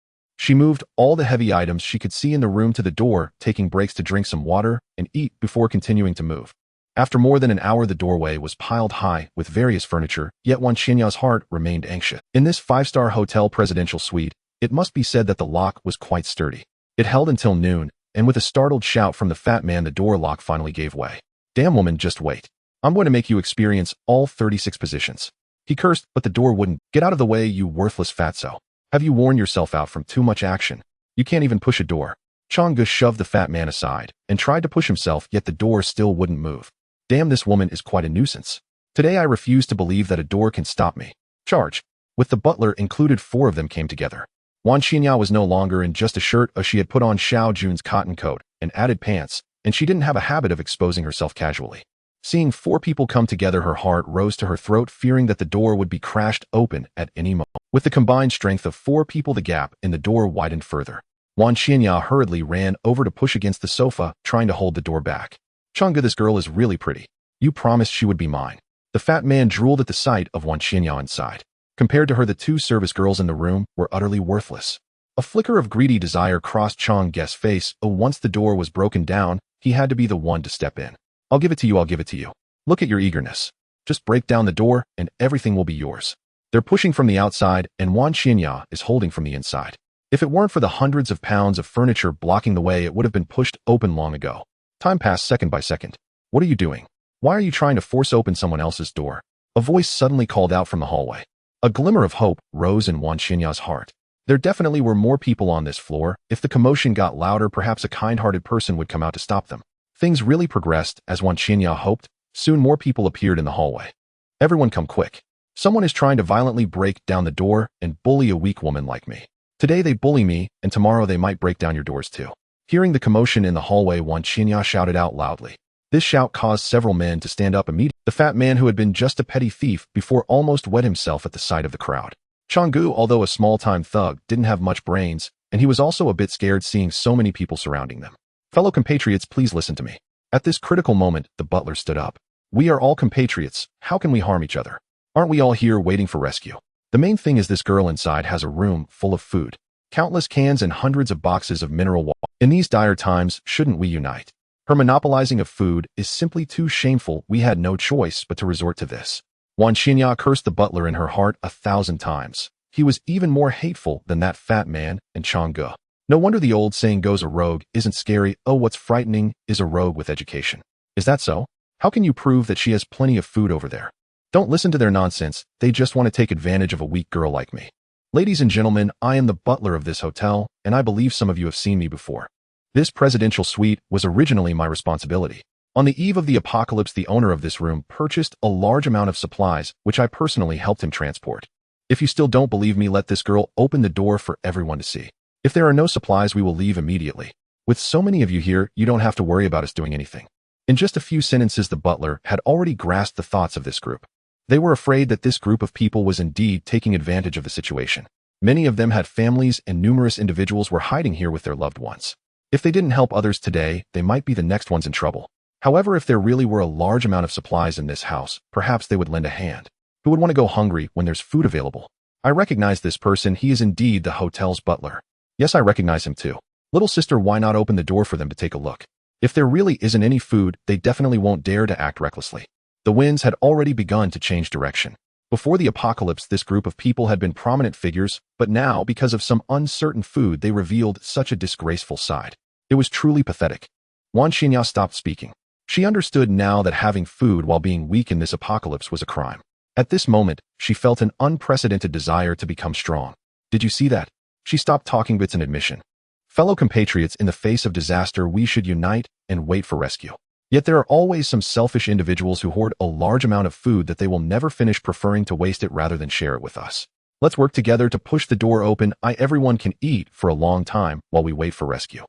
She moved all the heavy items she could see in the room to the door, taking breaks to drink some water and eat before continuing to move. After more than an hour, the doorway was piled high with various furniture, yet Wan Qianya's heart remained anxious. In this five-star hotel presidential suite, it must be said that the lock was quite sturdy. It held until noon, and with a startled shout from the fat man, the door lock finally gave way. "Damn woman, just wait. I'm going to make you experience all 36 positions." He cursed, but the door wouldn't. "Get out of the way, you worthless fatso. Have you worn yourself out from too much action? You can't even push a door." Chang'e shoved the fat man aside and tried to push himself, yet the door still wouldn't move. "Damn, this woman is quite a nuisance. Today I refuse to believe that a door can stop me. Charge." With the butler included, 4 of them came together. Wan Qianya was no longer in just a shirt, as she had put on Xiao Jun's cotton coat and added pants, and she didn't have a habit of exposing herself casually. Seeing 4 people come together, her heart rose to her throat, fearing that the door would be crashed open at any moment. With the combined strength of 4 people, the gap in the door widened further. Wan Qianya hurriedly ran over to push against the sofa, trying to hold the door back. "Chang'e, this girl is really pretty. You promised she would be mine." The fat man drooled at the sight of Wan Qianya inside. Compared to her, the 2 service girls in the room were utterly worthless. A flicker of greedy desire crossed Chang'e's face. Once the door was broken down, he had to be the one to step in. "I'll give it to you, I'll give it to you. Look at your eagerness. Just break down the door, and everything will be yours." They're pushing from the outside, and Wan Qianya is holding from the inside. If it weren't for the hundreds of pounds of furniture blocking the way, it would have been pushed open long ago. Time passed second by second. "What are you doing? Why are you trying to force open someone else's door?" A voice suddenly called out from the hallway. A glimmer of hope rose in Wan Qianya's heart. There definitely were more people on this floor. If the commotion got louder, perhaps a kind-hearted person would come out to stop them. Things really progressed as Wan Qianya hoped. Soon more people appeared in the hallway. "Everyone come quick. Someone is trying to violently break down the door and bully a weak woman like me. Today they bully me, and tomorrow they might break down your doors too." Hearing the commotion in the hallway, Wan Qianya shouted out loudly. This shout caused several men to stand up immediately. The fat man, who had been just a petty thief before, almost wet himself at the sight of the crowd. Chang'e, although a small-time thug, didn't have much brains, and he was also a bit scared seeing so many people surrounding them. "Fellow compatriots, please listen to me." At this critical moment, the butler stood up. "We are all compatriots. How can we harm each other? Aren't we all here waiting for rescue? The main thing is this girl inside has a room full of food, countless cans and hundreds of boxes of mineral water. In these dire times, shouldn't we unite? Her monopolizing of food is simply too shameful. We had no choice but to resort to this." Wan Qianya cursed the butler in her heart 1,000 times. He was even more hateful than that fat man and Chang'e. No wonder the old saying goes, "A rogue isn't scary. Oh, what's frightening is a rogue with education." Is that so? How can you prove that she has plenty of food over there? Don't listen to their nonsense. They just want to take advantage of a weak girl like me. Ladies and gentlemen, I am the butler of this hotel, and I believe some of you have seen me before. This presidential suite was originally my responsibility. On the eve of the apocalypse, the owner of this room purchased a large amount of supplies, which I personally helped him transport. If you still don't believe me, let this girl open the door for everyone to see. If there are no supplies, we will leave immediately. With so many of you here, you don't have to worry about us doing anything." In just a few sentences, the butler had already grasped the thoughts of this group. They were afraid that this group of people was indeed taking advantage of the situation. Many of them had families, and numerous individuals were hiding here with their loved ones. If they didn't help others today, they might be the next ones in trouble. However, if there really were a large amount of supplies in this house, perhaps they would lend a hand. Who would want to go hungry when there's food available? I recognize this person. He is indeed the hotel's butler. Yes, I recognize him too. Little sister, why not open the door for them to take a look? If there really isn't any food, they definitely won't dare to act recklessly. The winds had already begun to change direction. Before the apocalypse, this group of people had been prominent figures, but now, because of some uncertain food, they revealed such a disgraceful side. It was truly pathetic. Wan Qianya stopped speaking. She understood now that having food while being weak in this apocalypse was a crime. At this moment, she felt an unprecedented desire to become strong. "Did you see that?" She stopped talking. It's an admission. Fellow compatriots, in the face of disaster, we should unite and wait for rescue. Yet there are always some selfish individuals who hoard a large amount of food that they will never finish, preferring to waste it rather than share it with us. Let's work together to push the door open. Everyone can eat for a long time while we wait for rescue.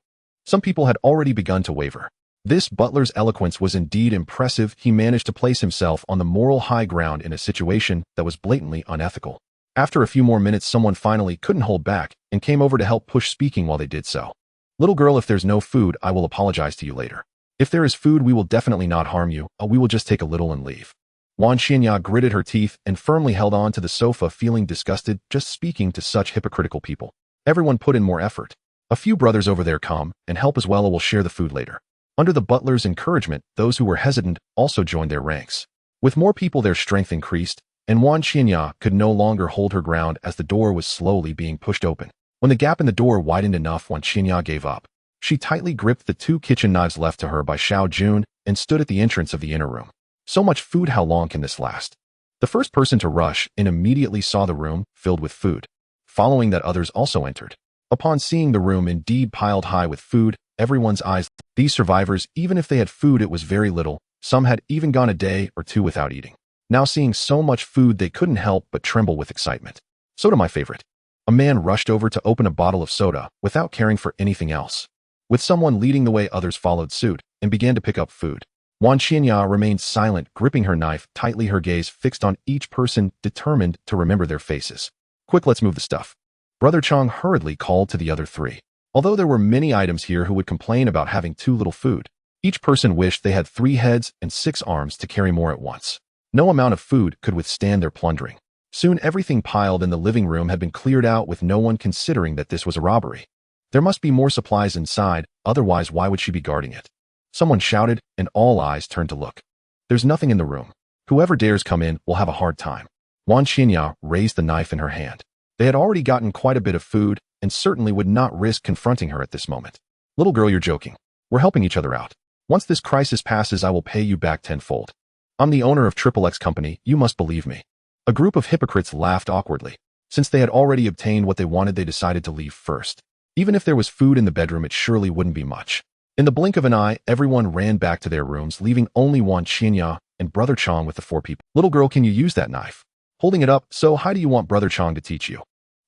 Some people had already begun to waver. This butler's eloquence was indeed impressive. He managed to place himself on the moral high ground in a situation that was blatantly unethical. After a few more minutes, someone finally couldn't hold back and came over to help push, speaking while they did so. "Little girl, if there's no food, I will apologize to you later. If there is food, we will definitely not harm you. We will just take a little and leave." Wan Qianya gritted her teeth and firmly held on to the sofa, feeling disgusted just speaking to such hypocritical people. Everyone put in more effort. A few brothers over there come and help as well, or will share the food later. Under the butler's encouragement, those who were hesitant also joined their ranks. With more people, their strength increased, and Wan Qianya could no longer hold her ground as the door was slowly being pushed open. When the gap in the door widened enough, Wan Qianya gave up. She tightly gripped the 2 kitchen knives left to her by Xiao Jun and stood at the entrance of the inner room. So much food, how long can this last? The first person to rush in immediately saw the room filled with food. Following that, others also entered. Upon seeing the room indeed piled high with food, everyone's eyes. These survivors, even if they had food, it was very little. Some had even gone a day or 2 without eating. Now seeing so much food, they couldn't help but tremble with excitement. Soda, my favorite. A man rushed over to open a bottle of soda without caring for anything else. With someone leading the way, others followed suit and began to pick up food. Wan Qianya remained silent, gripping her knife tightly, her gaze fixed on each person, determined to remember their faces. Quick, let's move the stuff. Brother Chang hurriedly called to the other 3. Although there were many items here who would complain about having too little food, each person wished they had 3 heads and 6 arms to carry more at once. No amount of food could withstand their plundering. Soon everything piled in the living room had been cleared out, with no one considering that this was a robbery. There must be more supplies inside, otherwise why would she be guarding it? Someone shouted, and all eyes turned to look. There's nothing in the room. Whoever dares come in will have a hard time. Wan Qianya raised the knife in her hand. They had already gotten quite a bit of food, and certainly would not risk confronting her at this moment. Little girl, you're joking. We're helping each other out. Once this crisis passes, I will pay you back tenfold. I'm the owner of XXX Company, you must believe me. A group of hypocrites laughed awkwardly. Since they had already obtained what they wanted, they decided to leave first. Even if there was food in the bedroom, it surely wouldn't be much. In the blink of an eye, everyone ran back to their rooms, leaving only Wan Qianya and Brother Chang with the 4 people. Little girl, can you use that knife? Holding it up, so how do you want Brother Chang to teach you?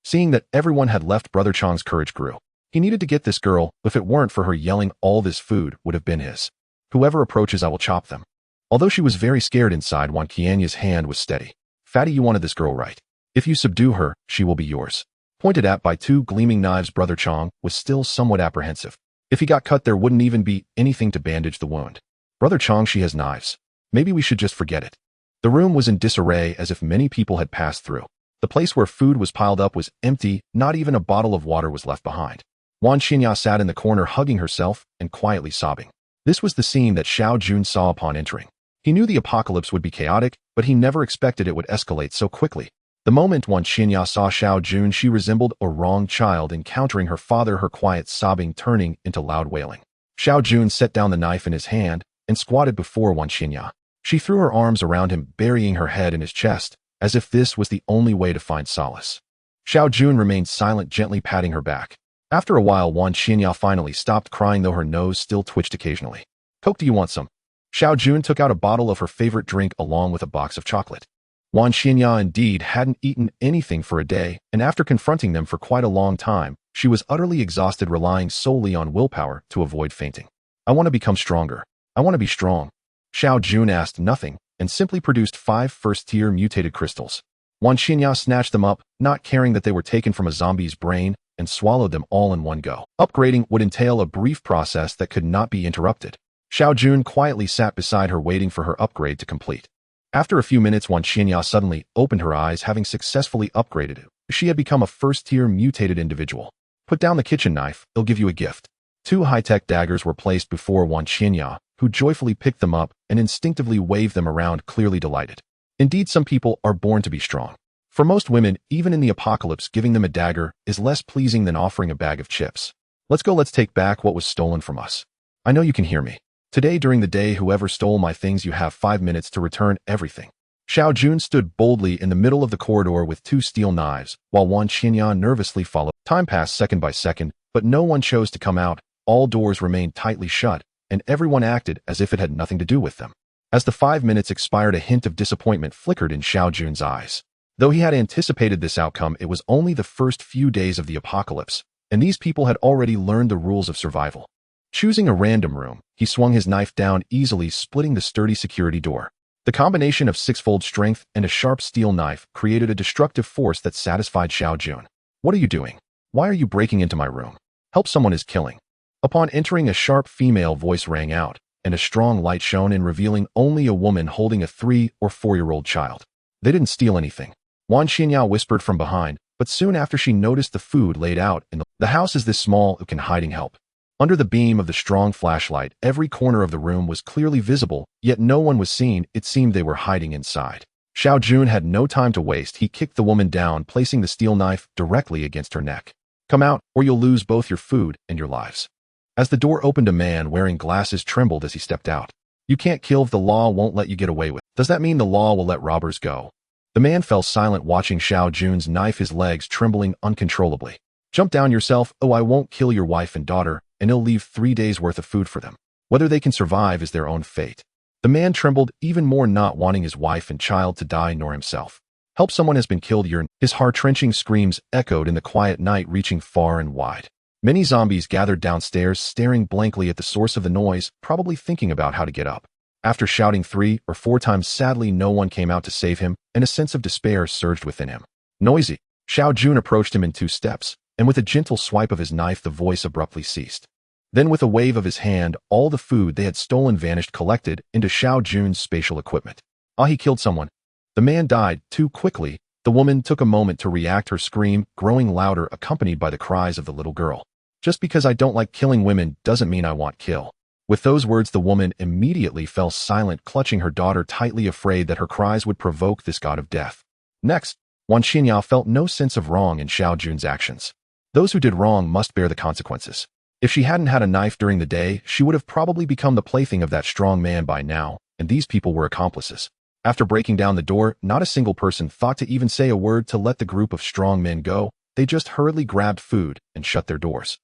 Seeing that everyone had left, Brother Chang's courage grew. He needed to get this girl. If it weren't for her yelling, all this food would have been his. Whoever approaches, I will chop them. Although she was very scared inside, Wan Qianya's hand was steady. Fatty, you wanted this girl, right? If you subdue her, she will be yours. Pointed at by 2 gleaming knives, Brother Chang was still somewhat apprehensive. If he got cut, there wouldn't even be anything to bandage the wound. Brother Chang, she has knives. Maybe we should just forget it. The room was in disarray, as if many people had passed through. The place where food was piled up was empty, not even a bottle of water was left behind. Wan Qianya sat in the corner, hugging herself and quietly sobbing. This was the scene that Xiao Jun saw upon entering. He knew the apocalypse would be chaotic, but he never expected it would escalate so quickly. The moment Wan Qianya saw Xiao Jun, she resembled a wronged child encountering her father, her quiet sobbing turning into loud wailing. Xiao Jun set down the knife in his hand and squatted before Wan Qianya. She threw her arms around him, burying her head in his chest, as if this was the only way to find solace. Xiao Jun remained silent, gently patting her back. After a while, Wan Qianya finally stopped crying, though her nose still twitched occasionally. Coke, do you want some? Xiao Jun took out a bottle of her favorite drink along with a box of chocolate. Wan Qianya indeed hadn't eaten anything for a day, and after confronting them for quite a long time, she was utterly exhausted, relying solely on willpower to avoid fainting. I want to become stronger. I want to be strong. Xiao Jun asked nothing and simply produced 5 first-tier mutated crystals. Wan Qianya snatched them up, not caring that they were taken from a zombie's brain, and swallowed them all in one go. Upgrading would entail a brief process that could not be interrupted. Xiao Jun quietly sat beside her, waiting for her upgrade to complete. After a few minutes, Wan Qianya suddenly opened her eyes, having successfully upgraded it. She had become a first-tier mutated individual. Put down the kitchen knife, it'll give you a gift. 2 high-tech daggers were placed before Wan Qianya, who joyfully picked them up and instinctively waved them around, clearly delighted. Indeed, some people are born to be strong. For most women, even in the apocalypse, giving them a dagger is less pleasing than offering a bag of chips. Let's go, let's take back what was stolen from us. I know you can hear me. Today, during the day, whoever stole my things, you have 5 minutes to return everything. Xiao Jun stood boldly in the middle of the corridor with 2 steel knives, while Wan Qianya nervously followed. Time passed second by second, but no one chose to come out. All doors remained tightly shut, and everyone acted as if it had nothing to do with them. As the 5 minutes expired, a hint of disappointment flickered in Xiao Jun's eyes. Though he had anticipated this outcome, it was only the first few days of the apocalypse, and these people had already learned the rules of survival. Choosing a random room, he swung his knife down easily, splitting the sturdy security door. The combination of 6-fold strength and a sharp steel knife created a destructive force that satisfied Xiao Jun. What are you doing? Why are you breaking into my room? Help, someone is killing. Upon entering, a sharp female voice rang out, and a strong light shone in, revealing only a woman holding a 3- or 4-year-old child. They didn't steal anything. Wan Qianya whispered from behind, but soon after she noticed the food laid out in the house is this small who can hiding help. Under the beam of the strong flashlight, every corner of the room was clearly visible, yet no one was seen. It seemed they were hiding inside. Xiao Jun had no time to waste. He kicked the woman down, placing the steel knife directly against her neck. Come out, or you'll lose both your food and your lives. As the door opened, a man wearing glasses trembled as he stepped out. You can't kill if the law won't let you get away with it. Does that mean the law will let robbers go? The man fell silent, watching Xiao Jun's knife, his legs trembling uncontrollably. Jump down yourself. Oh, I won't kill your wife and daughter, and he'll leave 3 days worth of food for them. Whether they can survive is their own fate. The man trembled even more, not wanting his wife and child to die nor himself. Help, someone has been killed here. His heart-wrenching screams echoed in the quiet night, reaching far and wide. Many zombies gathered downstairs, staring blankly at the source of the noise, probably thinking about how to get up. After shouting 3 or 4 times, sadly no one came out to save him, and a sense of despair surged within him. Noisy. Xiao Jun approached him in 2 steps, and with a gentle swipe of his knife the voice abruptly ceased. Then with a wave of his hand, all the food they had stolen vanished, collected into Xiao Jun's spatial equipment. Ah, he killed someone. The man died too quickly. The woman took a moment to react, her scream growing louder, accompanied by the cries of the little girl. Just because I don't like killing women doesn't mean I want kill. With those words, the woman immediately fell silent, clutching her daughter tightly, afraid that her cries would provoke this god of death. Next, Wan Xinya felt no sense of wrong in Xiao Jun's actions. Those who did wrong must bear the consequences. If she hadn't had a knife during the day, she would have probably become the plaything of that strong man by now, and these people were accomplices. After breaking down the door, not a single person thought to even say a word to let the group of strong men go. They just hurriedly grabbed food and shut their doors.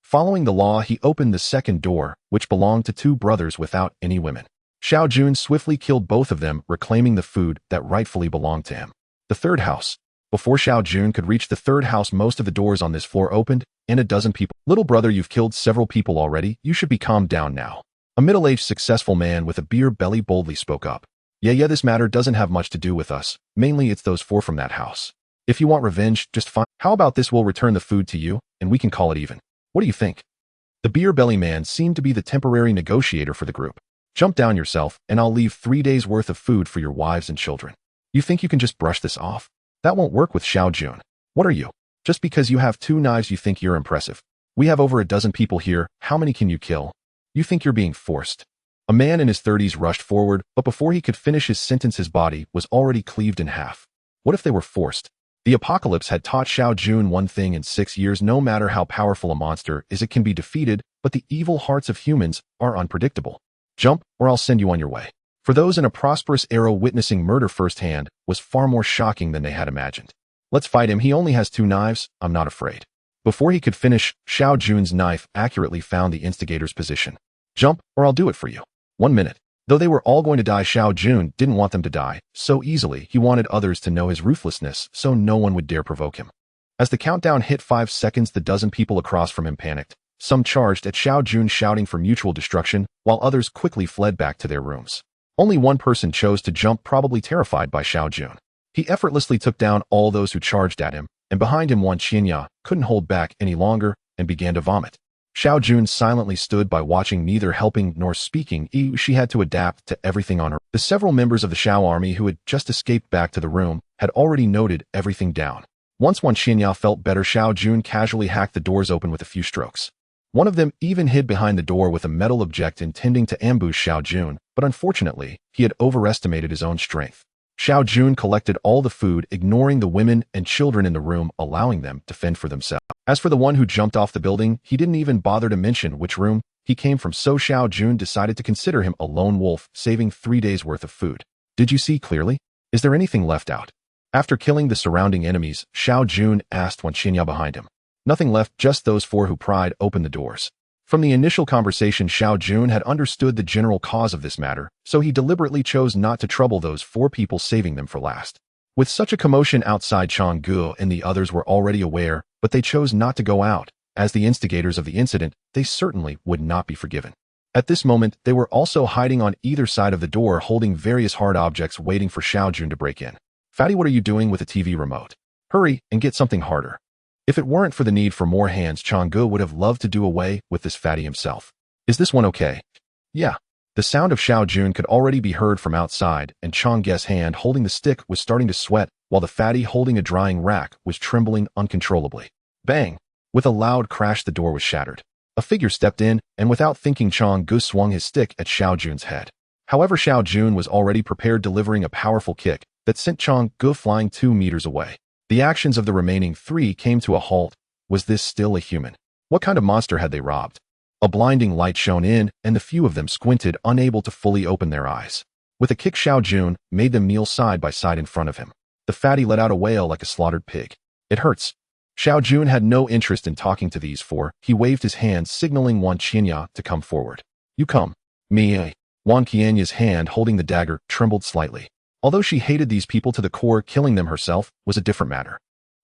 Following the law, he opened the second door, which belonged to 2 brothers without any women. Xiao Jun swiftly killed both of them, reclaiming the food that rightfully belonged to him. The third house. Before Xiao Jun could reach the third house, most of the doors on this floor opened, and a dozen people. Little brother, you've killed several people already. You should be calmed down now. A middle-aged successful man with a beer belly boldly spoke up. Yeah, this matter doesn't have much to do with us. Mainly it's those 4 from that house. If you want revenge, just fine. How about this? We'll return the food to you, and we can call it even. What do you think? The beer belly man seemed to be the temporary negotiator for the group. Jump down yourself, and I'll leave 3 days worth of food for your wives and children. You think you can just brush this off? That won't work with Xiao Jun. What are you? Just because you have 2 knives you think you're impressive? We have over a dozen people here. How many can you kill? You think you're being forced? A man in his 30s rushed forward, but before he could finish his sentence, his body was already cleaved in half. What if they were forced? The apocalypse had taught Xiao Jun one thing in 6 years: no matter how powerful a monster is, it can be defeated, but the evil hearts of humans are unpredictable. Jump, or I'll send you on your way. For those in a prosperous era, witnessing murder firsthand was far more shocking than they had imagined. Let's fight him. He only has 2 knives. I'm not afraid. Before he could finish, Xiao Jun's knife accurately found the instigator's position. Jump, or I'll do it for you. 1 minute. Though they were all going to die, Xiao Jun didn't want them to die so easily. He wanted others to know his ruthlessness, so no one would dare provoke him. As the countdown hit 5 seconds, the dozen people across from him panicked. Some charged at Xiao Jun, shouting for mutual destruction, while others quickly fled back to their rooms. Only one person chose to jump, probably terrified by Xiao Jun. He effortlessly took down all those who charged at him, and behind him Wan Xinya couldn't hold back any longer and began to vomit. Xiao Jun silently stood by, watching, neither helping nor speaking. She had to adapt to everything on her. The several members of the Xiao army who had just escaped back to the room had already noted everything down. Once Wan Xinya felt better, Xiao Jun casually hacked the doors open with a few strokes. One of them even hid behind the door with a metal object, intending to ambush Xiao Jun, but unfortunately, he had overestimated his own strength. Xiao Jun collected all the food, ignoring the women and children in the room, allowing them to fend for themselves. As for the one who jumped off the building, he didn't even bother to mention which room he came from, so Xiao Jun decided to consider him a lone wolf, saving 3 days worth of food. Did you see clearly? Is there anything left out? After killing the surrounding enemies, Xiao Jun asked Wan Xinya behind him. Nothing left, just those 4 who pried open the doors. From the initial conversation, Xiao Jun had understood the general cause of this matter, so he deliberately chose not to trouble those 4 people, saving them for last. With such a commotion outside, Changgu and the others were already aware, but they chose not to go out. As the instigators of the incident, they certainly would not be forgiven. At this moment, they were also hiding on either side of the door, holding various hard objects, waiting for Xiao Jun to break in. Fatty, what are you doing with a TV remote? Hurry and get something harder. If it weren't for the need for more hands, Changgu would have loved to do away with this fatty himself. Is this one okay? Yeah. The sound of Xiao Jun could already be heard from outside, and Changgu's hand holding the stick was starting to sweat while the fatty holding a drying rack was trembling uncontrollably. Bang! With a loud crash, the door was shattered. A figure stepped in, and without thinking, Chong Gu swung his stick at Xiao Jun's head. However, Xiao Jun was already prepared, delivering a powerful kick that sent Chong Gu flying 2 meters away. The actions of the remaining 3 came to a halt. Was this still a human? What kind of monster had they robbed? A blinding light shone in, and the few of them squinted, unable to fully open their eyes. With a kick, Xiao Jun made them kneel side by side in front of him. The fatty let out a wail like a slaughtered pig. It hurts. Xiao Jun had no interest in talking to these 4. He waved his hand, signaling Wan Qianya to come forward. You come. Me. Wan Qianya's hand holding the dagger trembled slightly. Although she hated these people to the core, killing them herself was a different matter.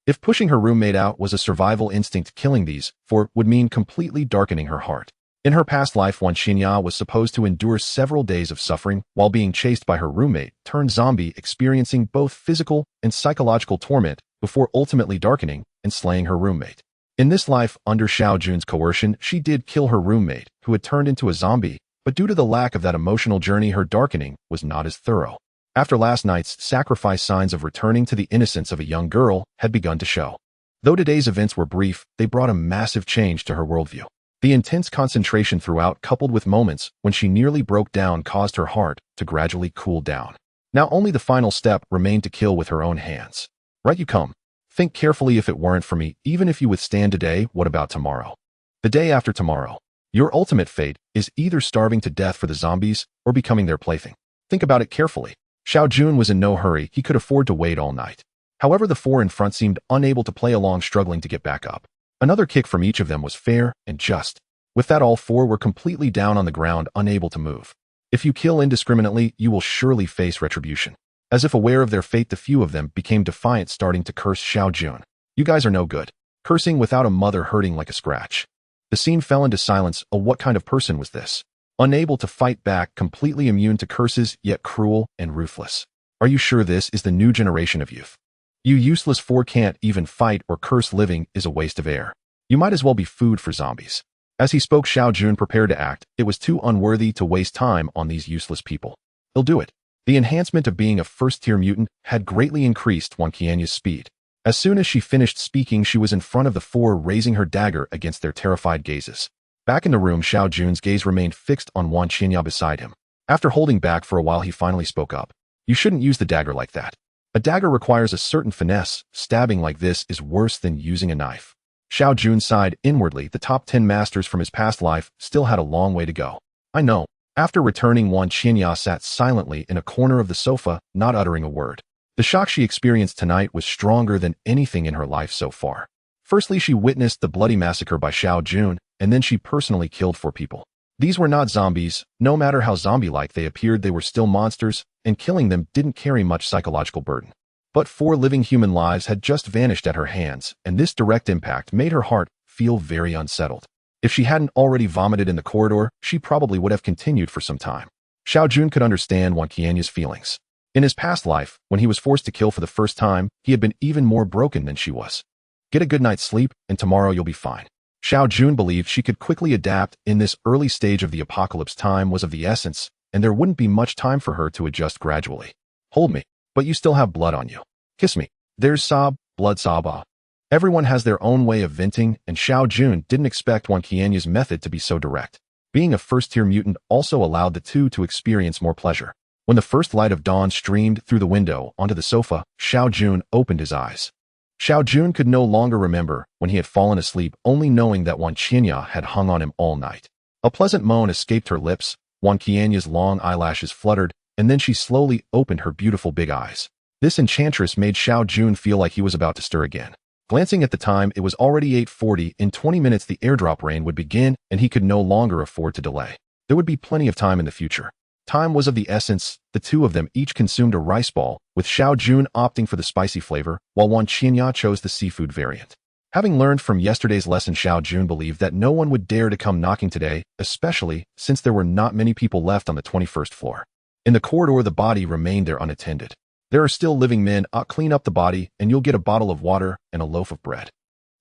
If pushing her roommate out was a survival instinct, killing these 4 would mean completely darkening her heart. In her past life, Wan Qianya was supposed to endure several days of suffering while being chased by her roommate turned zombie, experiencing both physical and psychological torment before ultimately darkening and slaying her roommate. In this life, under Xiao Jun's coercion, she did kill her roommate, who had turned into a zombie, but due to the lack of that emotional journey, her darkening was not as thorough. After last night's sacrifice, signs of returning to the innocence of a young girl had begun to show. Though today's events were brief, they brought a massive change to her worldview. The intense concentration throughout, coupled with moments when she nearly broke down, caused her heart to gradually cool down. Now only the final step remained: to kill with her own hands. Right, you come. Think carefully. If it weren't for me, even if you withstand today, what about tomorrow? The day after tomorrow? Your ultimate fate is either starving to death for the zombies or becoming their plaything. Think about it carefully. Xiao Jun was in no hurry. He could afford to wait all night. However, the 4 in front seemed unable to play along, struggling to get back up. Another kick from each of them was fair and just. With that, all 4 were completely down on the ground, unable to move. If you kill indiscriminately, you will surely face retribution. As if aware of their fate, the few of them became defiant, starting to curse Xiao Jun. You guys are no good. Cursing without a mother, hurting like a scratch. The scene fell into silence. What kind of person was this? Unable to fight back, completely immune to curses, yet cruel and ruthless. Are you sure this is the new generation of youth? You useless 4 can't even fight or curse. Living is a waste of air. You might as well be food for zombies. As he spoke, Xiao Jun prepared to act. It was too unworthy to waste time on these useless people. He'll do it. The enhancement of being a first-tier mutant had greatly increased Wan Qianya's speed. As soon as she finished speaking, she was in front of the 4, raising her dagger against their terrified gazes. Back in the room, Xiao Jun's gaze remained fixed on Wan Qianya beside him. After holding back for a while, he finally spoke up. You shouldn't use the dagger like that. A dagger requires a certain finesse. Stabbing like this is worse than using a knife. Xiao Jun sighed inwardly. The top 10 masters from his past life still had a long way to go. I know. After returning, Wan Qianya sat silently in a corner of the sofa, not uttering a word. The shock she experienced tonight was stronger than anything in her life so far. Firstly, she witnessed the bloody massacre by Xiao Jun, and then she personally killed 4 people. These were not zombies. No matter how zombie-like they appeared, they were still monsters, and killing them didn't carry much psychological burden. But 4 living human lives had just vanished at her hands, and this direct impact made her heart feel very unsettled. If she hadn't already vomited in the corridor, she probably would have continued for some time. Xiao Jun could understand Wan Qianya's feelings. In his past life, when he was forced to kill for the first time, he had been even more broken than she was. Get a good night's sleep, and tomorrow you'll be fine. Xiao Jun believed she could quickly adapt. In this early stage of the apocalypse, time was of the essence, and there wouldn't be much time for her to adjust gradually. Hold me, but you still have blood on you. Kiss me. There's sob, blood sob. Everyone has their own way of venting, and Xiao Jun didn't expect Wan Qianya's method to be so direct. Being a first-tier mutant also allowed the 2 to experience more pleasure. When the first light of dawn streamed through the window onto the sofa, Xiao Jun opened his eyes. Xiao Jun could no longer remember when he had fallen asleep, only knowing that Wan Qianya had hung on him all night. A pleasant moan escaped her lips. Wan Qianya's long eyelashes fluttered, and then she slowly opened her beautiful big eyes. This enchantress made Xiao Jun feel like he was about to stir again. Glancing at the time, it was already 8:40. In 20 minutes, the airdrop rain would begin, and he could no longer afford to delay. There would be plenty of time in the future. Time was of the essence. The 2 of them each consumed a rice ball, with Xiao Jun opting for the spicy flavor, while Wan Qianya chose the seafood variant. Having learned from yesterday's lesson, Xiao Jun believed that no one would dare to come knocking today, especially since there were not many people left on the 21st floor. In the corridor, the body remained there unattended. There are still living men. Clean up the body, and you'll get a bottle of water and a loaf of bread.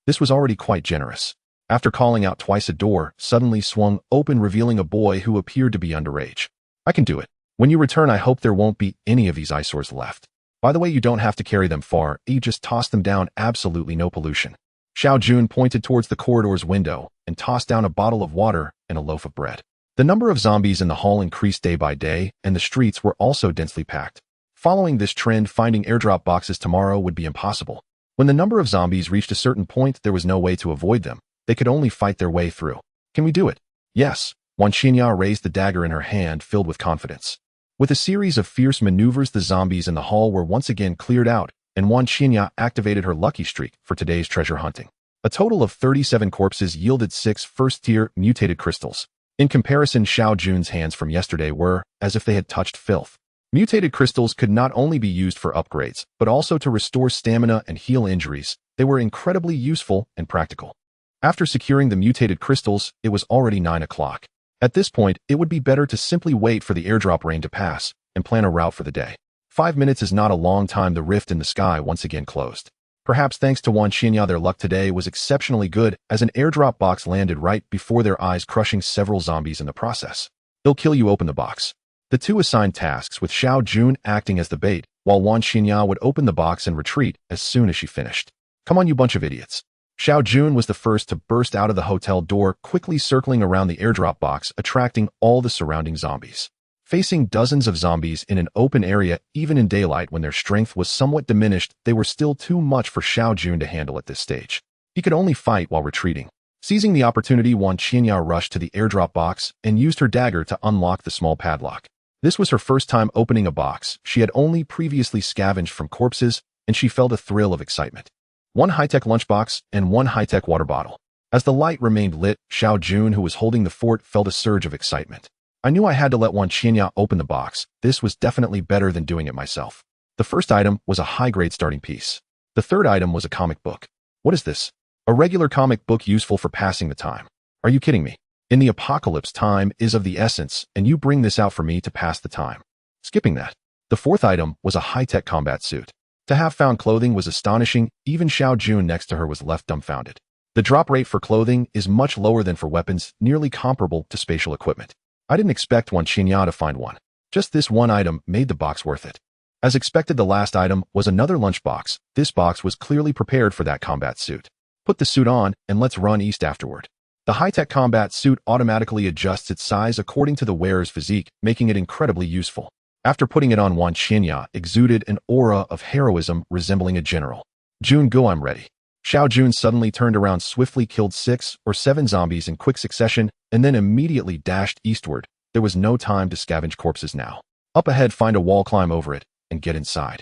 This was already quite generous. After calling out twice, a door suddenly swung open, revealing a boy who appeared to be underage. I can do it. When you return, I hope there won't be any of these eyesores left. By the way, you don't have to carry them far, you just toss them down, absolutely no pollution. Xiao Jun pointed towards the corridor's window and tossed down a bottle of water and a loaf of bread. The number of zombies in the hall increased day by day, and the streets were also densely packed. Following this trend, finding airdrop boxes tomorrow would be impossible. When the number of zombies reached a certain point, there was no way to avoid them. They could only fight their way through. Can we do it? Yes. Wan Qinya raised the dagger in her hand, filled with confidence. With a series of fierce maneuvers, the zombies in the hall were once again cleared out, and Wan Qinya activated her lucky streak for today's treasure hunting. A total of 37 corpses yielded 6 first-tier mutated crystals. In comparison, Xiao Jun's hands from yesterday were as if they had touched filth. Mutated crystals could not only be used for upgrades, but also to restore stamina and heal injuries. They were incredibly useful and practical. After securing the mutated crystals, it was already 9 o'clock. At this point, it would be better to simply wait for the airdrop rain to pass and plan a route for the day. 5 minutes is not a long time. The rift in the sky once again closed. Perhaps thanks to Wan Qinya, their luck today was exceptionally good, as an airdrop box landed right before their eyes, crushing several zombies in the process. They'll kill you. Open the box. The two assigned tasks, with Xiao Jun acting as the bait, while Wan Qinya would open the box and retreat as soon as she finished. Come on, you bunch of idiots. Xiao Jun was the first to burst out of the hotel door, quickly circling around the airdrop box, attracting all the surrounding zombies. Facing dozens of zombies in an open area, even in daylight when their strength was somewhat diminished, they were still too much for Xiao Jun to handle at this stage. He could only fight while retreating. Seizing the opportunity, Wan Qinya rushed to the airdrop box and used her dagger to unlock the small padlock. This was her first time opening a box. She had only previously scavenged from corpses, and she felt a thrill of excitement. 1 high-tech lunchbox and 1 high-tech water bottle. As the light remained lit, Xiao Jun, who was holding the fort, felt a surge of excitement. I knew I had to let Wan Qinya open the box. This was definitely better than doing it myself. The first item was a high-grade starting piece. The third item was a comic book. What is this? A regular comic book useful for passing the time. Are you kidding me? In the apocalypse, time is of the essence, and you bring this out for me to pass the time. Skipping that. The fourth item was a high-tech combat suit. To have found clothing was astonishing. Even Xiao Jun next to her was left dumbfounded. The drop rate for clothing is much lower than for weapons, nearly comparable to spatial equipment. I didn't expect Wan Qinya to find one. Just this one item made the box worth it. As expected, the last item was another lunchbox. This box was clearly prepared for that combat suit. Put the suit on, and let's run east afterward. The high-tech combat suit automatically adjusts its size according to the wearer's physique, making it incredibly useful. After putting it on, Wan Qinya exuded an aura of heroism resembling a general. Jun, go, I'm ready. Xiao Jun suddenly turned around, swiftly killed 6 or 7 zombies in quick succession, and then immediately dashed eastward. There was no time to scavenge corpses now. Up ahead, find a wall, climb over it, and get inside.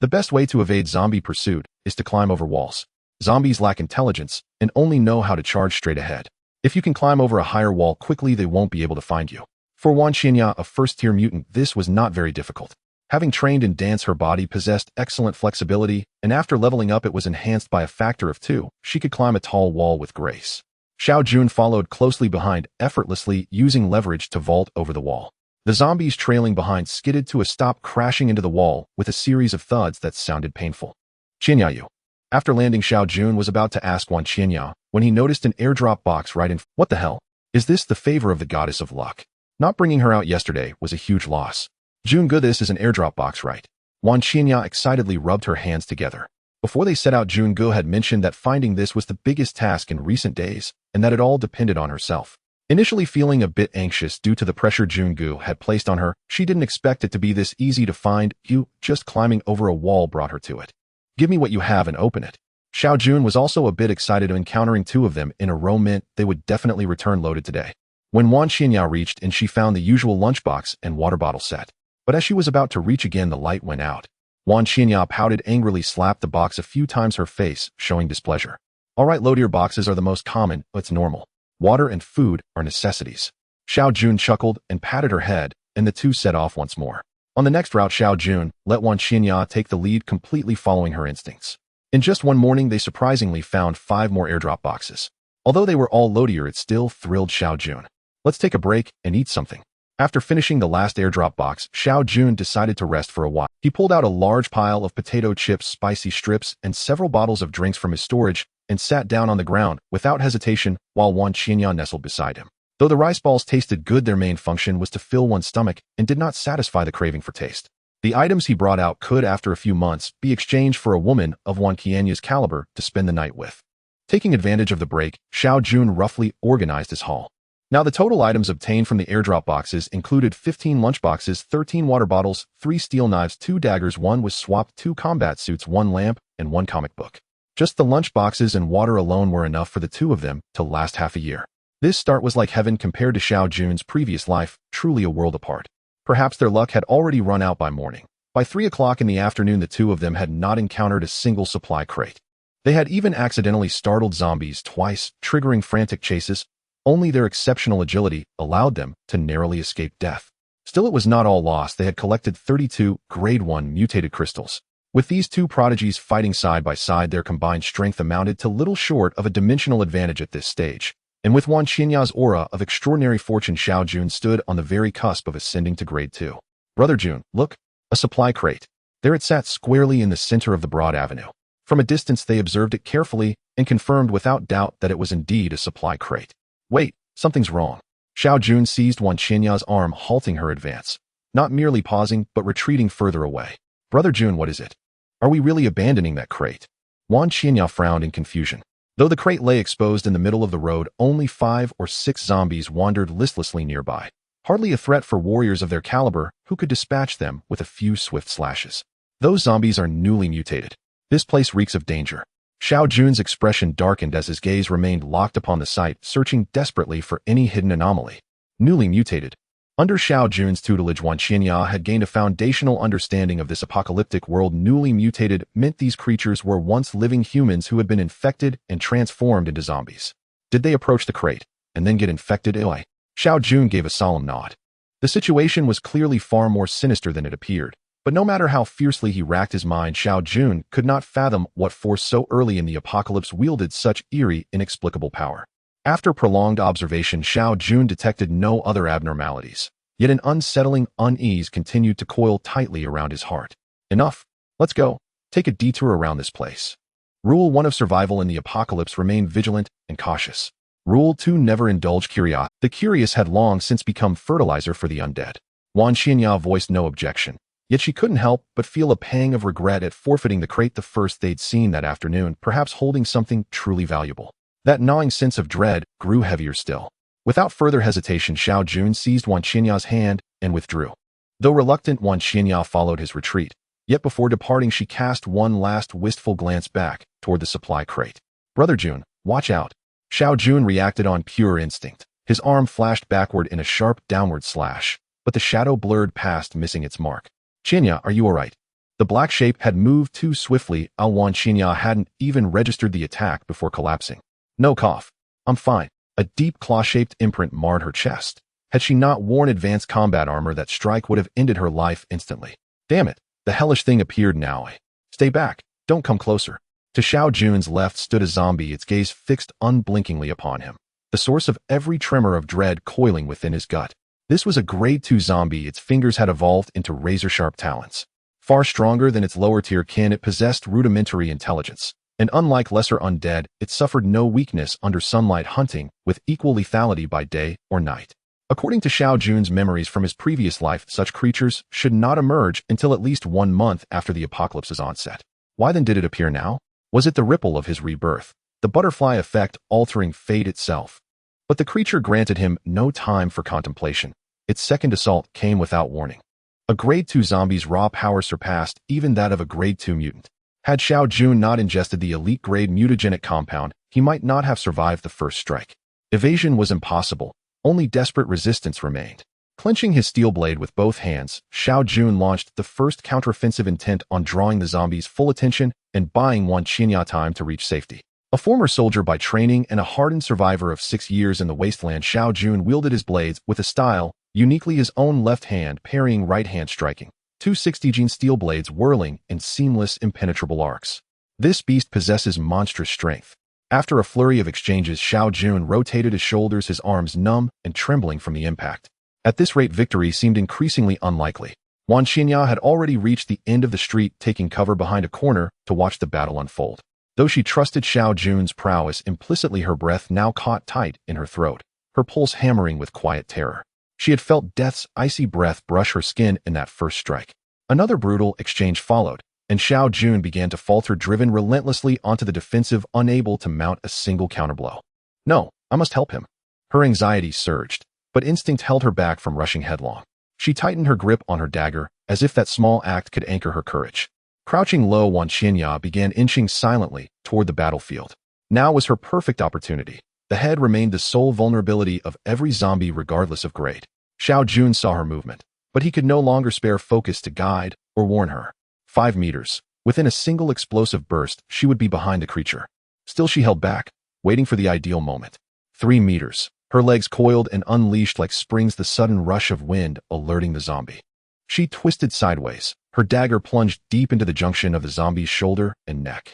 The best way to evade zombie pursuit is to climb over walls. Zombies lack intelligence and only know how to charge straight ahead. If you can climb over a higher wall quickly, they won't be able to find you. For Wan Qinya, a first-tier mutant, this was not very difficult. Having trained in dance, her body possessed excellent flexibility, and after leveling up, it was enhanced by a factor of 2. She could climb a tall wall with grace. Xiao Jun followed closely behind, effortlessly using leverage to vault over the wall. The zombies trailing behind skidded to a stop, crashing into the wall with a series of thuds that sounded painful. Qinya, you. After landing, Xiao Jun was about to ask Wan Qinya when he noticed an airdrop box right in. What the hell? Is this the favor of the goddess of luck? Not bringing her out yesterday was a huge loss. Jun, good, this is an airdrop box, right? Wan Qinya excitedly rubbed her hands together. Before they set out, Jun Gu had mentioned that finding this was the biggest task in recent days, and that it all depended on herself. Initially feeling a bit anxious due to the pressure Jun Gu had placed on her, she didn't expect it to be this easy to find. Just climbing over a wall brought her to it. Give me what you have and open it. Xiao Jun was also a bit excited. Encountering 2 of them in a row meant they would definitely return loaded today. When Wan Qinya reached in, she found the usual lunchbox and water bottle set. But as she was about to reach again, the light went out. Wan Qinya pouted angrily, slapped the box a few times, her face showing displeasure. Alright, loadier boxes are the most common, it's normal. Water and food are necessities. Xiao Jun chuckled and patted her head, and the two set off once more. On the next route, Xiao Jun let Wan Qinya take the lead, completely following her instincts. In just one morning, they surprisingly found 5 more airdrop boxes. Although they were all loadier, it still thrilled Xiao Jun. Let's take a break and eat something. After finishing the last airdrop box, Xiao Jun decided to rest for a while. He pulled out a large pile of potato chips, spicy strips, and several bottles of drinks from his storage and sat down on the ground without hesitation while Wan Qinya nestled beside him. Though the rice balls tasted good, their main function was to fill one's stomach and did not satisfy the craving for taste. The items he brought out could, after a few months, be exchanged for a woman of Wan Qianya's caliber to spend the night with. Taking advantage of the break, Xiao Jun roughly organized his haul. Now the total items obtained from the airdrop boxes included 15 lunchboxes, 13 water bottles, 3 steel knives, 2 daggers, 1 was swapped, 2 combat suits, 1 lamp, and 1 comic book. Just the lunchboxes and water alone were enough for the two of them to last half a year. This start was like heaven compared to Xiao Jun's previous life, truly a world apart. Perhaps their luck had already run out by morning. By 3 o'clock in the afternoon, the two of them had not encountered a single supply crate. They had even accidentally startled zombies twice, triggering frantic chases. Only their exceptional agility allowed them to narrowly escape death. Still, it was not all lost. They had collected 32 Grade 1 mutated crystals. With these two prodigies fighting side by side, their combined strength amounted to little short of a dimensional advantage at this stage. And with Wan Qianya's aura of extraordinary fortune, Xiao Jun stood on the very cusp of ascending to Grade 2. Brother Jun, look, a supply crate. There it sat squarely in the center of the broad avenue. From a distance, they observed it carefully and confirmed without doubt that it was indeed a supply crate. Wait, something's wrong. Xiao Jun seized Wan Qianya's arm, halting her advance. Not merely pausing, but retreating further away. Brother Jun, what is it? Are we really abandoning that crate? Wan Qianya frowned in confusion. Though the crate lay exposed in the middle of the road, only 5 or 6 zombies wandered listlessly nearby. Hardly a threat for warriors of their caliber who could dispatch them with a few swift slashes. Those zombies are newly mutated. This place reeks of danger. Xiao Jun's expression darkened as his gaze remained locked upon the site, searching desperately for any hidden anomaly. Newly mutated. Under Xiao Jun's tutelage, Wan Qianya had gained a foundational understanding of this apocalyptic world. Newly mutated meant these creatures were once living humans who had been infected and transformed into zombies. Did they approach the crate and then get infected? Xiao Jun gave a solemn nod. The situation was clearly far more sinister than it appeared. But no matter how fiercely he racked his mind, Xiao Jun could not fathom what force so early in the apocalypse wielded such eerie, inexplicable power. After prolonged observation, Xiao Jun detected no other abnormalities. Yet an unsettling unease continued to coil tightly around his heart. Enough. Let's go. Take a detour around this place. Rule 1 of survival in the apocalypse: remain vigilant and cautious. Rule 2: never indulge curiosity. The curious had long since become fertilizer for the undead. Wan Qianya voiced no objection. Yet she couldn't help but feel a pang of regret at forfeiting the crate, the first they'd seen that afternoon, perhaps holding something truly valuable. That gnawing sense of dread grew heavier still. Without further hesitation, Xiao Jun seized Wan Qianya's hand and withdrew. Though reluctant, Wan Qianya followed his retreat. Yet before departing, she cast one last wistful glance back toward the supply crate. Brother Jun, watch out. Xiao Jun reacted on pure instinct. His arm flashed backward in a sharp downward slash, but the shadow blurred past, missing its mark. Qianya, are you alright? The black shape had moved too swiftly. Wan Qianya hadn't even registered the attack before collapsing. No cough. I'm fine. A deep claw-shaped imprint marred her chest. Had she not worn advanced combat armor, that strike would have ended her life instantly. Damn it. The hellish thing appeared now. Stay back. Don't come closer. To Xiao Jun's left stood a zombie, its gaze fixed unblinkingly upon him. The source of every tremor of dread coiling within his gut. This was a Grade 2 zombie. Its fingers had evolved into razor-sharp talons. Far stronger than its lower-tier kin, it possessed rudimentary intelligence. And unlike lesser undead, it suffered no weakness under sunlight, hunting with equal lethality by day or night. According to Xiao Jun's memories from his previous life, such creatures should not emerge until at least 1 month after the apocalypse's onset. Why then did it appear now? Was it the ripple of his rebirth, the butterfly effect altering fate itself? But the creature granted him no time for contemplation. Its second assault came without warning. A Grade 2 zombie's raw power surpassed even that of a Grade 2 mutant. Had Xiao Jun not ingested the elite grade mutagenic compound, he might not have survived the first strike. Evasion was impossible. Only desperate resistance remained. Clenching his steel blade with both hands, Xiao Jun launched the first counteroffensive, intent on drawing the zombies' full attention and buying Wan Qianya time to reach safety. A former soldier by training and a hardened survivor of 6 years in the wasteland, Xiao Jun wielded his blades with a style uniquely his own, left hand parrying, right hand striking. 260-gene steel blades whirling in seamless, impenetrable arcs. This beast possesses monstrous strength. After a flurry of exchanges, Xiao Jun rotated his shoulders, his arms numb and trembling from the impact. At this rate, victory seemed increasingly unlikely. Wan Qianya had already reached the end of the street, taking cover behind a corner to watch the battle unfold. Though she trusted Xiao Jun's prowess implicitly, her breath now caught tight in her throat, her pulse hammering with quiet terror. She had felt death's icy breath brush her skin in that first strike. Another brutal exchange followed, and Xiao Jun began to falter, driven relentlessly onto the defensive, unable to mount a single counterblow. No, I must help him. Her anxiety surged, but instinct held her back from rushing headlong. She tightened her grip on her dagger, as if that small act could anchor her courage. Crouching low, Wan Qianya began inching silently toward the battlefield. Now was her perfect opportunity. The head remained the sole vulnerability of every zombie regardless of grade. Xiao Jun saw her movement, but he could no longer spare focus to guide or warn her. 5 meters. Within a single explosive burst, she would be behind the creature. Still she held back, waiting for the ideal moment. 3 meters. Her legs coiled and unleashed like springs, the sudden rush of wind alerting the zombie. She twisted sideways. Her dagger plunged deep into the junction of the zombie's shoulder and neck.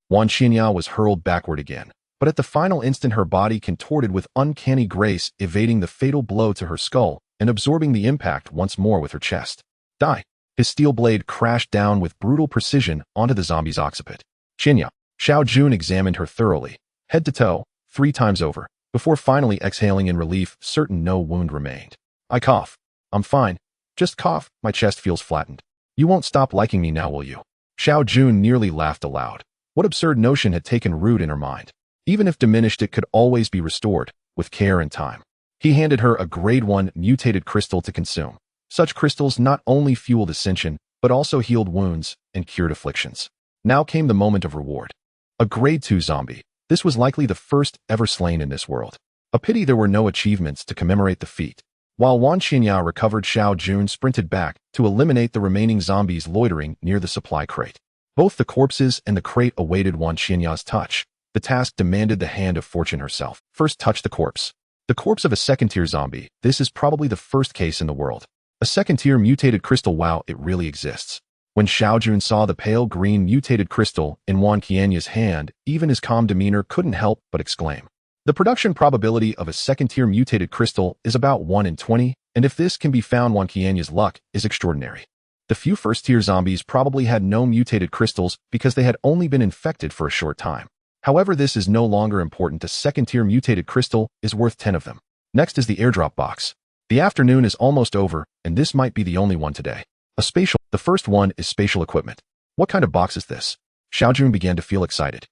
Wan Qianya was hurled backward again, but at the final instant her body contorted with uncanny grace, evading the fatal blow to her skull and absorbing the impact once more with her chest. Die! His steel blade crashed down with brutal precision onto the zombie's occiput. Qianya. Xiao Jun examined her thoroughly, head to toe, 3 times over, before finally exhaling in relief, certain no wound remained. I cough. I'm fine. Just cough, my chest feels flattened. You won't stop liking me now, will you? Xiao Jun nearly laughed aloud. What absurd notion had taken root in her mind? Even if diminished, it could always be restored, with care and time. He handed her a grade 1 mutated crystal to consume. Such crystals not only fueled ascension, but also healed wounds and cured afflictions. Now came the moment of reward. A grade 2 zombie. This was likely the first ever slain in this world. A pity there were no achievements to commemorate the feat. While Wan Qianya recovered, Xiao Jun sprinted back to eliminate the remaining zombies loitering near the supply crate. Both the corpses and the crate awaited Wan Qianya's touch. The task demanded the hand of fortune herself. First, touch the corpse. The corpse of a second-tier zombie. This is probably the first case in the world. A second-tier mutated crystal. Wow, it really exists. When Xiao Jun saw the pale green mutated crystal in Wan Qianya's hand, even his calm demeanor couldn't help but exclaim. The production probability of a second-tier mutated crystal is about 1 in 20, and if this can be found, Wan Qianya's luck is extraordinary. The few first-tier zombies probably had no mutated crystals because they had only been infected for a short time. However, this is no longer important. A second-tier mutated crystal is worth 10 of them. Next is the airdrop box. The afternoon is almost over, and this might be the only one today. The first one is spatial equipment. What kind of box is this? Xiao Jun began to feel excited.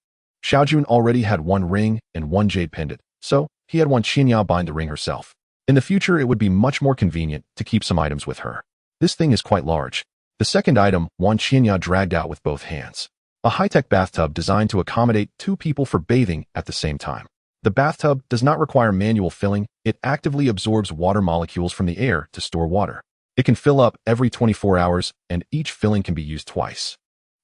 Xiao Jun already had 1 ring and 1 jade pendant, so he had Wan Qianya bind the ring herself. In the future, it would be much more convenient to keep some items with her. This thing is quite large. The second item, Wan Qianya dragged out with both hands. A high-tech bathtub designed to accommodate 2 people for bathing at the same time. The bathtub does not require manual filling. It actively absorbs water molecules from the air to store water. It can fill up every 24 hours, and each filling can be used twice.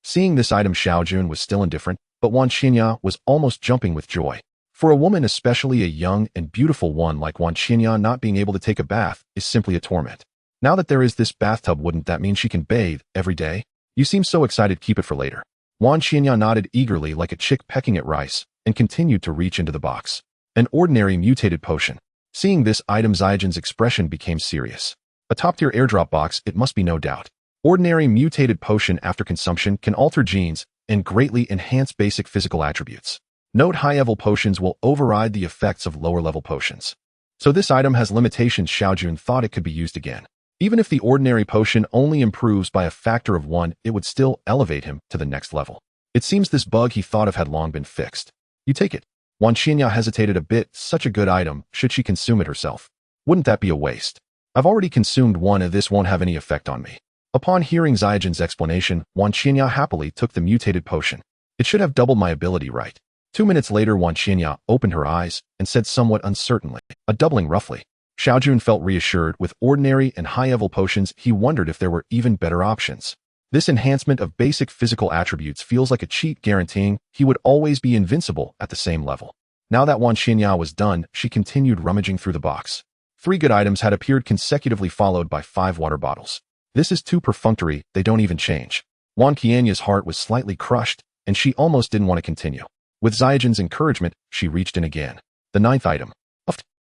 Seeing this item, Xiao Jun was still indifferent, but Wan Qianya was almost jumping with joy. For a woman, especially a young and beautiful one like Wan Qianya, not being able to take a bath is simply a torment. Now that there is this bathtub, wouldn't that mean she can bathe every day? You seem so excited, keep it for later. Wan Qianya nodded eagerly like a chick pecking at rice and continued to reach into the box. An ordinary mutated potion. Seeing this item, Zaijian's expression became serious. A top-tier airdrop box, it must be, no doubt. Ordinary mutated potion after consumption can alter genes and greatly enhance basic physical attributes. Note: high-level potions will override the effects of lower-level potions. So this item has limitations. Xiao Jun thought it could be used again. Even if the ordinary potion only improves by a factor of 1, it would still elevate him to the next level. It seems this bug he thought of had long been fixed. You take it. Wan Qianya hesitated a bit. Such a good item, should she consume it herself? Wouldn't that be a waste? I've already consumed 1 and this won't have any effect on me. Upon hearing Zaijian's explanation, Wan Qianya happily took the mutated potion. It should have doubled my ability, right? 2 minutes later, Wan Qianya opened her eyes and said somewhat uncertainly, a doubling roughly. Xiao Jun felt reassured. With ordinary and high-level potions, he wondered if there were even better options. This enhancement of basic physical attributes feels like a cheat, guaranteeing he would always be invincible at the same level. Now that Wan Qianya was done, she continued rummaging through the box. 3 good items had appeared consecutively, followed by 5 water bottles. This is too perfunctory, they don't even change. Wan Qianya's heart was slightly crushed, and she almost didn't want to continue. With Zaijian's encouragement, she reached in again. The 9th item.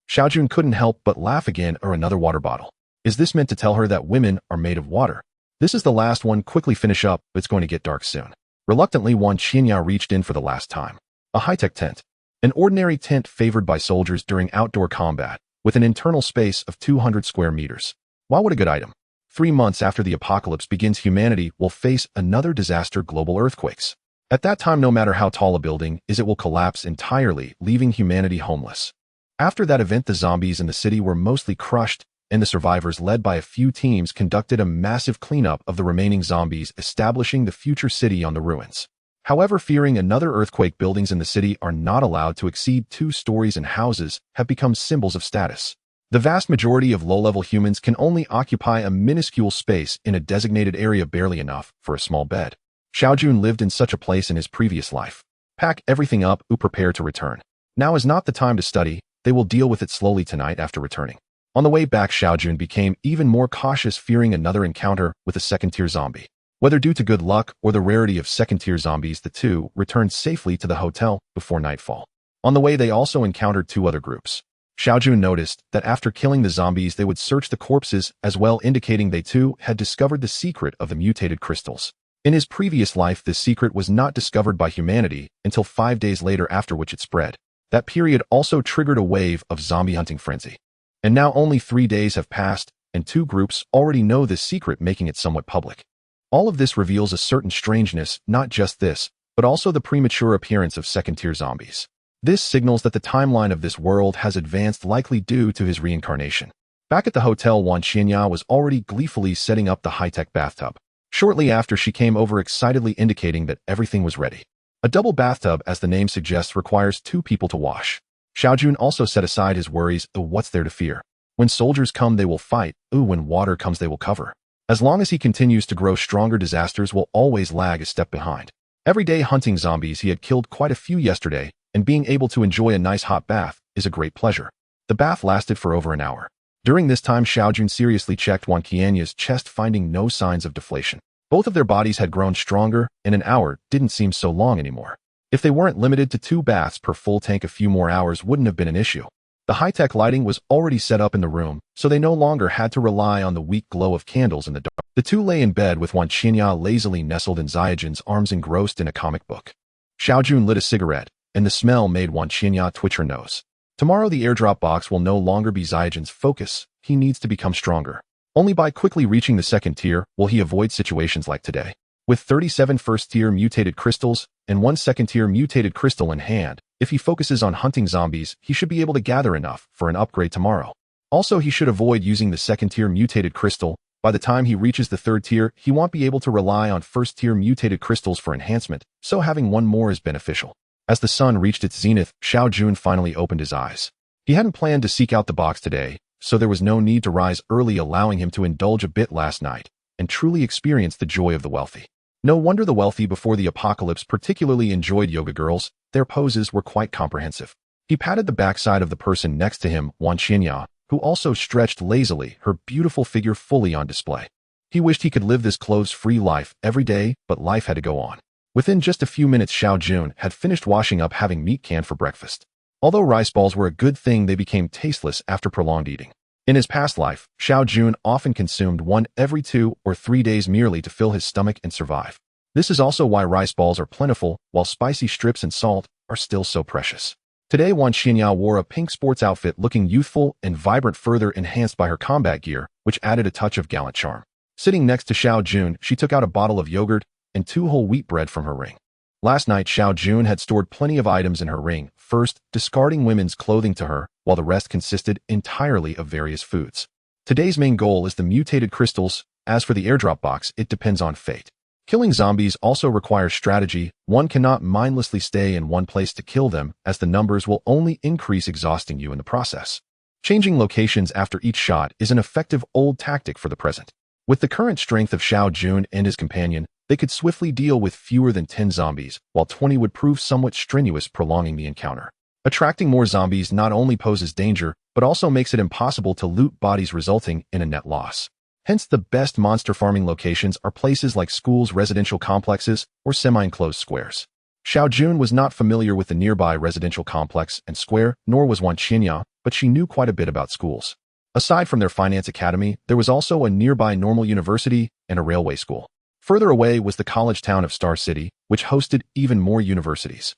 Xiao Jun couldn't help but laugh again. Or another water bottle. Is this meant to tell her that women are made of water? This is the last one. Quickly finish up, it's going to get dark soon. Reluctantly, Wan Qianya reached in for the last time. A high-tech tent. An ordinary tent favored by soldiers during outdoor combat, with an internal space of 200 square meters. Why, what a good item. 3 months after the apocalypse begins, humanity will face another disaster: global earthquakes. At that time, no matter how tall a building is, it will collapse entirely, leaving humanity homeless. After that event, the zombies in the city were mostly crushed, and the survivors, led by a few teams, conducted a massive cleanup of the remaining zombies, establishing the future city on the ruins. However, fearing another earthquake, buildings in the city are not allowed to exceed 2 stories, and houses have become symbols of status. The vast majority of low-level humans can only occupy a minuscule space in a designated area, barely enough for a small bed. Xiaojun lived in such a place in his previous life. Pack everything up, prepare to return. Now is not the time to study. They will deal with it slowly tonight after returning. On the way back, Xiaojun became even more cautious, fearing another encounter with a second-tier zombie. Whether due to good luck or the rarity of second-tier zombies, the two returned safely to the hotel before nightfall. On the way, they also encountered 2 other groups. Xiaojun noticed that after killing the zombies, they would search the corpses as well, indicating they too had discovered the secret of the mutated crystals. In his previous life, this secret was not discovered by humanity until 5 days later, after which it spread. That period also triggered a wave of zombie hunting frenzy. And now only 3 days have passed, and 2 groups already know this secret, making it somewhat public. All of this reveals a certain strangeness, not just this, but also the premature appearance of second-tier zombies. This signals that the timeline of this world has advanced, likely due to his reincarnation. Back at the hotel, Wan Xianya was already gleefully setting up the high-tech bathtub. Shortly after, she came over excitedly, indicating that everything was ready. A double bathtub, as the name suggests, requires 2 people to wash. Xiaojun also set aside his worries. What's there to fear? When soldiers come, they will fight. When water comes, they will cover. As long as he continues to grow stronger, disasters will always lag a step behind. Every day hunting zombies, he had killed quite a few yesterday, and being able to enjoy a nice hot bath is a great pleasure. The bath lasted for over an hour. During this time, Xiaojun seriously checked Wan Qianya's chest, finding no signs of deflation. Both of their bodies had grown stronger, and an hour didn't seem so long anymore. If they weren't limited to 2 baths per full tank, a few more hours wouldn't have been an issue. The high-tech lighting was already set up in the room, so they no longer had to rely on the weak glow of candles in the dark. The 2 lay in bed with Wan Qianya lazily nestled in Xiaojun's arms, engrossed in a comic book. Xiaojun lit a cigarette, and the smell made Wan Qianya twitch her nose. Tomorrow, the airdrop box will no longer be Xiaojun's focus. He needs to become stronger. Only by quickly reaching the second tier will he avoid situations like today. With 37 first-tier mutated crystals and 1 second-tier mutated crystal in hand, if he focuses on hunting zombies, he should be able to gather enough for an upgrade tomorrow. Also, he should avoid using the second-tier mutated crystal. By the time he reaches the 3rd tier, he won't be able to rely on first-tier mutated crystals for enhancement, so having 1 more is beneficial. As the sun reached its zenith, Xiaojun finally opened his eyes. He hadn't planned to seek out the box today, so there was no need to rise early, allowing him to indulge a bit last night and truly experience the joy of the wealthy. No wonder the wealthy before the apocalypse particularly enjoyed yoga girls. Their poses were quite comprehensive. He patted the backside of the person next to him, Wan Qianya, who also stretched lazily, her beautiful figure fully on display. He wished he could live this clothes-free life every day, but life had to go on. Within just a few minutes, Xiaojun had finished washing up, having meat canned for breakfast. Although rice balls were a good thing, they became tasteless after prolonged eating. In his past life, Xiaojun often consumed 1 every 2 or 3 days merely to fill his stomach and survive. This is also why rice balls are plentiful, while spicy strips and salt are still so precious. Today, Wan Xianya wore a pink sports outfit, looking youthful and vibrant, further enhanced by her combat gear, which added a touch of gallant charm. Sitting next to Xiaojun, she took out a bottle of yogurt and 2 whole wheat bread from her ring. Last night, Xiaojun had stored plenty of items in her ring, first discarding women's clothing to her, while the rest consisted entirely of various foods. Today's main goal is the mutated crystals. As for the airdrop box, it depends on fate. Killing zombies also requires strategy. One cannot mindlessly stay in one place to kill them, as the numbers will only increase, exhausting you in the process. Changing locations after each shot is an effective old tactic for the present. With the current strength of Xiaojun and his companion, they could swiftly deal with fewer than 10 zombies, while 20 would prove somewhat strenuous, prolonging the encounter. Attracting more zombies not only poses danger, but also makes it impossible to loot bodies, resulting in a net loss. Hence, the best monster farming locations are places like schools, residential complexes, or semi-enclosed squares. Xiaojun was not familiar with the nearby residential complex and square, nor was Wan Qianya, but she knew quite a bit about schools. Aside from their finance academy, there was also a nearby normal university and a railway school. Further away was the college town of Star City, which hosted even more universities.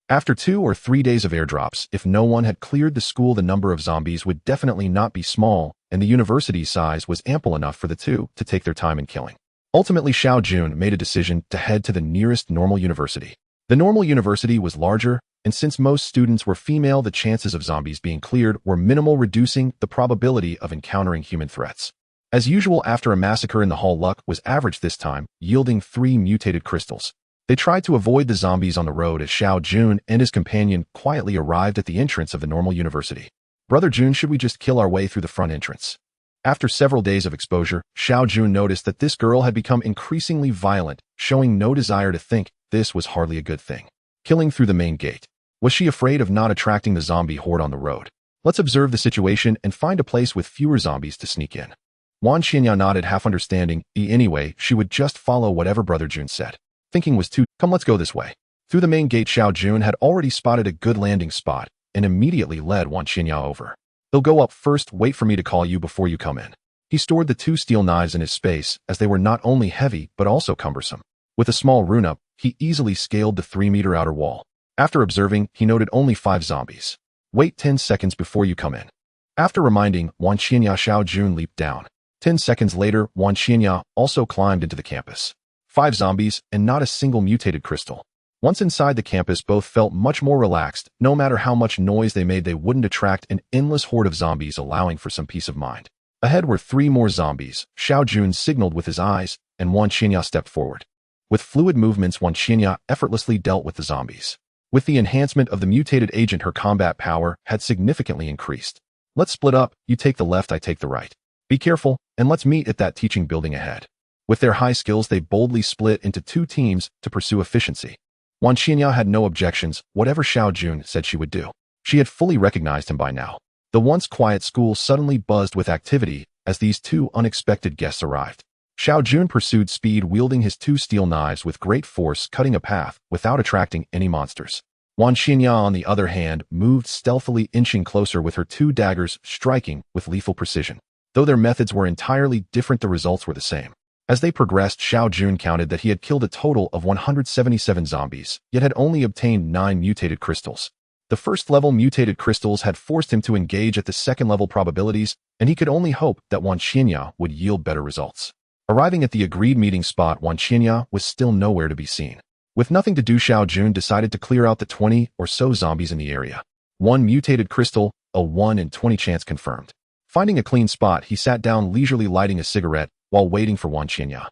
After 2 or 3 days of airdrops, if no one had cleared the school, the number of zombies would definitely not be small, and the university's size was ample enough for the two to take their time in killing. Ultimately, Xiao Jun made a decision to head to the nearest normal university. The normal university was larger, and since most students were female, the chances of zombies being cleared were minimal, reducing the probability of encountering human threats. As usual, after a massacre in the hall, luck was average this time, yielding 3 mutated crystals. They tried to avoid the zombies on the road as Xiao Jun and his companion quietly arrived at the entrance of the normal university. "Brother Jun, should we just kill our way through the front entrance?" After several days of exposure, Xiao Jun noticed that this girl had become increasingly violent, showing no desire to think. This was hardly a good thing. Killing through the main gate. Was she afraid of not attracting the zombie horde on the road? Let's observe the situation and find a place with fewer zombies to sneak in. Wan Xinya nodded, half understanding. Anyway, she would just follow whatever Brother Jun said. Thinking was too, "Come, let's go this way." Through the main gate, Xiao Jun had already spotted a good landing spot and immediately led Wan Xinya over. "They'll go up first, wait for me to call you before you come in." He stored the 2 steel knives in his space, as they were not only heavy but also cumbersome. With a small rune-up, he easily scaled the 3-meter outer wall. After observing, he noted only 5 zombies. "Wait 10 seconds before you come in." After reminding Wan Xinya, Xiao Jun leaped down. 10 seconds later, Wan Xinya also climbed into the campus. 5 zombies and not a single mutated crystal. Once inside the campus, both felt much more relaxed. No matter how much noise they made, they wouldn't attract an endless horde of zombies, allowing for some peace of mind. Ahead were 3 more zombies. Xiao Jun signaled with his eyes, and Wan Xinya stepped forward. With fluid movements, Wan Xinya effortlessly dealt with the zombies. With the enhancement of the mutated agent, her combat power had significantly increased. "Let's split up, you take the left, I take the right. Be careful, and let's meet at that teaching building ahead." With their high skills, they boldly split into 2 teams to pursue efficiency. Wan Xinya had no objections, whatever Xiao Jun said she would do. She had fully recognized him by now. The once quiet school suddenly buzzed with activity as these 2 unexpected guests arrived. Xiao Jun pursued speed, wielding his 2 steel knives with great force, cutting a path without attracting any monsters. Wan Xinya, on the other hand, moved stealthily, inching closer with her 2 daggers, striking with lethal precision. Though their methods were entirely different, the results were the same. As they progressed, Xiao Jun counted that he had killed a total of 177 zombies, yet had only obtained 9 mutated crystals. The first-level mutated crystals had forced him to engage at the second-level probabilities, and he could only hope that Wan Xinya would yield better results. Arriving at the agreed meeting spot, Wan Xinya was still nowhere to be seen. With nothing to do, Xiao Jun decided to clear out the 20 or so zombies in the area. 1 mutated crystal, a 1 in 20 chance confirmed. Finding a clean spot, he sat down, leisurely lighting a cigarette while waiting for Wan Xinya.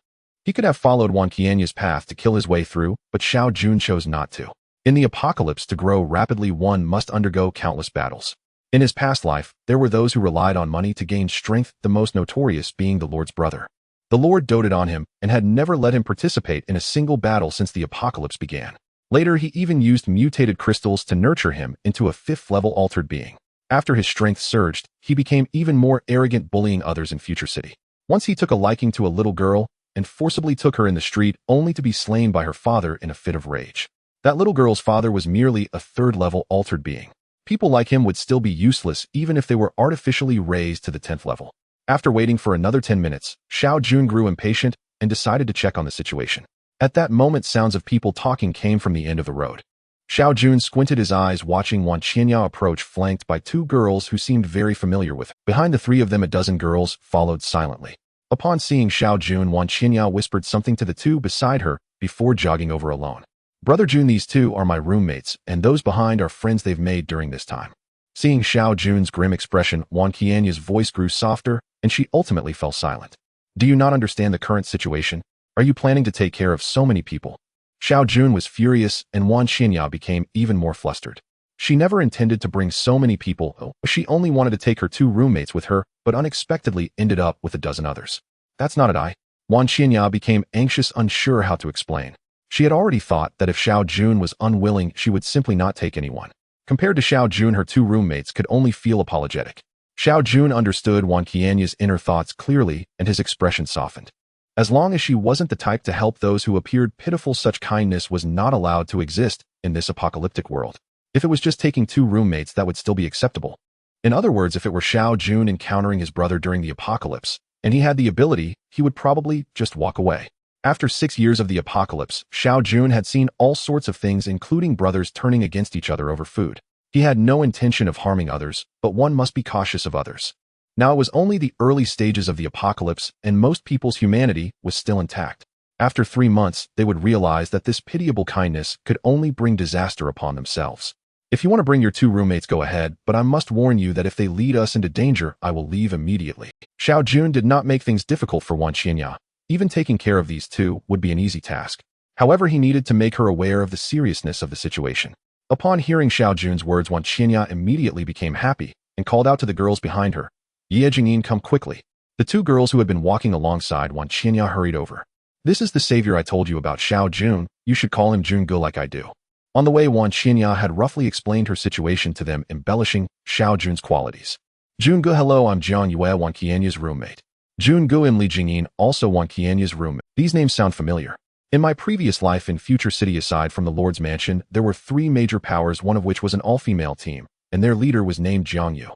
He could have followed Wan Qianya's path to kill his way through, but Xiao Jun chose not to. In the apocalypse, to grow rapidly, one must undergo countless battles. In his past life, there were those who relied on money to gain strength, the most notorious being the Lord's brother. The Lord doted on him and had never let him participate in a single battle since the apocalypse began. Later, he even used mutated crystals to nurture him into a 5th-level altered being. After his strength surged, he became even more arrogant, bullying others in Future City. Once he took a liking to a little girl and forcibly took her in the street, only to be slain by her father in a fit of rage. That little girl's father was merely a 3rd-level altered being. People like him would still be useless even if they were artificially raised to the 10th level. After waiting for another 10 minutes, Xiao Jun grew impatient and decided to check on the situation. At that moment, sounds of people talking came from the end of the road. Xiao Jun squinted his eyes, watching Wan Qianya approach, flanked by 2 girls who seemed very familiar with him. Behind the 3 of them, a dozen girls followed silently. Upon seeing Xiao Jun, Wan Qianya whispered something to the 2 beside her before jogging over alone. "Brother Jun, these 2 are my roommates, and those behind are friends they've made during this time." Seeing Xiao Jun's grim expression, Wan Qianya's voice grew softer, and she ultimately fell silent. "Do you not understand the current situation? Are you planning to take care of so many people?" Xiao Jun was furious, and Wan Qianya became even more flustered. She never intended to bring so many people. She only wanted to take her 2 roommates with her, but unexpectedly ended up with a dozen others. "That's not it." Wan Qianya became anxious, unsure how to explain. She had already thought that if Xiao Jun was unwilling, she would simply not take anyone. Compared to Xiao Jun, her 2 roommates could only feel apologetic. Xiao Jun understood Wan Qianya's inner thoughts clearly, and his expression softened. As long as she wasn't the type to help those who appeared pitiful, such kindness was not allowed to exist in this apocalyptic world. If it was just taking 2 roommates, that would still be acceptable. In other words, if it were Xiao Jun encountering his brother during the apocalypse, and he had the ability, he would probably just walk away. After 6 years of the apocalypse, Xiao Jun had seen all sorts of things, including brothers turning against each other over food. He had no intention of harming others, but one must be cautious of others. Now it was only the early stages of the apocalypse, and most people's humanity was still intact. After 3 months, they would realize that this pitiable kindness could only bring disaster upon themselves. If you want to bring your 2 roommates, go ahead, but I must warn you that if they lead us into danger, I will leave immediately. Xiao Jun did not make things difficult for Wan Qianya. Even taking care of these 2 would be an easy task. However, he needed to make her aware of the seriousness of the situation. Upon hearing Xiao Jun's words, Wan Qianya immediately became happy and called out to the girls behind her, "Ye Jingyin, come quickly." The 2 girls who had been walking alongside Wan Qianya hurried over. "This is the savior I told you about, Xiao Jun. You should call him Jun Ge like I do." On the way, Wan Qianya had roughly explained her situation to them, embellishing Xiao Jun's qualities. "Jun Ge, hello, I'm Jiang Yue, Wan Qianya's roommate. Jun Ge and Li Jingyin, also Wan Qianya's roommate." These names sound familiar. In my previous life in Future City, aside from the Lord's Mansion, there were 3 major powers, one of which was an all-female team, and their leader was named Jiang Yu.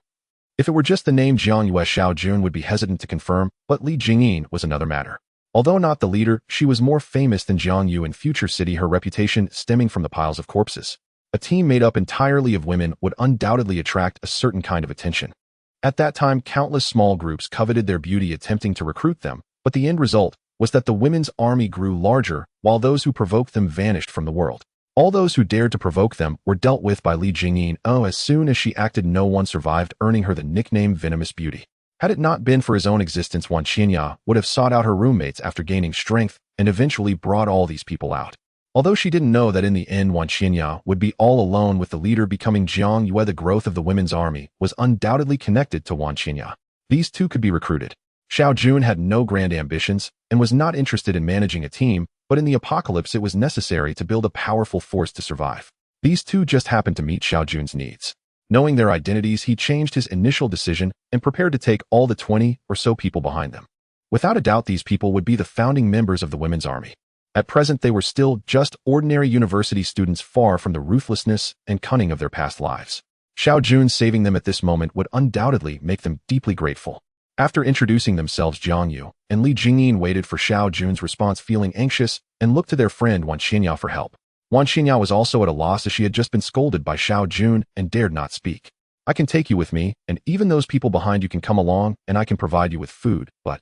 If it were just the name Jiang Yue, Xiao Jun would be hesitant to confirm, but Li Jingyin was another matter. Although not the leader, she was more famous than Jiang Yu in Future City, her reputation stemming from the piles of corpses. A team made up entirely of women would undoubtedly attract a certain kind of attention. At that time, countless small groups coveted their beauty, attempting to recruit them, but the end result was that the women's army grew larger, while those who provoked them vanished from the world. All those who dared to provoke them were dealt with by Li Jingyin. As soon as she acted, no one survived, earning her the nickname Venomous Beauty. Had it not been for his own existence, Wan Qianya would have sought out her roommates after gaining strength and eventually brought all these people out. Although she didn't know that in the end Wan Qianya would be all alone with the leader becoming Jiang Yue, the growth of the women's army was undoubtedly connected to Wan Qianya. These 2 could be recruited. Xiao Jun had no grand ambitions and was not interested in managing a team, but in the apocalypse it was necessary to build a powerful force to survive. These 2 just happened to meet Xiao Jun's needs. Knowing their identities, he changed his initial decision and prepared to take all the 20 or so people behind them. Without a doubt, these people would be the founding members of the women's army. At present, they were still just ordinary university students, far from the ruthlessness and cunning of their past lives. Xiao Jun saving them at this moment would undoubtedly make them deeply grateful. After introducing themselves, Jiang Yu and Li Jingyin waited for Xiao Jun's response, feeling anxious, and looked to their friend Wan Qianya for help. Wan Qianya was also at a loss, as she had just been scolded by Xiao Jun and dared not speak. "I can take you with me, and even those people behind you can come along, and I can provide you with food, but..."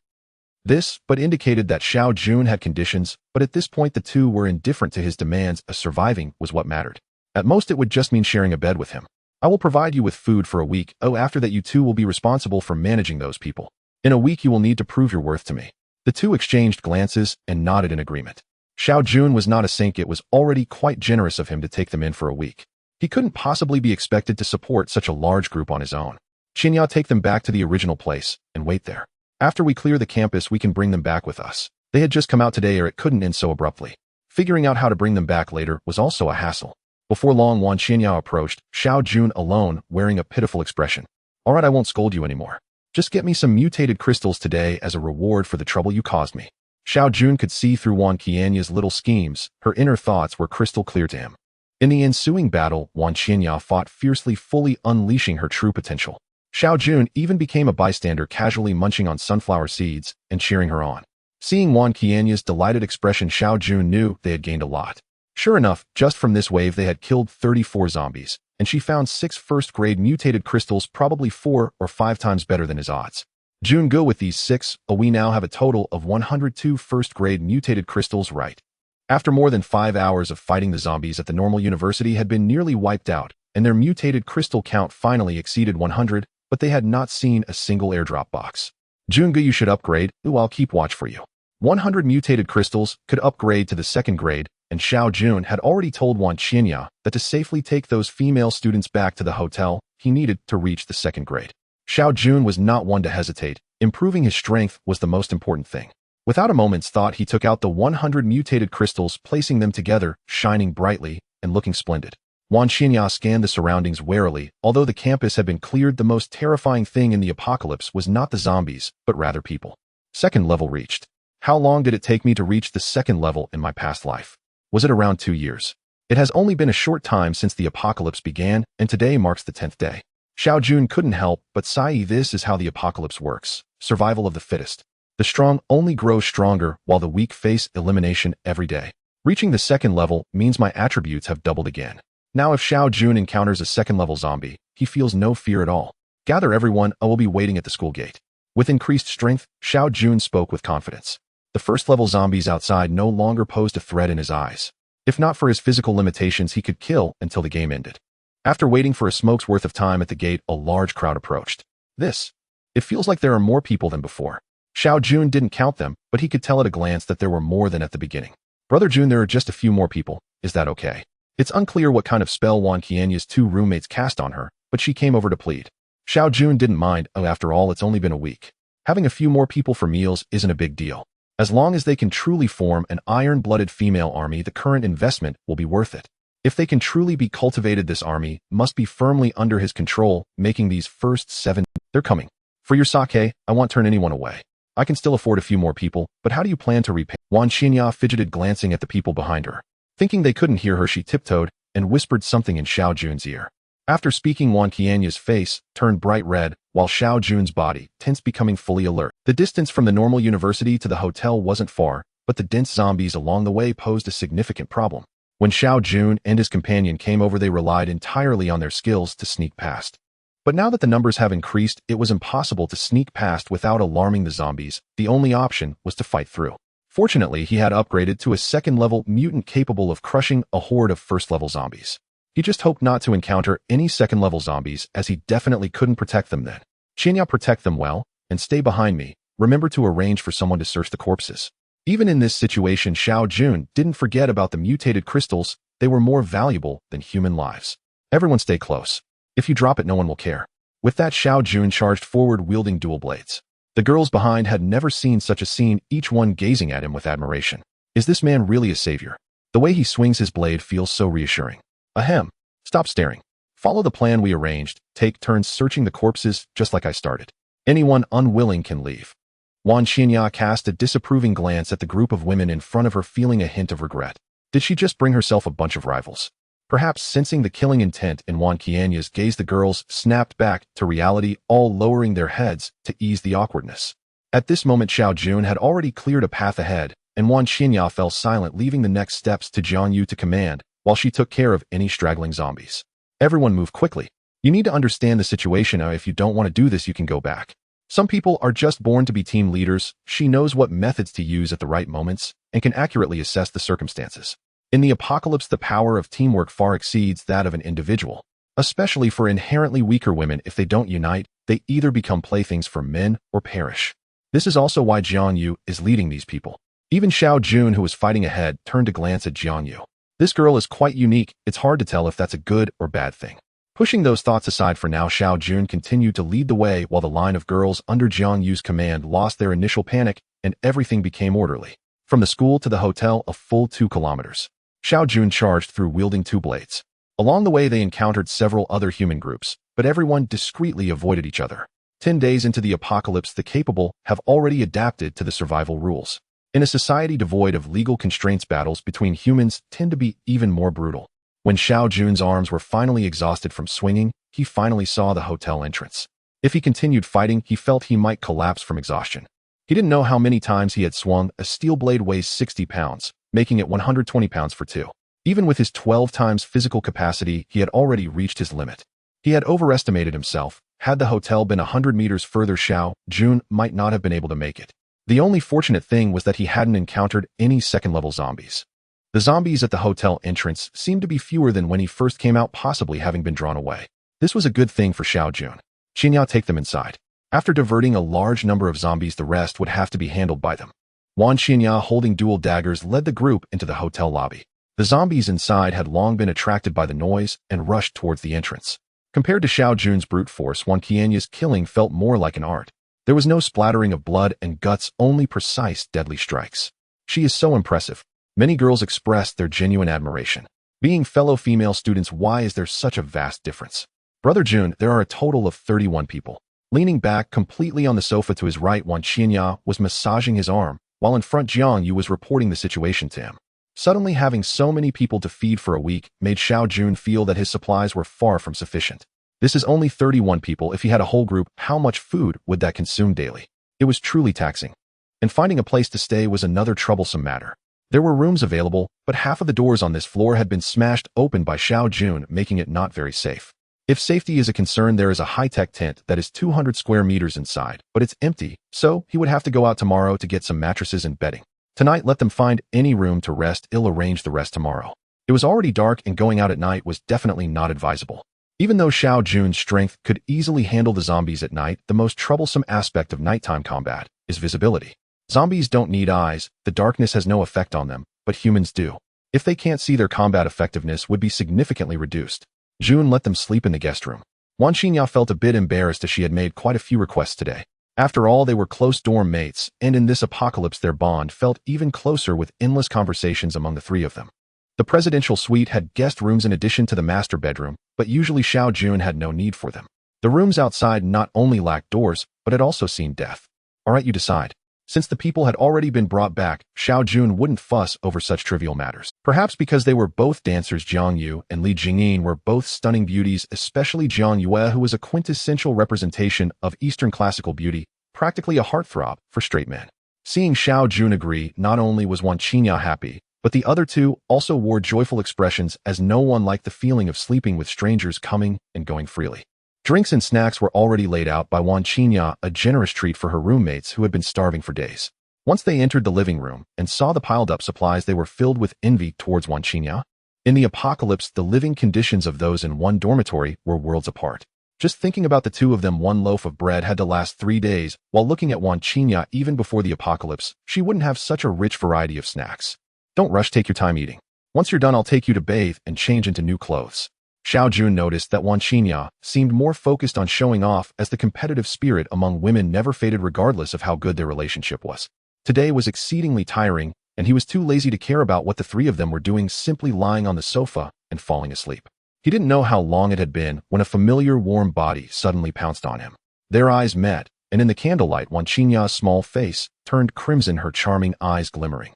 This indicated that Xiao Jun had conditions, but at this point the 2 were indifferent to his demands, as surviving was what mattered. At most it would just mean sharing a bed with him. "I will provide you with food for a week. After that you 2 will be responsible for managing those people. In a week you will need to prove your worth to me." The 2 exchanged glances and nodded in agreement. Xiao Jun was not a saint. It was already quite generous of him to take them in for a week. He couldn't possibly be expected to support such a large group on his own. "Qianya, take them back to the original place and wait there. After we clear the campus, we can bring them back with us." They had just come out today, or it couldn't end so abruptly. Figuring out how to bring them back later was also a hassle. Before long, Wan Qianya approached Xiao Jun alone, wearing a pitiful expression. "All right, I won't scold you anymore. Just get me some mutated crystals today as a reward for the trouble you caused me." Xiao Jun could see through Wan Qianya's little schemes. Her inner thoughts were crystal clear to him. In the ensuing battle, Wan Qianya fought fiercely, fully unleashing her true potential. Xiao Jun even became a bystander, casually munching on sunflower seeds and cheering her on. Seeing Wan Qianya's delighted expression, Xiao Jun knew they had gained a lot. Sure enough, just from this wave they had killed 34 zombies, and she found 6 first-grade mutated crystals, probably 4 or 5 times better than his odds. Jun Ge, with these 6, we now have a total of 102 first-grade mutated crystals, right? After more than 5 hours of fighting, the zombies at the normal university had been nearly wiped out, and their mutated crystal count finally exceeded 100, but they had not seen a single airdrop box. "Jun Ge, you should upgrade. I'll keep watch for you." 100 mutated crystals could upgrade to the 2nd grade, and Xiao Jun had already told Wan Qianya that to safely take those female students back to the hotel, he needed to reach the 2nd grade. Xiao Jun was not one to hesitate. Improving his strength was the most important thing. Without a moment's thought, he took out the 100 mutated crystals, placing them together, shining brightly and looking splendid. Wan Qianya scanned the surroundings warily. Although the campus had been cleared, the most terrifying thing in the apocalypse was not the zombies, but rather people. 2nd level reached. How long did it take me to reach the 2nd level in my past life? Was it around 2 years? It has only been a short time since the apocalypse began, and today marks the 10th day. Xiao Jun couldn't help but sigh. This is how the apocalypse works. Survival of the fittest. The strong only grow stronger while the weak face elimination every day. Reaching the second level means my attributes have doubled again. Now if Xiao Jun encounters a second-level zombie, he feels no fear at all. Gather everyone, I will be waiting at the school gate. With increased strength, Xiao Jun spoke with confidence. The first-level zombies outside no longer posed a threat in his eyes. If not for his physical limitations, he could kill until the game ended. After waiting for a smoke's worth of time at the gate, a large crowd approached. It feels like there are more people than before. Xiao Jun didn't count them, but he could tell at a glance that there were more than at the beginning. Brother Jun, there are just a few more people. Is that okay? It's unclear what kind of spell Wan Qianya's two roommates cast on her, but she came over to plead. Xiao Jun didn't mind. Oh, after all, it's only been a week. Having a few more people for meals isn't a big deal. As long as they can truly form an iron-blooded female army, the current investment will be worth it. If they can truly be cultivated, this army must be firmly under his control, making these first 7. They're coming. For your sake, I won't turn anyone away. I can still afford a few more people, but how do you plan to repay? Wan Qianya fidgeted, glancing at the people behind her. Thinking they couldn't hear her, she tiptoed and whispered something in Xiao Jun's ear. After speaking, Wan Qianya's face turned bright red, while Xiao Jun's body tensed, becoming fully alert. The distance from the normal university to the hotel wasn't far, but the dense zombies along the way posed a significant problem. When Xiao Jun and his companion came over, they relied entirely on their skills to sneak past. But now that the numbers have increased, it was impossible to sneak past without alarming the zombies. The only option was to fight through. Fortunately, he had upgraded to a second-level mutant capable of crushing a horde of first-level zombies. He just hoped not to encounter any second-level zombies, as he definitely couldn't protect them then. Qianya, protect them well, and stay behind me. Remember to arrange for someone to search the corpses. Even in this situation, Xiao Jun didn't forget about the mutated crystals. They were more valuable than human lives. Everyone stay close. If you drop it, no one will care. With that, Xiao Jun charged forward, wielding dual blades. The girls behind had never seen such a scene, each one gazing at him with admiration. Is this man really a savior? The way he swings his blade feels so reassuring. Ahem. Stop staring. Follow the plan we arranged. Take turns searching the corpses, just like I started. Anyone unwilling can leave. Wan Qianya cast a disapproving glance at the group of women in front of her, feeling a hint of regret. Did she just bring herself a bunch of rivals? Perhaps sensing the killing intent in Wan Qianya's gaze, the girls snapped back to reality, all lowering their heads to ease the awkwardness. At this moment, Xiao Jun had already cleared a path ahead, and Wan Qianya fell silent, leaving the next steps to Jiang Yu to command, while she took care of any straggling zombies. Everyone move quickly. You need to understand the situation. If you don't want to do this, you can go back. Some people are just born to be team leaders. She knows what methods to use at the right moments and can accurately assess the circumstances. In the apocalypse, the power of teamwork far exceeds that of an individual, especially for inherently weaker women. If they don't unite, they either become playthings for men or perish. This is also why Jiang Yu is leading these people. Even Xiao Jun, who was fighting ahead, turned to glance at Jiang Yu. This girl is quite unique. It's hard to tell if that's a good or bad thing. Pushing those thoughts aside for now, Xiao Jun continued to lead the way while the line of girls under Jiang Yu's command lost their initial panic and everything became orderly. From the school to the hotel, a full 2 kilometers. Xiao Jun charged through, wielding 2 blades. Along the way, they encountered several other human groups, but everyone discreetly avoided each other. 10 days into the apocalypse, the capable have already adapted to the survival rules. In a society devoid of legal constraints, battles between humans tend to be even more brutal. When Xiao Jun's arms were finally exhausted from swinging, he finally saw the hotel entrance. If he continued fighting, he felt he might collapse from exhaustion. He didn't know how many times he had swung. A steel blade weighs 60 pounds, making it 120 pounds for 2. Even with his 12 times physical capacity, he had already reached his limit. He had overestimated himself. Had the hotel been 100 meters further, Xiao Jun might not have been able to make it. The only fortunate thing was that he hadn't encountered any second-level zombies. The zombies at the hotel entrance seemed to be fewer than when he first came out, possibly having been drawn away. This was a good thing for Xiao Jun. Qianya, take them inside. After diverting a large number of zombies, the rest would have to be handled by them. Wan Qianya, holding dual daggers, led the group into the hotel lobby. The zombies inside had long been attracted by the noise and rushed towards the entrance. Compared to Xiao Jun's brute force, Wan Qianya's killing felt more like an art. There was no splattering of blood and guts, only precise, deadly strikes. She is so impressive. Many girls expressed their genuine admiration. Being fellow female students, why is there such a vast difference? Brother Jun, there are a total of 31 people. Leaning back completely on the sofa to his right, Wan Qianya was massaging his arm, while in front Jiang Yu was reporting the situation to him. Suddenly, having so many people to feed for a week made Xiao Jun feel that his supplies were far from sufficient. This is only 31 people. If he had a whole group, how much food would that consume daily? It was truly taxing. and finding a place to stay was another troublesome matter. There were rooms available, but half of the doors on this floor had been smashed open by Xiao Jun, making it not very safe. If safety is a concern, there is a high-tech tent that is 200 square meters inside, but it's empty, so he would have to go out tomorrow to get some mattresses and bedding. Tonight, let them find any room to rest. He'll arrange the rest tomorrow. It was already dark, and going out at night was definitely not advisable. Even though Xiao Jun's strength could easily handle the zombies at night, the most troublesome aspect of nighttime combat is visibility. Zombies don't need eyes, the darkness has no effect on them, but humans do. If they can't see, their combat effectiveness would be significantly reduced. Jun let them sleep in the guest room. Wan Qinya felt a bit embarrassed as she had made quite a few requests today. After all, they were close dorm mates, and in this apocalypse their bond felt even closer with endless conversations among the three of them. The presidential suite had guest rooms in addition to the master bedroom, but usually Xiao Jun had no need for them. The rooms outside not only lacked doors, but had also seen death. Alright, you decide. Since the people had already been brought back, Xiao Jun wouldn't fuss over such trivial matters. Perhaps because they were both dancers, Jiang Yu and Li Jingyin were both stunning beauties, especially Jiang Yue, who was a quintessential representation of Eastern classical beauty, practically a heartthrob for straight men. Seeing Xiao Jun agree, not only was Wan Qinya happy, but the other two also wore joyful expressions, as no one liked the feeling of sleeping with strangers coming and going freely. Drinks and snacks were already laid out by Wan Qinya, a generous treat for her roommates who had been starving for days. Once they entered the living room and saw the piled-up supplies, they were filled with envy towards Wan Qinya. In the apocalypse, the living conditions of those in one dormitory were worlds apart. Just thinking about the two of them, one loaf of bread had to last 3 days, while looking at Wan Qinya even before the apocalypse, she wouldn't have such a rich variety of snacks. Don't rush, take your time eating. Once you're done, I'll take you to bathe and change into new clothes. Xiao Jun noticed that Wan Qinya seemed more focused on showing off, as the competitive spirit among women never faded regardless of how good their relationship was. Today was exceedingly tiring, and he was too lazy to care about what the three of them were doing, simply lying on the sofa and falling asleep. He didn't know how long it had been when a familiar warm body suddenly pounced on him. Their eyes met, and in the candlelight Wan Qinya's small face turned crimson, her charming eyes glimmering.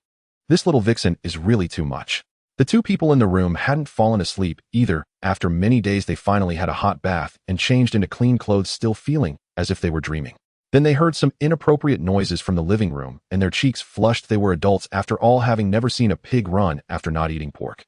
This little vixen is really too much. The two people in the room hadn't fallen asleep either. After many days they finally had a hot bath and changed into clean clothes, still feeling as if they were dreaming. Then they heard some inappropriate noises from the living room, and their cheeks flushed. They were adults after all, having never seen a pig run after not eating pork.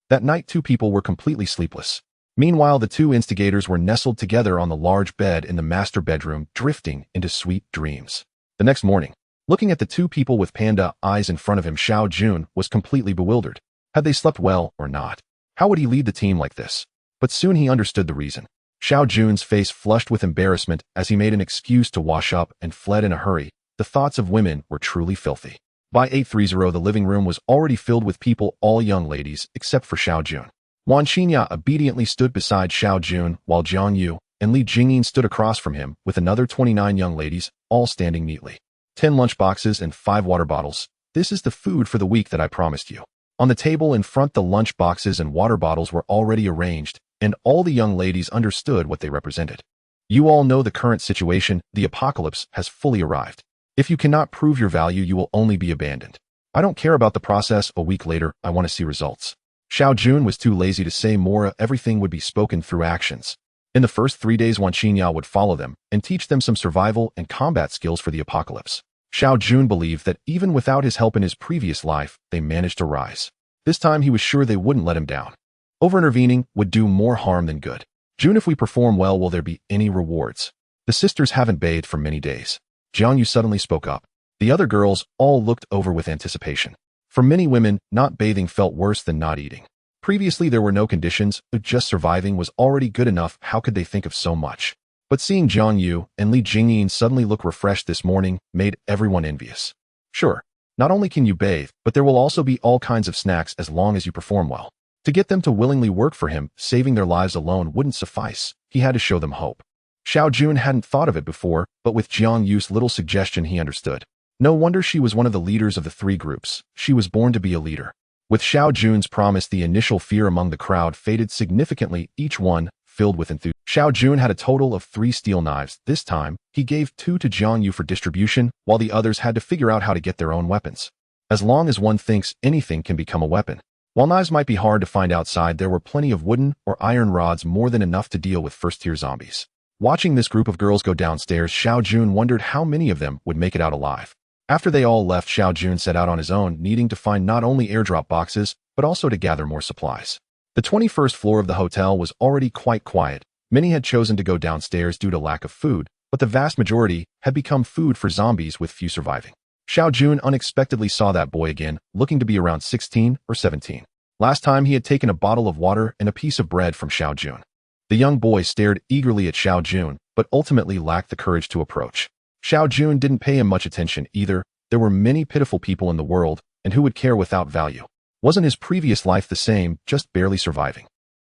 That night two people were completely sleepless. Meanwhile, the two instigators were nestled together on the large bed in the master bedroom, drifting into sweet dreams. The next morning, looking at the two people with panda eyes in front of him, Xiao Jun was completely bewildered. Had they slept well or not? How would he lead the team like this? But soon he understood the reason. Xiao Jun's face flushed with embarrassment as he made an excuse to wash up and fled in a hurry. The thoughts of women were truly filthy. By 8:30, the living room was already filled with people, all young ladies, except for Xiao Jun. Wan Qinya obediently stood beside Xiao Jun, while Jiang Yu and Li Jingyin stood across from him, with another 29 young ladies, all standing neatly. 10 lunch boxes and 5 water bottles. This is the food for the week that I promised you. On the table in front, the lunch boxes and water bottles were already arranged, and all the young ladies understood what they represented. You all know the current situation. The apocalypse has fully arrived. If you cannot prove your value, you will only be abandoned. I don't care about the process. A week later, I want to see results. Xiao Jun was too lazy to say more. Everything would be spoken through actions. In the first 3 days, Wan Qinya would follow them and teach them some survival and combat skills for the apocalypse. Xiao Jun believed that even without his help in his previous life, they managed to rise. This time he was sure they wouldn't let him down. Over-intervening would do more harm than good. Jun, if we perform well, will there be any rewards? The sisters haven't bathed for many days. Jiang Yu suddenly spoke up. The other girls all looked over with anticipation. For many women, not bathing felt worse than not eating. Previously there were no conditions, just surviving was already good enough. How could they think of so much? But seeing Jiang Yu and Li Jingyin suddenly look refreshed this morning made everyone envious. Sure, not only can you bathe, but there will also be all kinds of snacks as long as you perform well. To get them to willingly work for him, saving their lives alone wouldn't suffice. He had to show them hope. Xiao Jun hadn't thought of it before, but with Jiang Yu's little suggestion he understood. No wonder she was one of the leaders of the 3 groups. She was born to be a leader. With Xiao Jun's promise, the initial fear among the crowd faded significantly, each one filled with enthusiasm. Xiao Jun had a total of 3 steel knives. This time, he gave 2 to Jiang Yu for distribution, while the others had to figure out how to get their own weapons. As long as one thinks anything can become a weapon. While knives might be hard to find outside, there were plenty of wooden or iron rods, more than enough to deal with first-tier zombies. Watching this group of girls go downstairs, Xiao Jun wondered how many of them would make it out alive. After they all left, Xiao Jun set out on his own, needing to find not only airdrop boxes, but also to gather more supplies. The 21st floor of the hotel was already quite quiet. Many had chosen to go downstairs due to lack of food, but the vast majority had become food for zombies with few surviving. Xiao Jun unexpectedly saw that boy again, looking to be around 16 or 17. Last time he had taken a bottle of water and a piece of bread from Xiao Jun. The young boy stared eagerly at Xiao Jun, but ultimately lacked the courage to approach. Xiao Jun didn't pay him much attention either. There were many pitiful people in the world, and who would care without value? Wasn't his previous life the same, just barely surviving?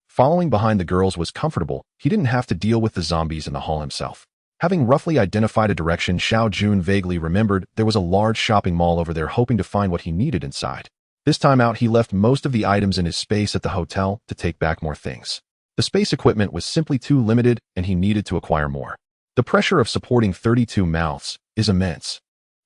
Following behind the girls was comfortable. He didn't have to deal with the zombies in the hall himself. Having roughly identified a direction, Xiao Jun vaguely remembered there was a large shopping mall over there, hoping to find what he needed inside. This time out, he left most of the items in his space at the hotel to take back more things. The space equipment was simply too limited, and he needed to acquire more. The pressure of supporting 32 mouths is immense.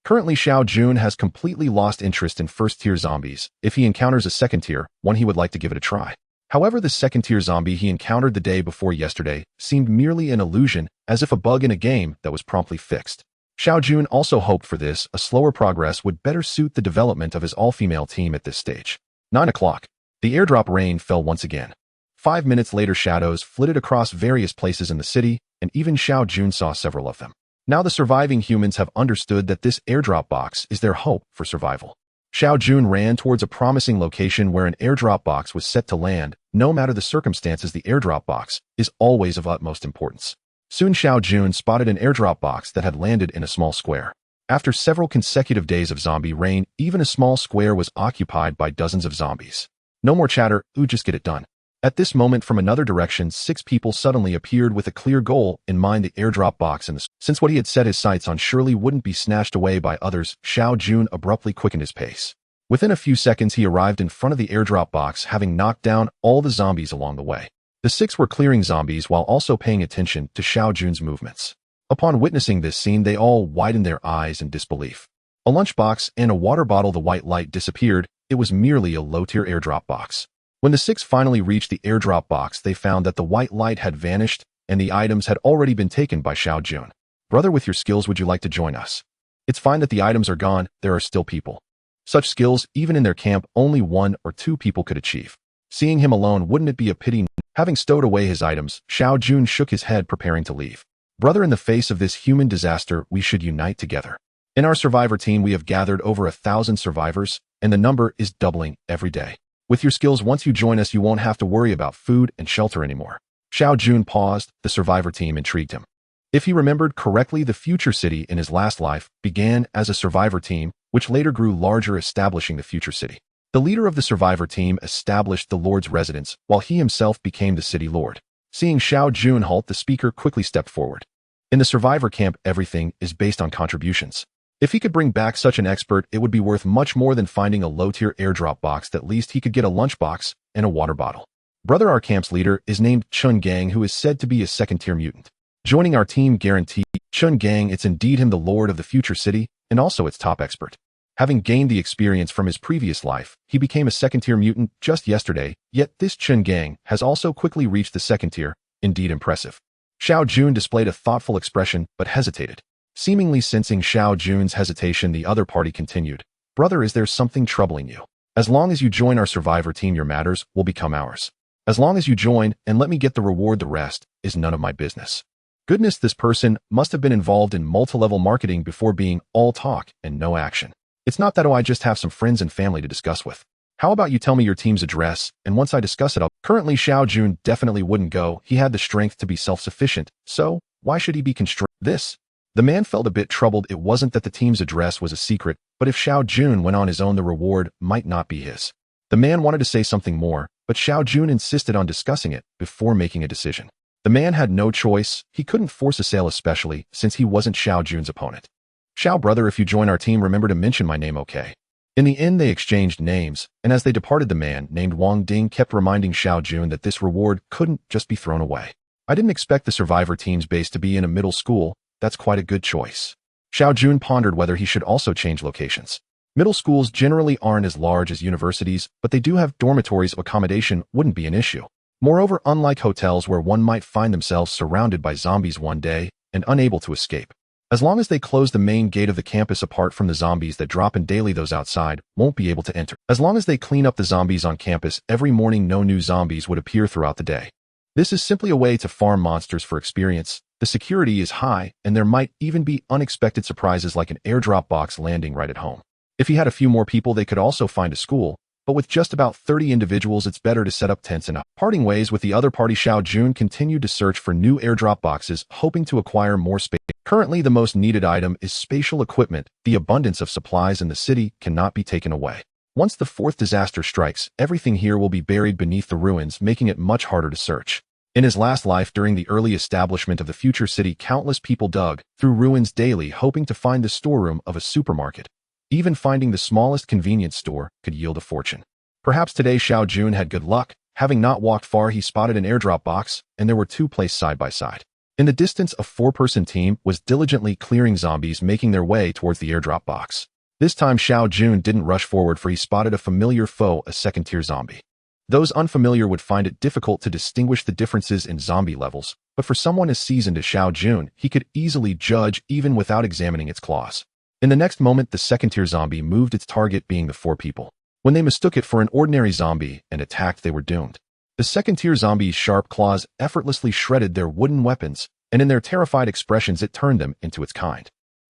Currently, Xiao Jun has completely lost interest in first-tier zombies. If he encounters a second-tier one, he would like to give it a try. However, the second-tier zombie he encountered the day before yesterday seemed merely an illusion, as if a bug in a game that was promptly fixed. Xiao Jun also hoped for this. A slower progress would better suit the development of his all-female team at this stage. 9 o'clock. The airdrop rain fell once again. 5 minutes later, shadows flitted across various places in the city, and even Xiao Jun saw several of them. Now the surviving humans have understood that this airdrop box is their hope for survival. Xiao Jun ran towards a promising location where an airdrop box was set to land. No matter the circumstances, the airdrop box is always of utmost importance. Soon Xiao Jun spotted an airdrop box that had landed in a small square. After several consecutive days of zombie rain, even a small square was occupied by dozens of zombies. No more chatter, just get it done. At this moment, from another direction, 6 people suddenly appeared with a clear goal in mind: the airdrop box. Since what he had set his sights on surely wouldn't be snatched away by others, Xiao Jun abruptly quickened his pace. Within a few seconds, he arrived in front of the airdrop box, having knocked down all the zombies along the way. The 6 were clearing zombies while also paying attention to Xiao Jun's movements. Upon witnessing this scene, they all widened their eyes in disbelief. A lunchbox and a water bottle. The white light disappeared. It was merely a low-tier airdrop box. When the 6 finally reached the airdrop box, they found that the white light had vanished and the items had already been taken by Xiao Jun. Brother, with your skills, would you like to join us? It's fine that the items are gone. There are still people. Such skills, even in their camp, only 1 or 2 people could achieve. Seeing him alone, wouldn't it be a pity? Having stowed away his items, Xiao Jun shook his head, preparing to leave. Brother, in the face of this human disaster, we should unite together. In our survivor team, we have gathered over 1,000 survivors, and the number is doubling every day. With your skills, once you join us, you won't have to worry about food and shelter anymore. Xiao Jun paused. The survivor team intrigued him. If he remembered correctly, the future city in his last life began as a survivor team, which later grew larger, establishing the future city. The leader of the survivor team established the Lord's residence, while he himself became the city lord. Seeing Xiao Jun halt, the speaker quickly stepped forward. In the survivor camp, everything is based on contributions. If he could bring back such an expert, it would be worth much more than finding a low-tier airdrop box. At least he could get a lunchbox and a water bottle. Brother, our camp's leader is named Chun Gang, who is said to be a second-tier mutant. Joining our team guaranteed. Chun Gang, it's indeed him, the lord of the future city, and also its top expert. Having gained the experience from his previous life, he became a second-tier mutant just yesterday, yet this Chun Gang has also quickly reached the second tier. Indeed impressive. Xiao Jun displayed a thoughtful expression, but hesitated. Seemingly sensing Xiao Jun's hesitation, the other party continued. Brother, is there something troubling you? As long as you join our survivor team, your matters will become ours. As long as you join and let me get the reward, the rest is none of my business. Goodness, this person must have been involved in multi-level marketing before being all talk and no action. It's not that, I just have some friends and family to discuss with. How about you tell me your team's address, and once I discuss it, Currently, Xiao Jun definitely wouldn't go. He had the strength to be self-sufficient, so why should he be constrained? The man felt a bit troubled. It wasn't that the team's address was a secret, but if Xiao Jun went on his own, the reward might not be his. The man wanted to say something more, but Xiao Jun insisted on discussing it before making a decision. The man had no choice. He couldn't force a sale, especially since he wasn't Xiao Jun's opponent. Xiao, brother, if you join our team, remember to mention my name, okay? In the end, they exchanged names, and as they departed, the man named Wang Ding kept reminding Xiao Jun that this reward couldn't just be thrown away. I didn't expect the survivor team's base to be in a middle school. That's quite a good choice. Xiao Jun pondered whether he should also change locations. Middle schools generally aren't as large as universities, but they do have dormitories. Accommodation wouldn't be an issue. Moreover, unlike hotels where one might find themselves surrounded by zombies one day and unable to escape, As long as they close the main gate of the campus apart from the zombies that drop in daily, those outside won't be able to enter. As long as they clean up the zombies on campus every morning, no new zombies would appear throughout the day. This is simply a way to farm monsters for experience. The security is high, and there might even be unexpected surprises like an airdrop box landing right at home. If he had a few more people, they could also find a school, but with just about 30 individuals, it's better to set up tents and parting ways with the other party. Xiao Jun continued to search for new airdrop boxes, hoping to acquire more space. Currently, the most needed item is spatial equipment. The abundance of supplies in the city cannot be taken away. Once the fourth disaster strikes, everything here will be buried beneath the ruins, making it much harder to search. In his last life during the early establishment of the future city, countless people dug through ruins daily, hoping to find the storeroom of a supermarket. Even finding the smallest convenience store could yield a fortune. Perhaps today Xiao Jun had good luck. Having not walked far, he spotted an airdrop box, and there were two placed side by side. In the distance, a four-person team was diligently clearing zombies making their way towards the airdrop box. This time Xiao Jun didn't rush forward, for he spotted a familiar foe, a second-tier zombie. Those unfamiliar would find it difficult to distinguish the differences in zombie levels, but for someone as seasoned as Xiao Jun, he could easily judge even without examining its claws. In the next moment, the second-tier zombie moved, its target being the four people. When they mistook it for an ordinary zombie and attacked, they were doomed. The second-tier zombie's sharp claws effortlessly shredded their wooden weapons, and in their terrified expressions it turned them into its kind.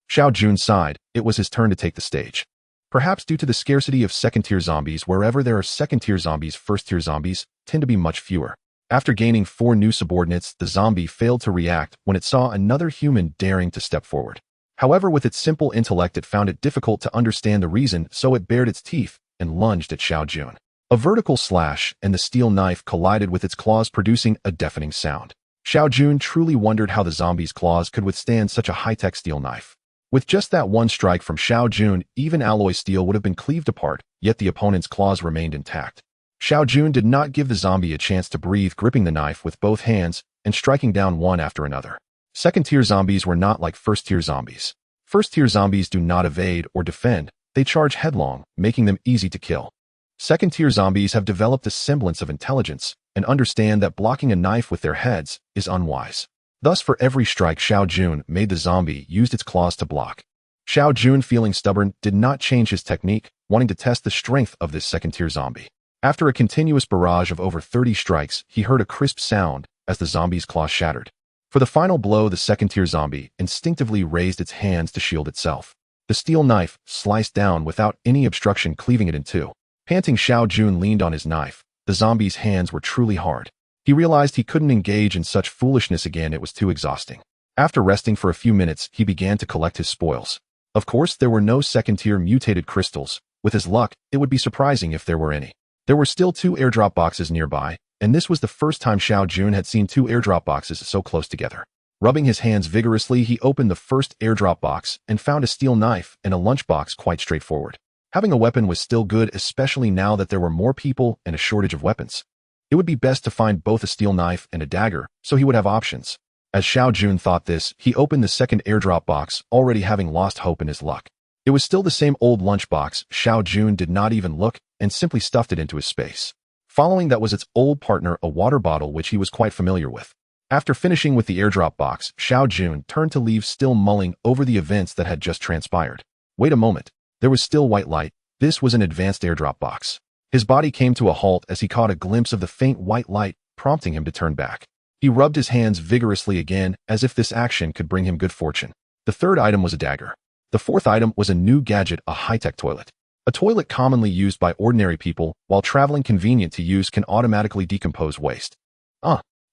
Xiao Jun sighed. It was his turn to take the stage. Perhaps due to the scarcity of second-tier zombies, wherever there are second-tier zombies, first-tier zombies tend to be much fewer. After gaining 4 new subordinates, the zombie failed to react when it saw another human daring to step forward. However, with its simple intellect, it found it difficult to understand the reason, so it bared its teeth and lunged at Xiao Jun. A vertical slash, and the steel knife collided with its claws, producing a deafening sound. Xiao Jun truly wondered how the zombie's claws could withstand such a high-tech steel knife. With just that one strike from Xiao Jun, even alloy steel would have been cleaved apart, yet the opponent's claws remained intact. Xiao Jun did not give the zombie a chance to breathe, gripping the knife with both hands and striking down one after another. Second-tier zombies were not like first-tier zombies. First-tier zombies do not evade or defend, they charge headlong, making them easy to kill. Second-tier zombies have developed a semblance of intelligence and understand that blocking a knife with their heads is unwise. Thus, for every strike Xiao Jun made, the zombie used its claws to block. Xiao Jun, feeling stubborn, did not change his technique, wanting to test the strength of this second-tier zombie. After a continuous barrage of over 30 strikes, he heard a crisp sound as the zombie's claws shattered. For the final blow, the second-tier zombie instinctively raised its hands to shield itself. The steel knife sliced down without any obstruction, cleaving it in two. Panting, Xiao Jun leaned on his knife. The zombie's hands were truly hard. He realized he couldn't engage in such foolishness again, it was too exhausting. After resting for a few minutes, he began to collect his spoils. Of course, there were no second-tier mutated crystals. With his luck, it would be surprising if there were any. There were still 2 airdrop boxes nearby, and this was the first time Xiao Jun had seen 2 airdrop boxes so close together. Rubbing his hands vigorously, he opened the first airdrop box and found a steel knife and a lunchbox. Quite straightforward. Having a weapon was still good, especially now that there were more people and a shortage of weapons. It would be best to find both a steel knife and a dagger, so he would have options. As Xiao Jun thought this, he opened the second airdrop box, already having lost hope in his luck. It was still the same old lunchbox. Xiao Jun did not even look and simply stuffed it into his space. Following that was its old partner, a water bottle which he was quite familiar with. After finishing with the airdrop box, Xiao Jun turned to leave, still mulling over the events that had just transpired. Wait a moment. There was still white light. This was an advanced airdrop box. His body came to a halt as he caught a glimpse of the faint white light, prompting him to turn back. He rubbed his hands vigorously again, as if this action could bring him good fortune. The third item was a dagger. The fourth item was a new gadget, a high-tech toilet. A toilet commonly used by ordinary people while traveling, convenient to use, can automatically decompose waste.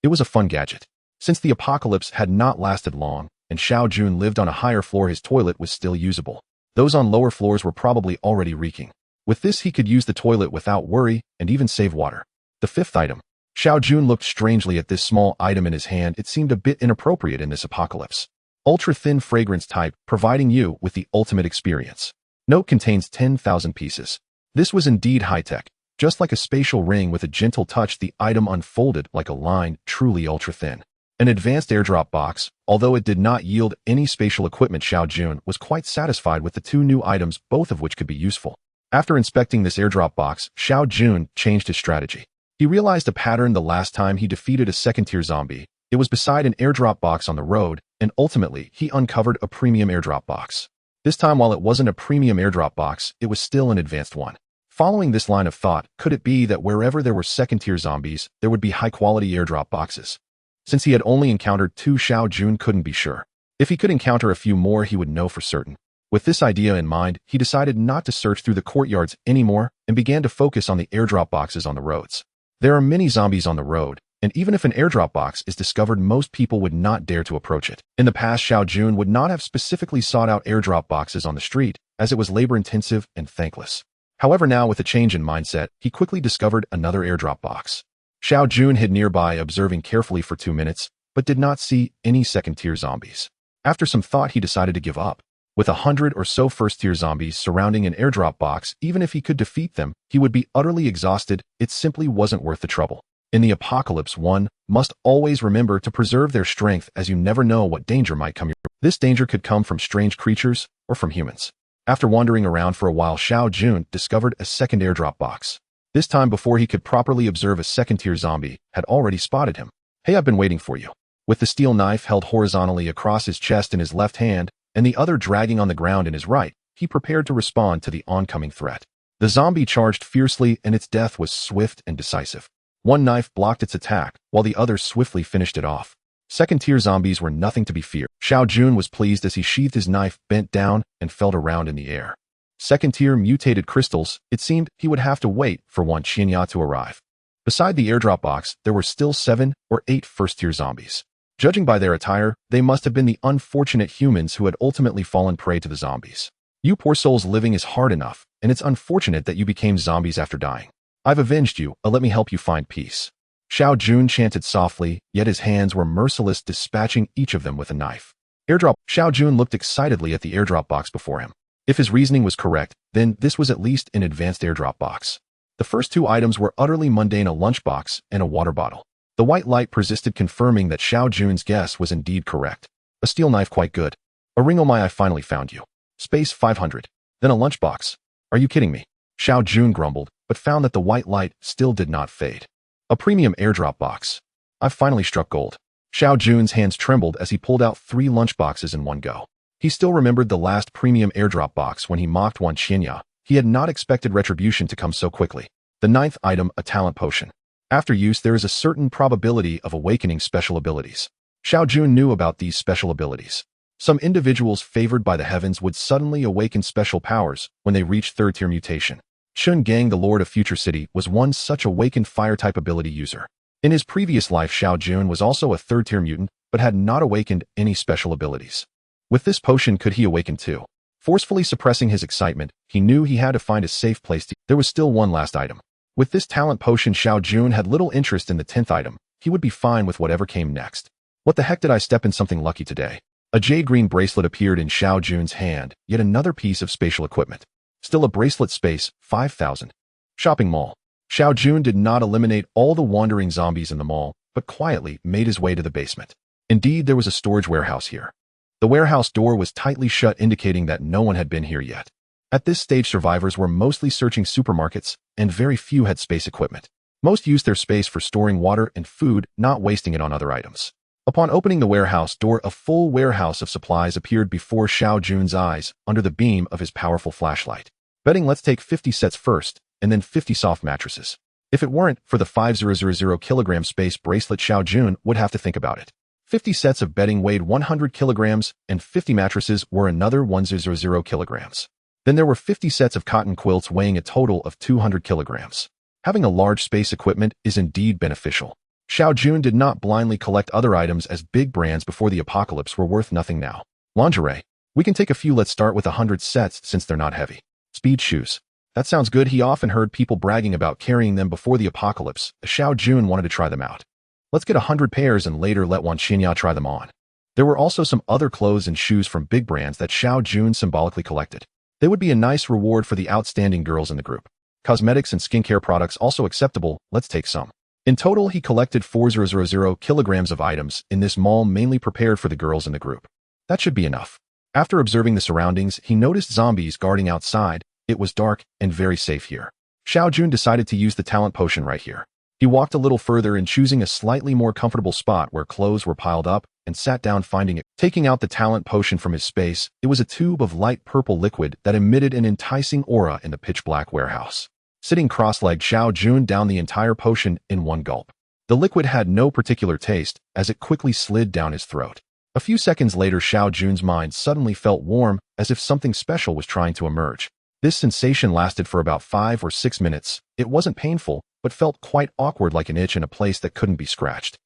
It was a fun gadget. Since the apocalypse had not lasted long, and Xiao Jun lived on a higher floor, his toilet was still usable. Those on lower floors were probably already reeking. With this, he could use the toilet without worry and even save water. The fifth item. Xiao Jun looked strangely at this small item in his hand. It seemed a bit inappropriate in this apocalypse. Ultra-thin fragrance type, providing you with the ultimate experience. Note: contains 10,000 pieces. This was indeed high-tech. Just like a spatial ring, with a gentle touch, the item unfolded like a line, truly ultra-thin. An advanced airdrop box. Although it did not yield any spatial equipment, Xiao Jun was quite satisfied with the 2 new items, both of which could be useful. After inspecting this airdrop box, Xiao Jun changed his strategy. He realized a pattern the last time he defeated a second-tier zombie. It was beside an airdrop box on the road, and ultimately, he uncovered a premium airdrop box. This time, while it wasn't a premium airdrop box, it was still an advanced one. Following this line of thought, could it be that wherever there were second-tier zombies, there would be high-quality airdrop boxes? Since he had only encountered 2, Xiao Jun couldn't be sure. If he could encounter a few more, he would know for certain. With this idea in mind, he decided not to search through the courtyards anymore and began to focus on the airdrop boxes on the roads. There are many zombies on the road, and even if an airdrop box is discovered, most people would not dare to approach it. In the past, Xiao Jun would not have specifically sought out airdrop boxes on the street, as it was labor-intensive and thankless. However, now with a change in mindset, he quickly discovered another airdrop box. Xiao Jun hid nearby, observing carefully for 2 minutes, but did not see any second-tier zombies. After some thought, he decided to give up. With 100 or so first-tier zombies surrounding an airdrop box, even if he could defeat them, he would be utterly exhausted. It simply wasn't worth the trouble. In the apocalypse, one must always remember to preserve their strength, as you never know what danger might come your way. This danger could come from strange creatures or from humans. After wandering around for a while, Xiao Jun discovered a second airdrop box. This time, before he could properly observe, a second-tier zombie had already spotted him. "Hey, I've been waiting for you." With the steel knife held horizontally across his chest in his left hand and the other dragging on the ground in his right, he prepared to respond to the oncoming threat. The zombie charged fiercely, and its death was swift and decisive. One knife blocked its attack, while the other swiftly finished it off. Second-tier zombies were nothing to be feared. Xiao Jun was pleased as he sheathed his knife, bent down, and felt around in the air. Second-tier mutated crystals, it seemed he would have to wait for Wan Qianya to arrive. Beside the airdrop box, there were still 7 or 8 first-tier zombies. Judging by their attire, they must have been the unfortunate humans who had ultimately fallen prey to the zombies. You poor souls, living is hard enough, and it's unfortunate that you became zombies after dying. I've avenged you, let me help you find peace. Xiao Jun chanted softly, yet his hands were merciless, dispatching each of them with a knife. Airdrop. Xiao Jun looked excitedly at the airdrop box before him. If his reasoning was correct, then this was at least an advanced airdrop box. The first 2 items were utterly mundane: a lunchbox and a water bottle. The white light persisted, confirming that Xiao Jun's guess was indeed correct. A steel knife, quite good. A ring, oh my, I finally found you. Space 500. Then a lunchbox. Are you kidding me? Xiao Jun grumbled, but found that the white light still did not fade. A premium airdrop box. I've finally struck gold. Xiao Jun's hands trembled as he pulled out 3 lunchboxes in one go. He still remembered the last premium airdrop box when he mocked Wan Qianya. He had not expected retribution to come so quickly. The 9th item, a talent potion. After use, there is a certain probability of awakening special abilities. Xiao Jun knew about these special abilities. Some individuals favored by the heavens would suddenly awaken special powers when they reach 3rd-tier mutation. Chun Gang, the Lord of Future City, was one such awakened fire-type ability user. In his previous life, Xiao Jun was also a 3rd-tier mutant, but had not awakened any special abilities. With this potion, could he awaken too? Forcefully suppressing his excitement, he knew he had to find a safe place to. There was still one last item. With this talent potion, Xiao Jun had little interest in the 10th item. He would be fine with whatever came next. What the heck, did I step in something lucky today? A jade green bracelet appeared in Xiao Jun's hand, yet another piece of spatial equipment. Still a bracelet. Space 5,000. Shopping mall. Xiao Jun did not eliminate all the wandering zombies in the mall, but quietly made his way to the basement. Indeed, there was a storage warehouse here. The warehouse door was tightly shut, indicating that no one had been here yet. At this stage, survivors were mostly searching supermarkets, and very few had space equipment. Most used their space for storing water and food, not wasting it on other items. Upon opening the warehouse door, a full warehouse of supplies appeared before Xiao Jun's eyes under the beam of his powerful flashlight. Betting let's take 50 sets first, and then 50 soft mattresses. If it weren't for the 5,000 kilogram space bracelet, Xiao Jun would have to think about it. 50 sets of bedding weighed 100 kilograms, and 50 mattresses were another 1,000 kilograms. Then there were 50 sets of cotton quilts weighing a total of 200 kilograms. Having a large space equipment is indeed beneficial. Xiao Jun did not blindly collect other items, as big brands before the apocalypse were worth nothing now. Lingerie. We can take a few. Let's start with 100 sets since they're not heavy. Speed shoes. That sounds good. He often heard people bragging about carrying them before the apocalypse. Xiao Jun wanted to try them out. Let's get 100 pairs and later let Wan Qianya try them on. There were also some other clothes and shoes from big brands that Xiao Jun symbolically collected. They would be a nice reward for the outstanding girls in the group. Cosmetics and skincare products also acceptable. Let's take some. In total, he collected 4,000 kilograms of items in this mall, mainly prepared for the girls in the group. That should be enough. After observing the surroundings, he noticed zombies guarding outside. It was dark and very safe here. Xiao Jun decided to use the talent potion right here. He walked a little further and, choosing a slightly more comfortable spot where clothes were piled up, and sat down finding it. Taking out the talent potion from his space, it was a tube of light purple liquid that emitted an enticing aura in the pitch-black warehouse. Sitting cross-legged, Xiao Jun downed the entire potion in one gulp. The liquid had no particular taste, as it quickly slid down his throat. A few seconds later, Xiao Jun's mind suddenly felt warm, as if something special was trying to emerge. This sensation lasted for about 5 or 6 minutes. It wasn't painful, but felt quite awkward, like an itch in a place that couldn't be scratched.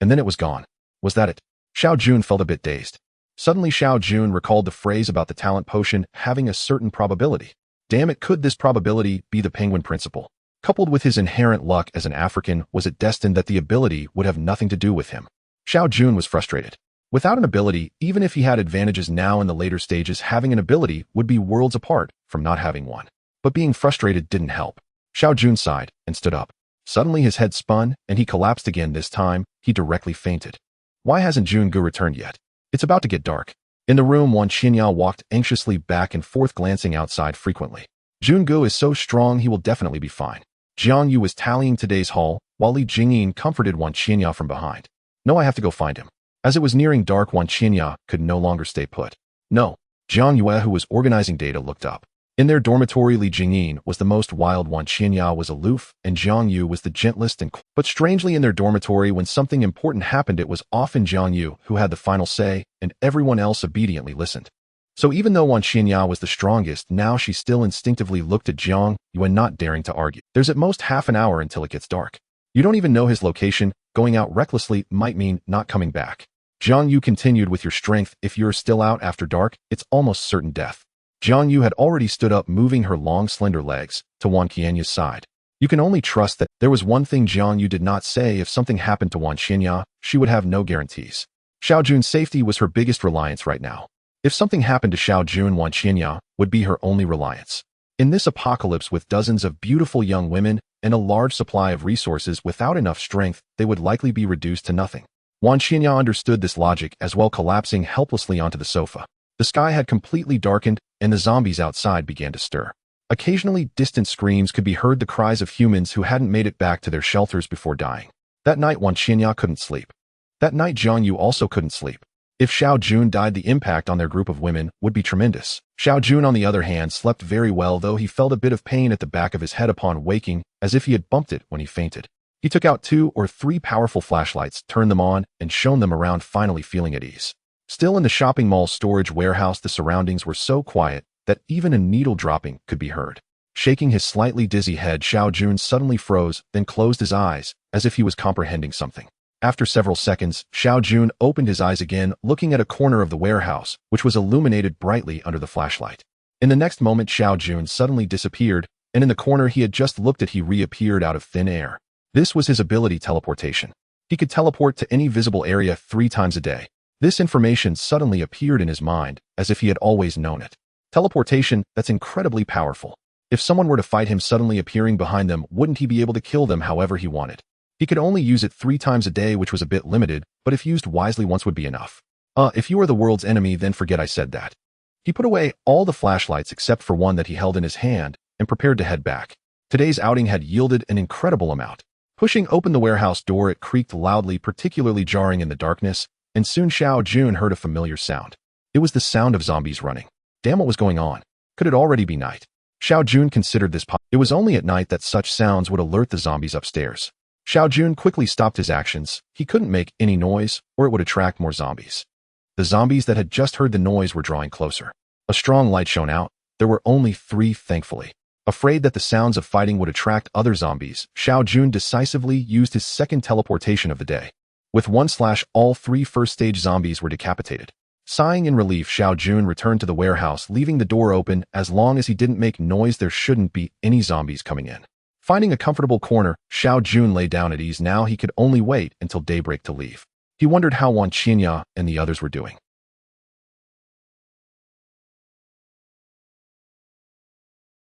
And then it was gone. Was that it? Xiao Jun felt a bit dazed. Suddenly Xiao Jun recalled the phrase about the talent potion having a certain probability. Damn it, could this probability be the penguin principle? Coupled with his inherent luck as an African, was it destined that the ability would have nothing to do with him? Xiao Jun was frustrated. Without an ability, even if he had advantages now in the later stages, having an ability would be worlds apart from not having one. But being frustrated didn't help. Xiao Jun sighed and stood up. Suddenly his head spun, and he collapsed again. This time, he directly fainted. Why hasn't Jungu returned yet? It's about to get dark. In the room, Wan Qinya walked anxiously back and forth, glancing outside frequently. Jungu is so strong, he will definitely be fine. Jiang Yu was tallying today's haul, while Li Jingyin comforted Wan Qinya from behind. No, I have to go find him. As it was nearing dark, Wan Qinya could no longer stay put. No. Jiang Yue, who was organizing data, looked up. In their dormitory, Li Jingyin was the most wild, Wan Qinya was aloof, and Jiang Yu was the gentlest and but strangely, in their dormitory, when something important happened, it was often Jiang Yu who had the final say, and everyone else obediently listened. So even though Wan Qinya was the strongest, now she still instinctively looked at Jiang Yue, not daring to argue. There's at most half an hour until it gets dark. You don't even know his location. Going out recklessly might mean not coming back. Jiang Yu continued, with your strength, if you're still out after dark, it's almost certain death. Jiang Yu had already stood up, moving her long, slender legs to Wan Qianya's side. You can only trust that. There was one thing Jiang Yu did not say. If something happened to Wan Qianya, she would have no guarantees. Xiao Jun's safety was her biggest reliance right now. If something happened to Xiao Jun, Wan Qianya would be her only reliance. In this apocalypse, with dozens of beautiful young women and a large supply of resources, without enough strength, they would likely be reduced to nothing. Wan Qianya understood this logic as well, collapsing helplessly onto the sofa. The sky had completely darkened, and the zombies outside began to stir. Occasionally, distant screams could be heard, the cries of humans who hadn't made it back to their shelters before dying. That night, Wan Qianya couldn't sleep. That night, Jiang Yu also couldn't sleep. If Xiao Jun died, the impact on their group of women would be tremendous. Xiao Jun, on the other hand, slept very well, though he felt a bit of pain at the back of his head upon waking, as if he had bumped it when he fainted. He took out 2 or 3 powerful flashlights, turned them on, and shone them around, finally feeling at ease. Still in the shopping mall storage warehouse, the surroundings were so quiet that even a needle dropping could be heard. Shaking his slightly dizzy head, Xiao Jun suddenly froze, then closed his eyes, as if he was comprehending something. After several seconds, Xiao Jun opened his eyes again, looking at a corner of the warehouse, which was illuminated brightly under the flashlight. In the next moment, Xiao Jun suddenly disappeared, and in the corner he had just looked at, he reappeared out of thin air. This was his ability, teleportation. He could teleport to any visible area 3 times a day. This information suddenly appeared in his mind, as if he had always known it. Teleportation, that's incredibly powerful. If someone were to fight him, suddenly appearing behind them, wouldn't he be able to kill them however he wanted? He could only use it 3 times a day, which was a bit limited, but if used wisely, once would be enough. If you are the world's enemy, then forget I said that. He put away all the flashlights except for one that he held in his hand, and prepared to head back. Today's outing had yielded an incredible amount. Pushing open the warehouse door, it creaked loudly, particularly jarring in the darkness, and soon Xiao Jun heard a familiar sound. It was the sound of zombies running. Damn, what was going on? Could it already be night? Xiao Jun considered this possible. It was only at night that such sounds would alert the zombies upstairs. Xiao Jun quickly stopped his actions. He couldn't make any noise, or it would attract more zombies. The zombies that had just heard the noise were drawing closer. A strong light shone out. There were only 3, thankfully. Afraid that the sounds of fighting would attract other zombies, Xiao Jun decisively used his second teleportation of the day. With one slash, all 3 first-stage zombies were decapitated. Sighing in relief, Xiao Jun returned to the warehouse, leaving the door open. As long as he didn't make noise, there shouldn't be any zombies coming in. Finding a comfortable corner, Xiao Jun lay down at ease. Now he could only wait until daybreak to leave. He wondered how Wan Qianya and the others were doing.